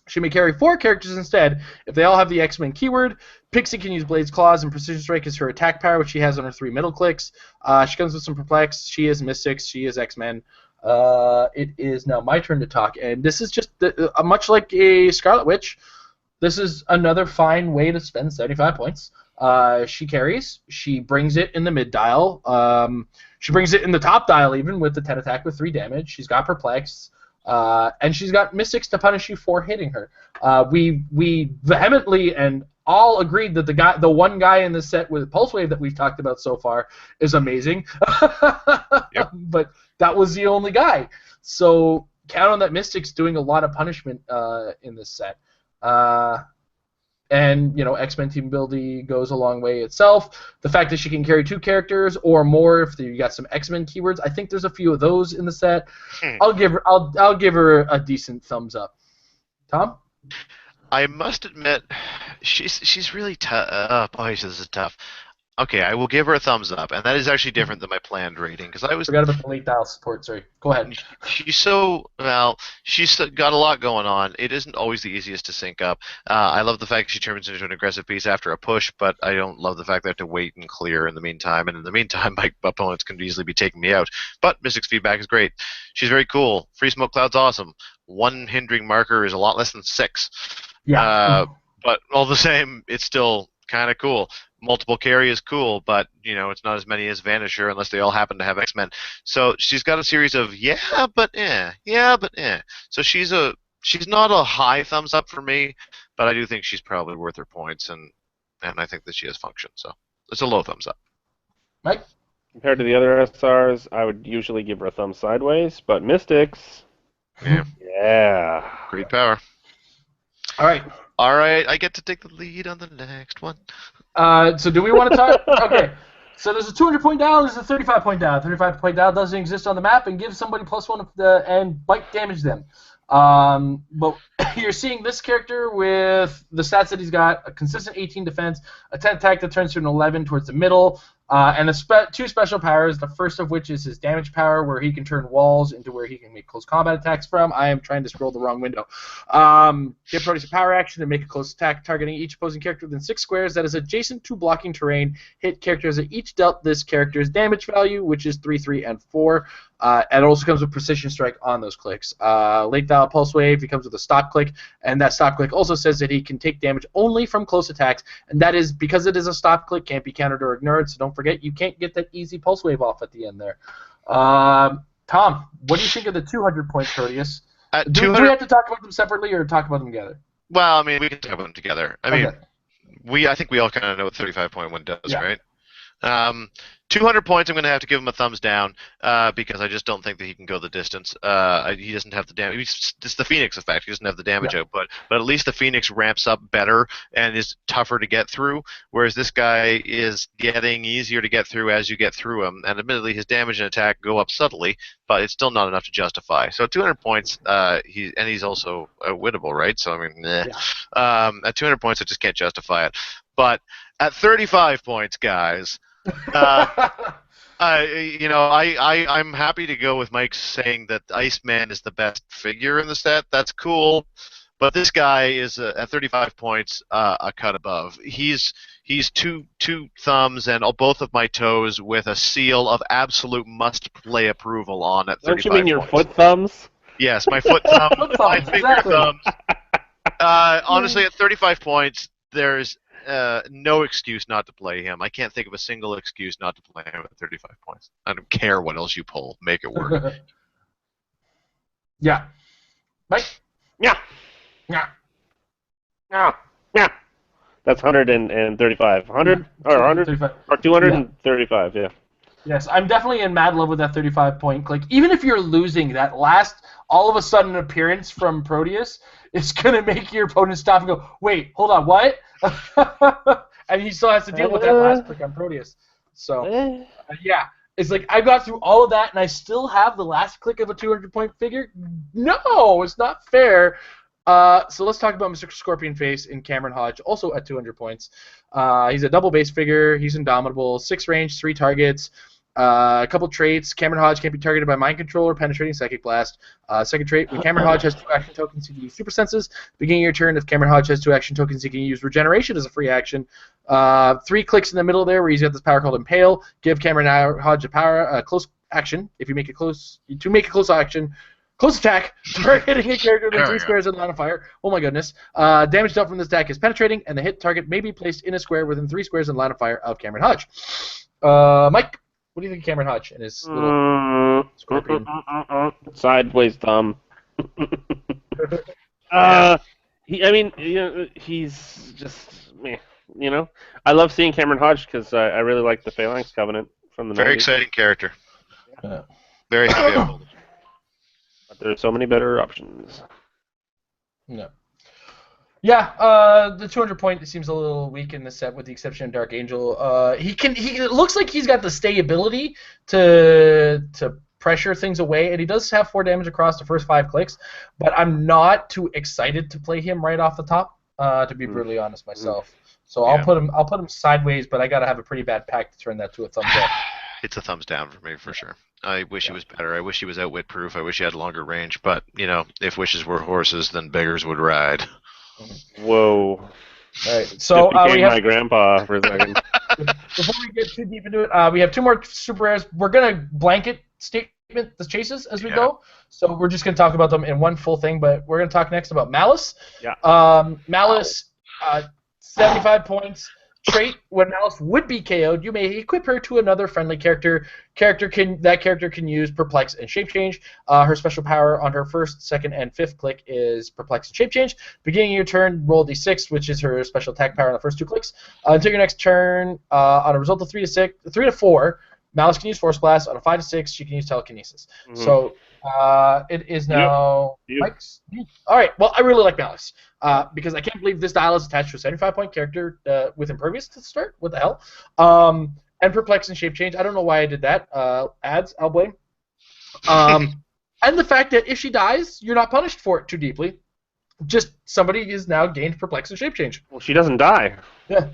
She may carry 4 characters instead if they all have the X-Men keyword. Pixie can use Blade's Claws and Precision Strike as her attack power, which she has on her 3 middle clicks. She comes with some Perplex. She is Mystics. She is X-Men. It is now my turn to talk, and this is just much like a Scarlet Witch. This is another fine way to spend 75 points. She carries. She brings it in the mid dial. She brings it in the top dial even with the 10 attack with 3 damage. She's got Perplex. And she's got Mystics to punish you for hitting her. We vehemently and all agreed that the one guy in this set with Pulse Wave that we've talked about so far is amazing. Yep. But that was the only guy. So count on that Mystics doing a lot of punishment in this set. And, X-Men Team Ability goes a long way itself. The fact that she can carry 2 characters or more if you got some X-Men keywords, I think there's a few of those in the set. I'll give her a decent thumbs up. Tom? I must admit, she's really tough. Boy, this is tough. Okay, I will give her a thumbs up, and that is actually different than my planned rating because I forgot about the late dial support. Sorry, go ahead. She's got a lot going on. It isn't always the easiest to sync up. I love the fact she turns into an aggressive piece after a push, but I don't love the fact that I have to wait and clear in the meantime. And in the meantime, my opponents can easily be taking me out. But Mystic's feedback is great. She's very cool. Free Smoke Cloud's awesome. 1 hindering marker is a lot less than 6. Yeah. But all the same, it's still kind of cool. Multiple carry is cool, but it's not as many as Vanisher unless they all happen to have X-Men. So she's got a series of yeah, but eh. So she's not a high thumbs up for me, but I do think she's probably worth her points, and I think that she has function. So it's a low thumbs up. Mike? Compared to the other SRs, I would usually give her a thumb sideways, but Mystics, yeah, great power. All right, I get to take the lead on the next one. So do we want to talk? Okay, so there's a 200-point dial, there's a 35-point dial. 35-point dial doesn't exist on the map and gives somebody +1 and bite damage them. But you're seeing this character with the stats that he's got: a consistent 18 defense, a 10 attack that turns to an 11 towards the middle, And two special powers, the first of which is his damage power, where he can turn walls into where he can make close combat attacks from. I am trying to scroll the wrong window. Give Proteus a power action to make a close attack targeting each opposing character within 6 squares that is adjacent to blocking terrain. Hit characters that each dealt this character's damage value, which is 3, 3, and 4. And it also comes with Precision Strike on those clicks. Late Dial Pulse Wave, he comes with a stop click, and that stop click also says that he can take damage only from close attacks, and that is, because it is a stop click, can't be countered or ignored, so don't forget, you can't get that easy Pulse Wave off at the end there. Tom, what do you think of the 200-point Proteus? Do we have to talk about them separately or talk about them together? Well, I mean, we can talk about them together. I mean, I think we all kind of know what 35-point one does, right? 200 points, I'm going to have to give him a thumbs down because I just don't think that he can go the distance. He doesn't have the damage. It's the Phoenix effect. He doesn't have the damage output. But at least the Phoenix ramps up better and is tougher to get through, whereas this guy is getting easier to get through as you get through him. And admittedly, his damage and attack go up subtly, but it's still not enough to justify. So 200 points, he's also winnable, right? So, I mean, at 200 points, I just can't justify it. But at 35 points, guys... I'm happy to go with Mike saying that Iceman is the best figure in the set. That's cool, but this guy is at 35 points a cut above. He's two thumbs and both of my toes with a seal of absolute must-play approval on at 35 points. Don't you mean your foot thumbs? Yes, my foot thumb, my finger thumbs. Honestly, at 35 points, there's no excuse not to play him. I can't think of a single excuse not to play him at 35 points. I don't care what else you pull. Make it work. Yeah. Mike? Yeah. That's 135. 100? Or 100? Or 235, yeah. Yes, I'm definitely in mad love with that 35-point click. Even if you're losing, that last all of a sudden appearance from Proteus is going to make your opponent stop and go, wait, hold on, what? And he still has to deal with that last click on Proteus. So, yeah. It's like, I got through all of that, and I still have the last click of a 200-point figure? No, it's not fair. So let's talk about Mr. Scorpion Face in Cameron Hodge, also at 200 points. He's a double base figure. He's indomitable. 6 range, 3 targets. A couple traits. Cameron Hodge can't be targeted by Mind Control or Penetrating Psychic Blast. Second trait, when Cameron Hodge has 2 action tokens, he can use Super Senses. Beginning of your turn, if Cameron Hodge has 2 action tokens, he can use Regeneration as a free action. 3 clicks in the middle there where he's got this power called Impale. Give Cameron Hodge a close action. If you make a close action, close attack, targeting a character within 3 squares in line of fire. Oh my goodness. Damage dealt from this attack is penetrating, and the hit target may be placed in a square within 3 squares in line of fire of Cameron Hodge. Mike, what do you think of Cameron Hodge and his little scorpion? Sideways thumb. He's just meh. I love seeing Cameron Hodge because I really like the Phalanx Covenant from the Very 90s. exciting character. Very happy about it. But there's so many better options. No. Yeah, the 200-point seems a little weak in this set, with the exception of Dark Angel. It looks like he's got the stayability to pressure things away, and he does have 4 damage across the first 5 clicks. But I'm not too excited to play him right off the top, to be brutally honest myself. So I'll put him sideways, but I gotta have a pretty bad pack to turn that to a thumbs up. It's a thumbs down for me for sure. I wish he was better. I wish he was outwit proof. I wish he had longer range. But if wishes were horses, then beggars would ride. Whoa. All right. So we have my grandpa for a second. Before we get too deep into it, we have 2 more super rares. We're gonna blanket statement the chases as we go. So we're just gonna talk about them in one full thing. But we're gonna talk next about Malice. Yeah. Malice, 75 points. Trait: when Malice would be KO'd, you may equip her to another friendly character. That character can use Perplex and Shape Change. Her special power on her first, second, and 5th click is Perplex and Shape Change. Beginning of your turn, roll d6, which is her special attack power on the first 2 clicks. Until your next turn, on a result of 3 to 4, Malice can use Force Blast. On a 5 to 6, she can use Telekinesis. Mm-hmm. So it is now Mike's. All right. Well, I really like Malice. Because I can't believe this dial is attached to a 75-point character with Impervious to start. What the hell? And Perplex and Shape Change. I don't know why I did that. Ads, I'll blame. And the fact that if she dies, you're not punished for it too deeply. Just somebody is now gained Perplex and Shape Change. Well, she doesn't die. Yeah.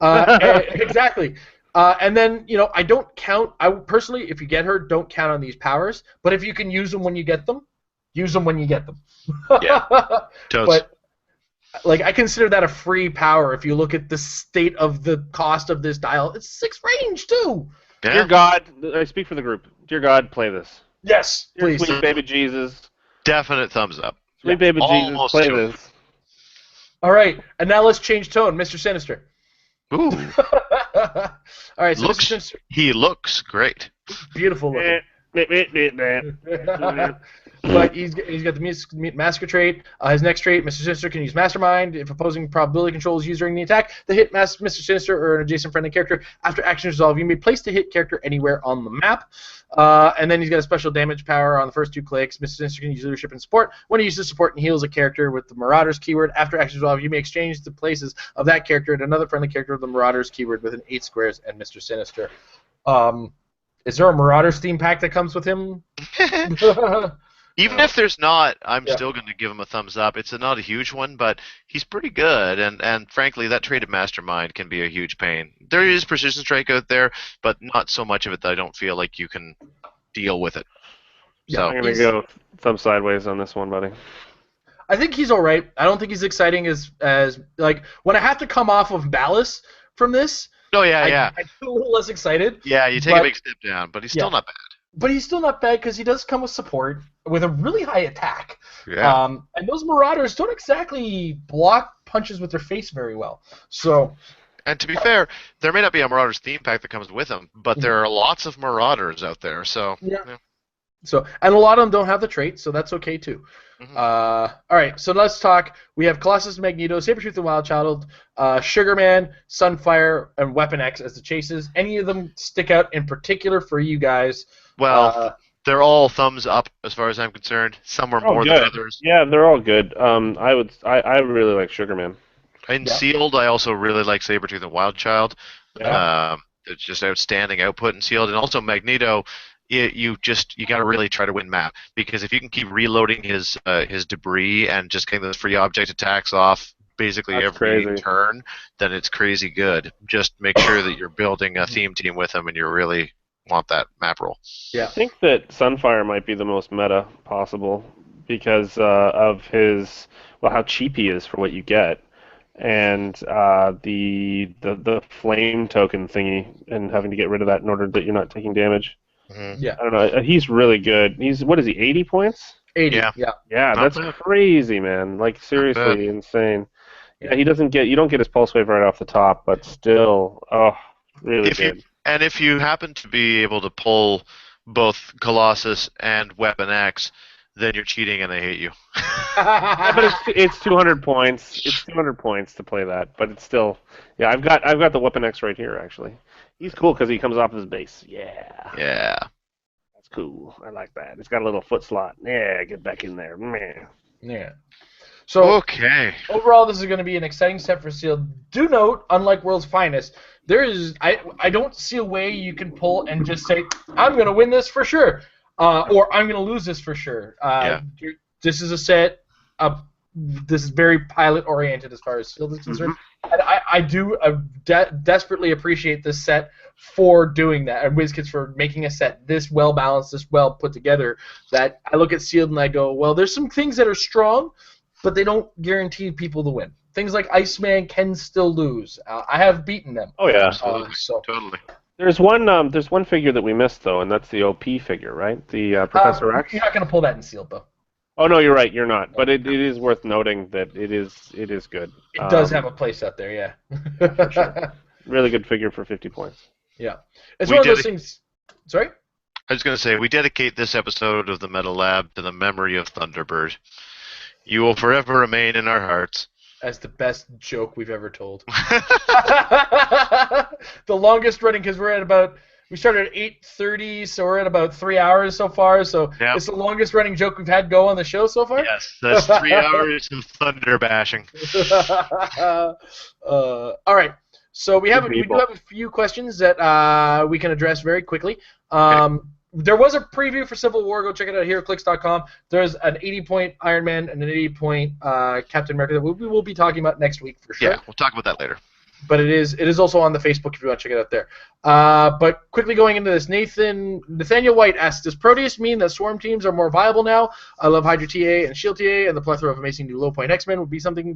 Exactly. And then, I don't count. I personally, if you get her, don't count on these powers. But if you can use them when you get them, use them when you get them. Yeah. But I consider that a free power. If you look at the state of the cost of this dial, it's 6 range too. Yeah. Dear God, I speak for the group. Dear God, play this. Yes, Dear please. sweet baby Jesus. Definite thumbs up. Sweet baby Jesus, Almost play two. this. All right, and now let's change tone, Mr. Sinister. Ooh. All right, so Mr. Sinister, He looks great. beautiful looking. But he's got the Massacre trait. His next trait, Mr. Sinister can use Mastermind. If opposing probability control is used during the attack, the hit Mr. Sinister or an adjacent friendly character. After action resolve, you may place the hit character anywhere on the map. And then he's got a special damage power on the first 2 clicks. Mr. Sinister can use leadership and support. When he uses support and heals a character with the Marauders keyword, after action resolve, you may exchange the places of that character and another friendly character with the Marauders keyword within 8 squares and Mr. Sinister. Is there a Marauders theme pack that comes with him? Even if there's not, I'm still going to give him a thumbs up. It's not a huge one, but he's pretty good. And frankly, that trait of Mastermind can be a huge pain. There is Precision Strike out there, but not so much of it that I don't feel like you can deal with it. Yeah, So I'm going to go thumb sideways on this one, buddy. I think he's all right. I don't think he's exciting as when I have to come off of Malice from this. Oh yeah. I feel a little less excited. Yeah, you take a big step down, but he's still not bad. But he's still not bad because he does come with support with a really high attack. Yeah. And those Marauders don't exactly block punches with their face very well. So. And to be fair, there may not be a Marauders theme pack that comes with him, but there are lots of Marauders out there. So. Yeah. So, and a lot of them don't have the trait, so that's okay too. Mm-hmm. All right, so let's talk. We have Colossus, Magneto, Sabretooth and Wildchild, Sugarman, Sunfire, and Weapon X as the chases. Any of them stick out in particular for you guys? Well, they're all thumbs up as far as I'm concerned. Some are more than others. Yeah, they're all good. I really like Sugarman. In Sealed, I also really like Sabretooth and Wildchild. Yeah. It's just outstanding output in Sealed, and also Magneto. You got to really try to win map, because if you can keep reloading his debris and just getting those free object attacks off basically every turn, then it's crazy good. Just make sure that you're building a theme team with him and you really want that map roll. Yeah. I think that Sunfire might be the most meta possible because of his how cheap he is for what you get, and the flame token thingy, and having to get rid of that in order that you're not taking damage. Mm-hmm. Yeah. I don't know. He's really good. What is he? 80 points? 80. Yeah. Yeah, that's crazy, man. Like seriously insane. Yeah, you don't get his pulse wave right off the top, but still, really good. If you happen to be able to pull both Colossus and Weapon X, then you're cheating and I hate you. Yeah, but it's 200 points. It's 200 points to play that, but it's still. Yeah, I've got the Weapon X right here actually. He's cool because he comes off his base. Yeah. Yeah. That's cool. I like that. It's got a little foot slot. Yeah, get back in there. Man. Yeah. So okay. Overall, this is going to be an exciting set for Sealed. Do note, unlike World's Finest, I don't see a way you can pull and just say, I'm going to win this for sure, or I'm going to lose this for sure. This is a set. This is very pilot oriented as far as Sealed is concerned. And I do desperately appreciate this set for doing that, and WizKids for making a set this well balanced, this well put together, that I look at Sealed and I go, well, there's some things that are strong, but they don't guarantee people to win. Things like Iceman can still lose. I have beaten them. Oh yeah, totally. There's one figure that we missed though, and that's the OP figure, right? The Professor X. You're not going to pull that in Sealed though. Oh no, you're right. You're not. But it is worth noting that it is good. It does have a place out there, yeah. For sure. Really good figure for 50 points. Yeah, it's one of those things. Sorry. I was going to say we dedicate this episode of the Metal Lab to the memory of Thunderbird. You will forever remain in our hearts. As the best joke we've ever told. The longest running, because we started at 8:30, so we're at about 3 hours so far. So It's the longest running joke we've had go on the show so far. Yes, that's 3 hours of thunder bashing. All right, so we do have a few questions that we can address very quickly. There was a preview for Civil War. Go check it out at heroclix.com. There's an 80-point Iron Man and an 80-point Captain America that we will be talking about next week for sure. Yeah, we'll talk about that later. but it is also on the Facebook if you want to check it out there. But quickly going into this, Nathaniel White asks, does Proteus mean that Swarm teams are more viable now? I love Hydra TA and Shield TA, and the plethora of amazing new low-point X-Men would be something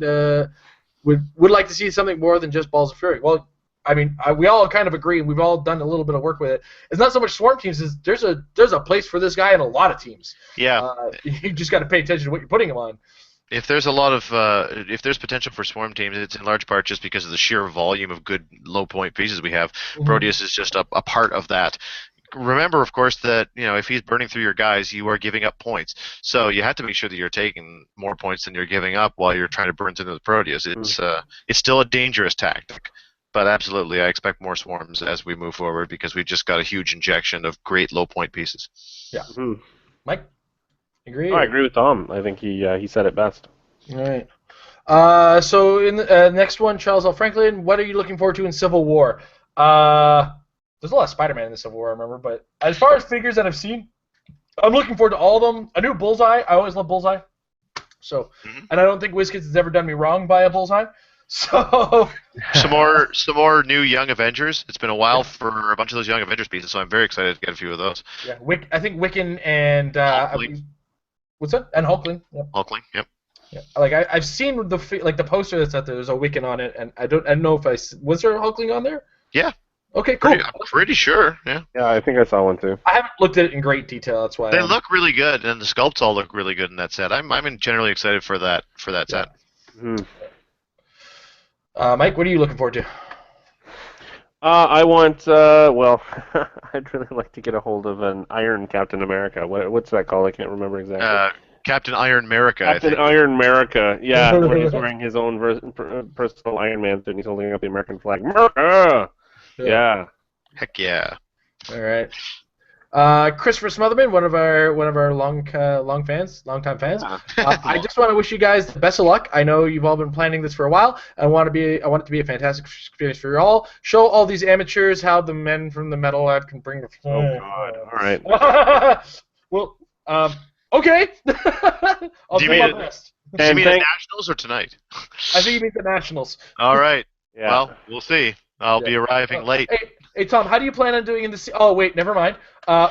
would like to see something more than just Balls of Fury. Well, I mean, we all kind of agree, and we've all done a little bit of work with it. It's not so much Swarm teams; there's a place for this guy in a lot of teams. Yeah. You just got to pay attention to what you're putting him on. If there's a lot of if there's potential for Swarm teams, it's in large part just because of the sheer volume of good low point pieces we have. Mm-hmm. Proteus is just a part of that. Remember, of course, that if he's burning through your guys, you are giving up points. So you have to make sure that you're taking more points than you're giving up while you're trying to burn through the Proteus. It's still a dangerous tactic, but absolutely, I expect more Swarms as we move forward because we've just got a huge injection of great low point pieces. Yeah, Mike, agree? Oh, I agree with Tom. I think he said it best. All right. So in the next one, Charles L. Franklin, what are you looking forward to in Civil War? There's a lot of Spider-Man in the Civil War, I remember, but as far as figures that I've seen, I'm looking forward to all of them. A new Bullseye. I always love Bullseye. So, and I don't think WizKids has ever done me wrong by a Bullseye. So some more new Young Avengers. It's been a while for a bunch of those Young Avengers pieces, so I'm very excited to get a few of those. Yeah, I think Wiccan and what's that? And Hulkling. Yep. Hulkling. Yep. Yeah. Like I've seen the poster that's out there. There's a Wiccan on it, and I don't know if was there a Hulkling on there? Yeah. Okay, cool. I'm pretty sure. Yeah. Yeah, I think I saw one too. I haven't looked at it in great detail. That's why they look really good, and the sculpts all look really good in that set. I'm generally excited for that set. Mm. Mike, what are you looking forward to? I want. Well, I'd really like to get a hold of an Iron Captain America. What's that called? I can't remember exactly. Captain Iron America. Captain Iron America. Yeah, where he's wearing his own personal Iron Man suit and he's holding up the American flag. America. Yeah. Heck yeah. All right. Christopher Smotherman, one of our long-time fans. I just want to wish you guys the best of luck. I know you've all been planning this for a while. I want it to be a fantastic experience for you all. Show all these amateurs how the men from the Metal Lab can bring. Oh God! All right. Well, okay. I'll do my best. Do you mean the Nationals or tonight? I think you mean the Nationals. All right. Yeah. Well, we'll see. I'll be arriving late. Hey, Tom, how do you plan on doing in the? Oh, wait, never mind.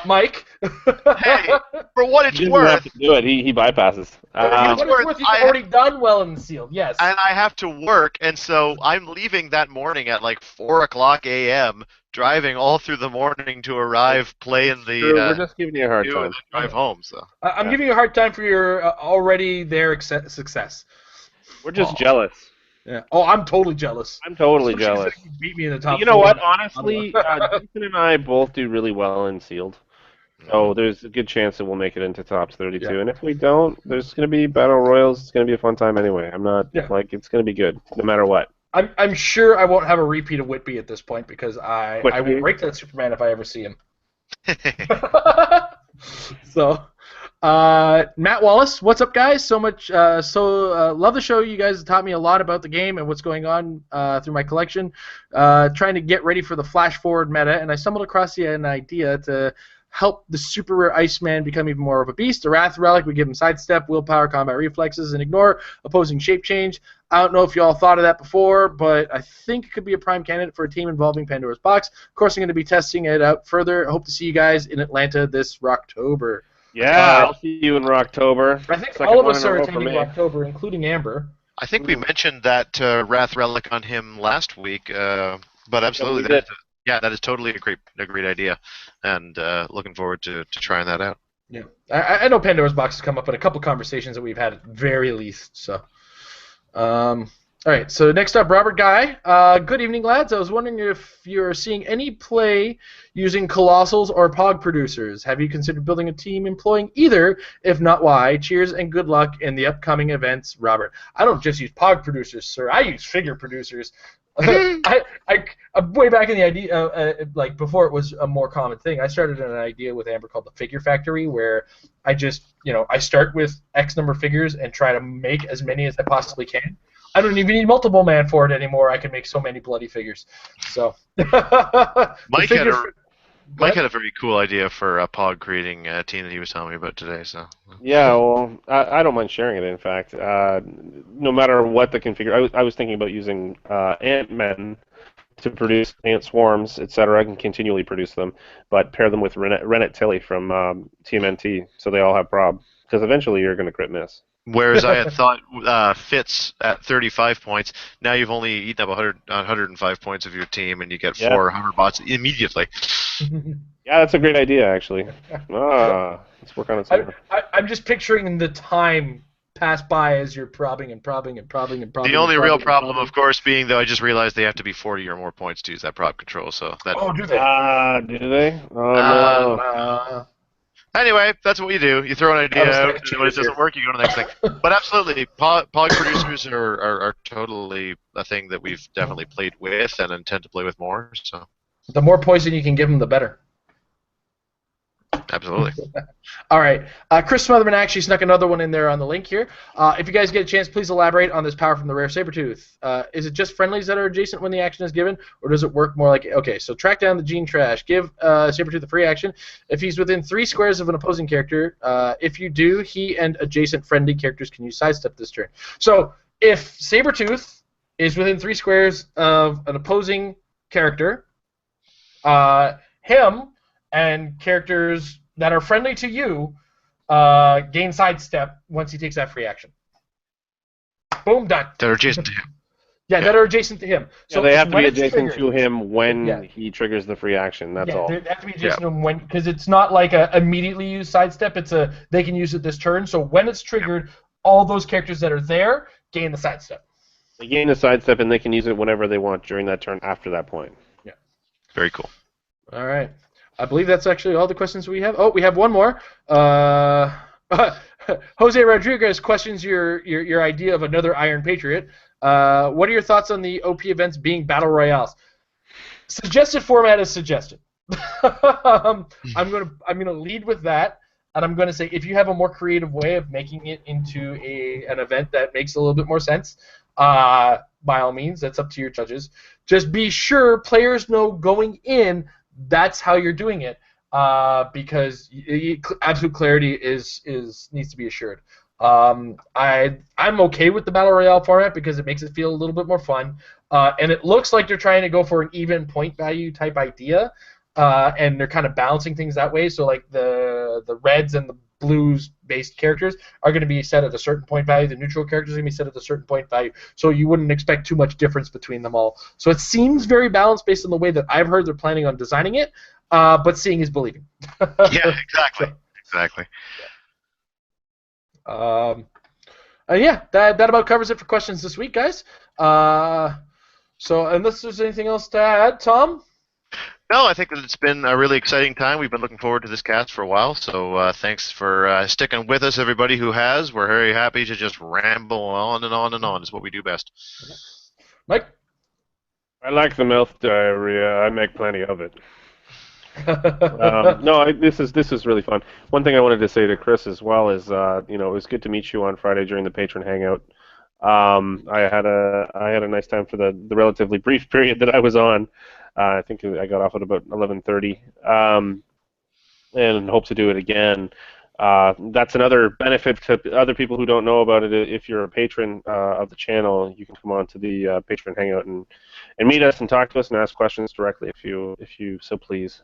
Mike. Hey, for what it's he doesn't worth. Have to do it. He bypasses. For what it's worth, you've already done well in the sealed. Yes. And I have to work, and so I'm leaving that morning at like 4:00 a.m. Driving all through the morning to arrive, play in the. We're just giving you a hard time. And drive home. So. I'm giving you a hard time for your already there success. We're just jealous. Yeah. Oh, I'm totally jealous. I'm totally jealous. You beat me in the top. You know what? Honestly, Jason and I both do really well in sealed. So there's a good chance that we'll make it into top 32. Yeah. And if we don't, there's going to be battle royals. It's going to be a fun time anyway. I'm not it's going to be good no matter what. I'm sure I won't have a repeat of Whitby at this point because I will break that Superman if I ever see him. So. Matt Wallace, what's up, guys? Love the show. You guys taught me a lot about the game and what's going on through my collection. Trying to get ready for the flash forward meta, and I stumbled across an idea to help the super rare Iceman become even more of a beast. A Wrath Relic would give him sidestep, willpower, combat reflexes, and ignore opposing shape change. I don't know if you all thought of that before, but I think it could be a prime candidate for a team involving Pandora's Box. Of course, I'm going to be testing it out further. I hope to see you guys in Atlanta this Rocktober. Yeah, I'll see you in Rocktober. I think all of us are attending Rocktober, including Amber. I think we mentioned that Wrath Relic on him last week, but absolutely, that is totally a great idea, and looking forward to trying that out. Yeah, I know Pandora's Box has come up in a couple conversations that we've had at very least. So, all right. So next up, Robert Guy. Good evening, lads. I was wondering if you're seeing any play using Colossals or Pog producers. Have you considered building a team employing either? If not, why? Cheers and good luck in the upcoming events, Robert. I don't just use Pog producers, sir. I use figure producers. I way back in the idea, like before it was a more common thing, I started an idea with Amber called the Figure Factory, where I just, I start with X number of figures and try to make as many as I possibly can. I don't even need multiple man for it anymore. I can make so many bloody figures. So, Mike Mike had a very cool idea for a Pog creating a team that he was telling me about today. So. Yeah, well, I don't mind sharing it. In fact, no matter what the configuration, I was thinking about using Ant-Men to produce ant swarms, etc. I can continually produce them, but pair them with Rennet Tilly from TMNT, so they all have prob. Because eventually you're going to crit miss. Whereas I had thought Fitz at 35 points, now you've only eaten up 105 points of your team, and you get 4 hover bots immediately. Yeah, that's a great idea, actually. Let's work on it some more. I'm just picturing the time pass by as you're probbing and probbing and probbing and probbing. The only real problem, of course, being, though, I just realized they have to be 40 or more points to use that prop control. So that. Oh, do they? Do they? Oh, no. Anyway, that's what you do. You throw an idea out, and when it doesn't work, you go to the next thing. But absolutely, Pog producers are totally a thing that we've definitely played with and intend to play with more. So. The more poison you can give them, the better. Absolutely. All right. Chris Smotherman actually snuck another one in there on the link here. If you guys get a chance, please elaborate on this power from the rare Sabretooth. Is it just friendlies that are adjacent when the action is given, or does it work more like... Okay, so track down the gene trash. Give Sabretooth a free action if he's within 3 squares of an opposing character. If you do, he and adjacent friendly characters can use sidestep this turn. So if Sabretooth is within 3 squares of an opposing character, him and characters that are friendly to you gain sidestep once he takes that free action. Boom, done. That are adjacent to him. Yeah, that are adjacent to him. So they have to be adjacent to him when he triggers the free action. That's all. They have to be adjacent to him when, because it's not like a immediately use sidestep. It's they can use it this turn. So when it's triggered, all those characters that are there gain the sidestep. They gain the sidestep, and they can use it whenever they want during that turn after that point. Yeah. Very cool. All right. I believe that's actually all the questions we have. Oh, we have one more. Jose Rodriguez questions your idea of another Iron Patriot. What are your thoughts on the OP events being battle royales? Suggested format is suggested. I'm gonna lead with that, and I'm gonna say if you have a more creative way of making it into an event that makes a little bit more sense, by all means, that's up to your judges. Just be sure players know going in that's how you're doing it, because absolute clarity needs to be assured. I'm okay with the battle royale format because it makes it feel a little bit more fun, and it looks like they're trying to go for an even point value type idea, and they're kind of balancing things that way. So like the reds and the blues based characters are going to be set at a certain point value. The neutral characters are going to be set at a certain point value. So you wouldn't expect too much difference between them all. So it seems very balanced based on the way that I've heard they're planning on designing it. But seeing is believing. Yeah, exactly. Exactly. And yeah, that about covers it for questions this week, guys. So unless there's anything else to add, Tom? No, I think that it's been a really exciting time. We've been looking forward to this cast for a while, so thanks for sticking with us, everybody who has. We're very happy to just ramble on and on and on. It's what we do best. Mike? I like the mouth diarrhea. I make plenty of it. This is really fun. One thing I wanted to say to Chris as well is, it was good to meet you on Friday during the patron hangout. I had a nice time for the relatively brief period that I was on. I think I got off at about 11:30, and hope to do it again. That's another benefit to other people who don't know about it. If you're a patron of the channel, you can come on to the patron hangout and meet us and talk to us and ask questions directly if you so please.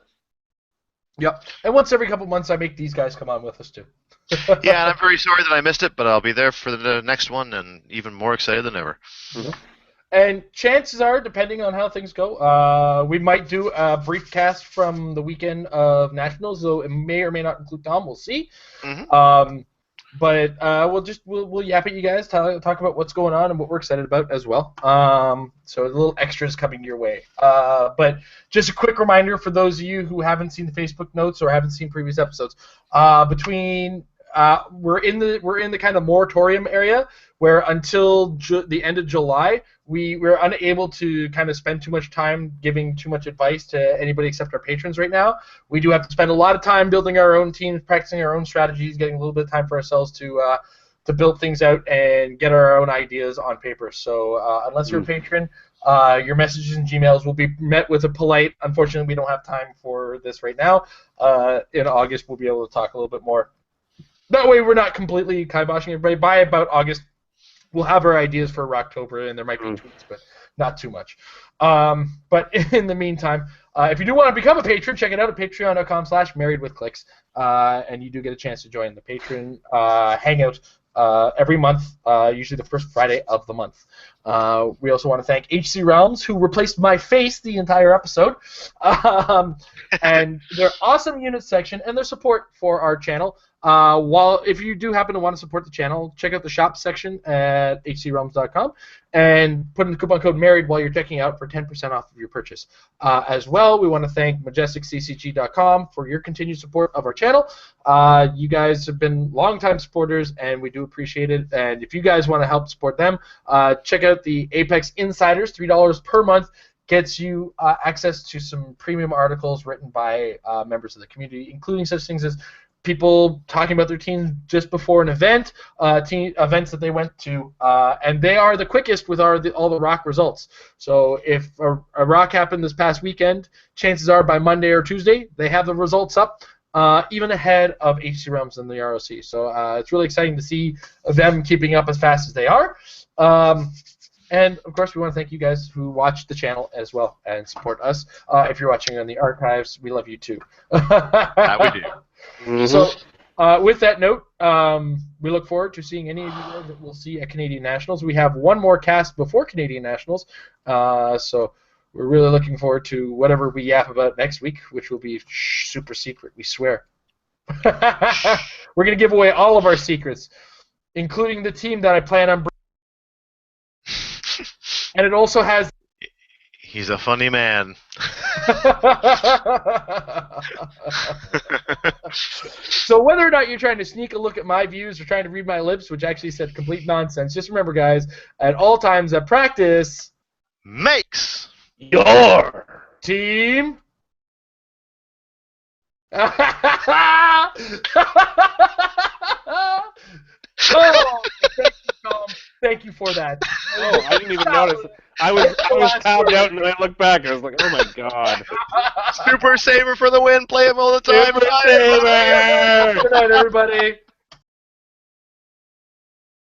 Yep. And once every couple months, I make these guys come on with us too. Yeah, and I'm very sorry that I missed it, but I'll be there for the next one and even more excited than ever. Mm-hmm. And chances are, depending on how things go, we might do a brief cast from the weekend of Nationals, though it may or may not include Tom. We'll see. Mm-hmm. But we'll yap at you guys, talk about what's going on and what we're excited about as well. So a little extras coming your way. But just a quick reminder for those of you who haven't seen the Facebook notes or haven't seen previous episodes. We're in the kind of moratorium area where until the end of July we're unable to kind of spend too much time giving too much advice to anybody except our patrons right now. We do have to spend a lot of time building our own teams, practicing our own strategies, getting a little bit of time for ourselves to build things out and get our own ideas on paper. So unless you're a patron, Your messages and Gmails will be met with a polite, unfortunately we don't have time for this right now. In August we'll be able to talk a little bit more. That way we're not completely kiboshing everybody. By about August, we'll have our ideas for Rocktober, and there might be tweets, but not too much. But in the meantime, if you do want to become a patron, check it out at patreon.com/marriedwithclicks, and you do get a chance to join the patron hangout every month, usually the first Friday of the month. We also want to thank HC Realms, who replaced my face the entire episode, and their awesome unit section and their support for our channel. If you do happen to want to support the channel, check out the shop section at hcrealms.com and put in the coupon code MARRIED while you're checking out for 10% off of your purchase. As well, we want to thank MajesticCCG.com for your continued support of our channel. You guys have been longtime supporters, and we do appreciate it. And if you guys want to help support them, check out the Apex Insiders, $3 per month. Gets you access to some premium articles written by members of the community, including such things as people talking about their teams just before an event, events that they went to, and they are the quickest with all the ROC results. So if a ROC happened this past weekend, chances are by Monday or Tuesday they have the results up, even ahead of HC Realms and the ROC. So it's really exciting to see them keeping up as fast as they are. And, of course, we want to thank you guys who watch the channel as well and support us. If you're watching on the archives, we love you too. That we do. Mm-hmm. So, with that note, we look forward to seeing any of you guys that we'll see at Canadian Nationals. We have one more cast before Canadian Nationals, so we're really looking forward to whatever we yap about next week, which will be super secret, we swear. We're going to give away all of our secrets, including the team that I plan on bringing. And it also has... He's a funny man. So whether or not you're trying to sneak a look at my views or trying to read my lips, which actually said complete nonsense, just remember, guys, at all times at practice... Makes Your team... Oh, thank you, Tom. Thank you for that. Oh, I didn't even notice. I was tapped out, and then I looked back, and I was like, oh my god. Super Saver for the win. Play him all the time. Super Saver! Good night, everybody.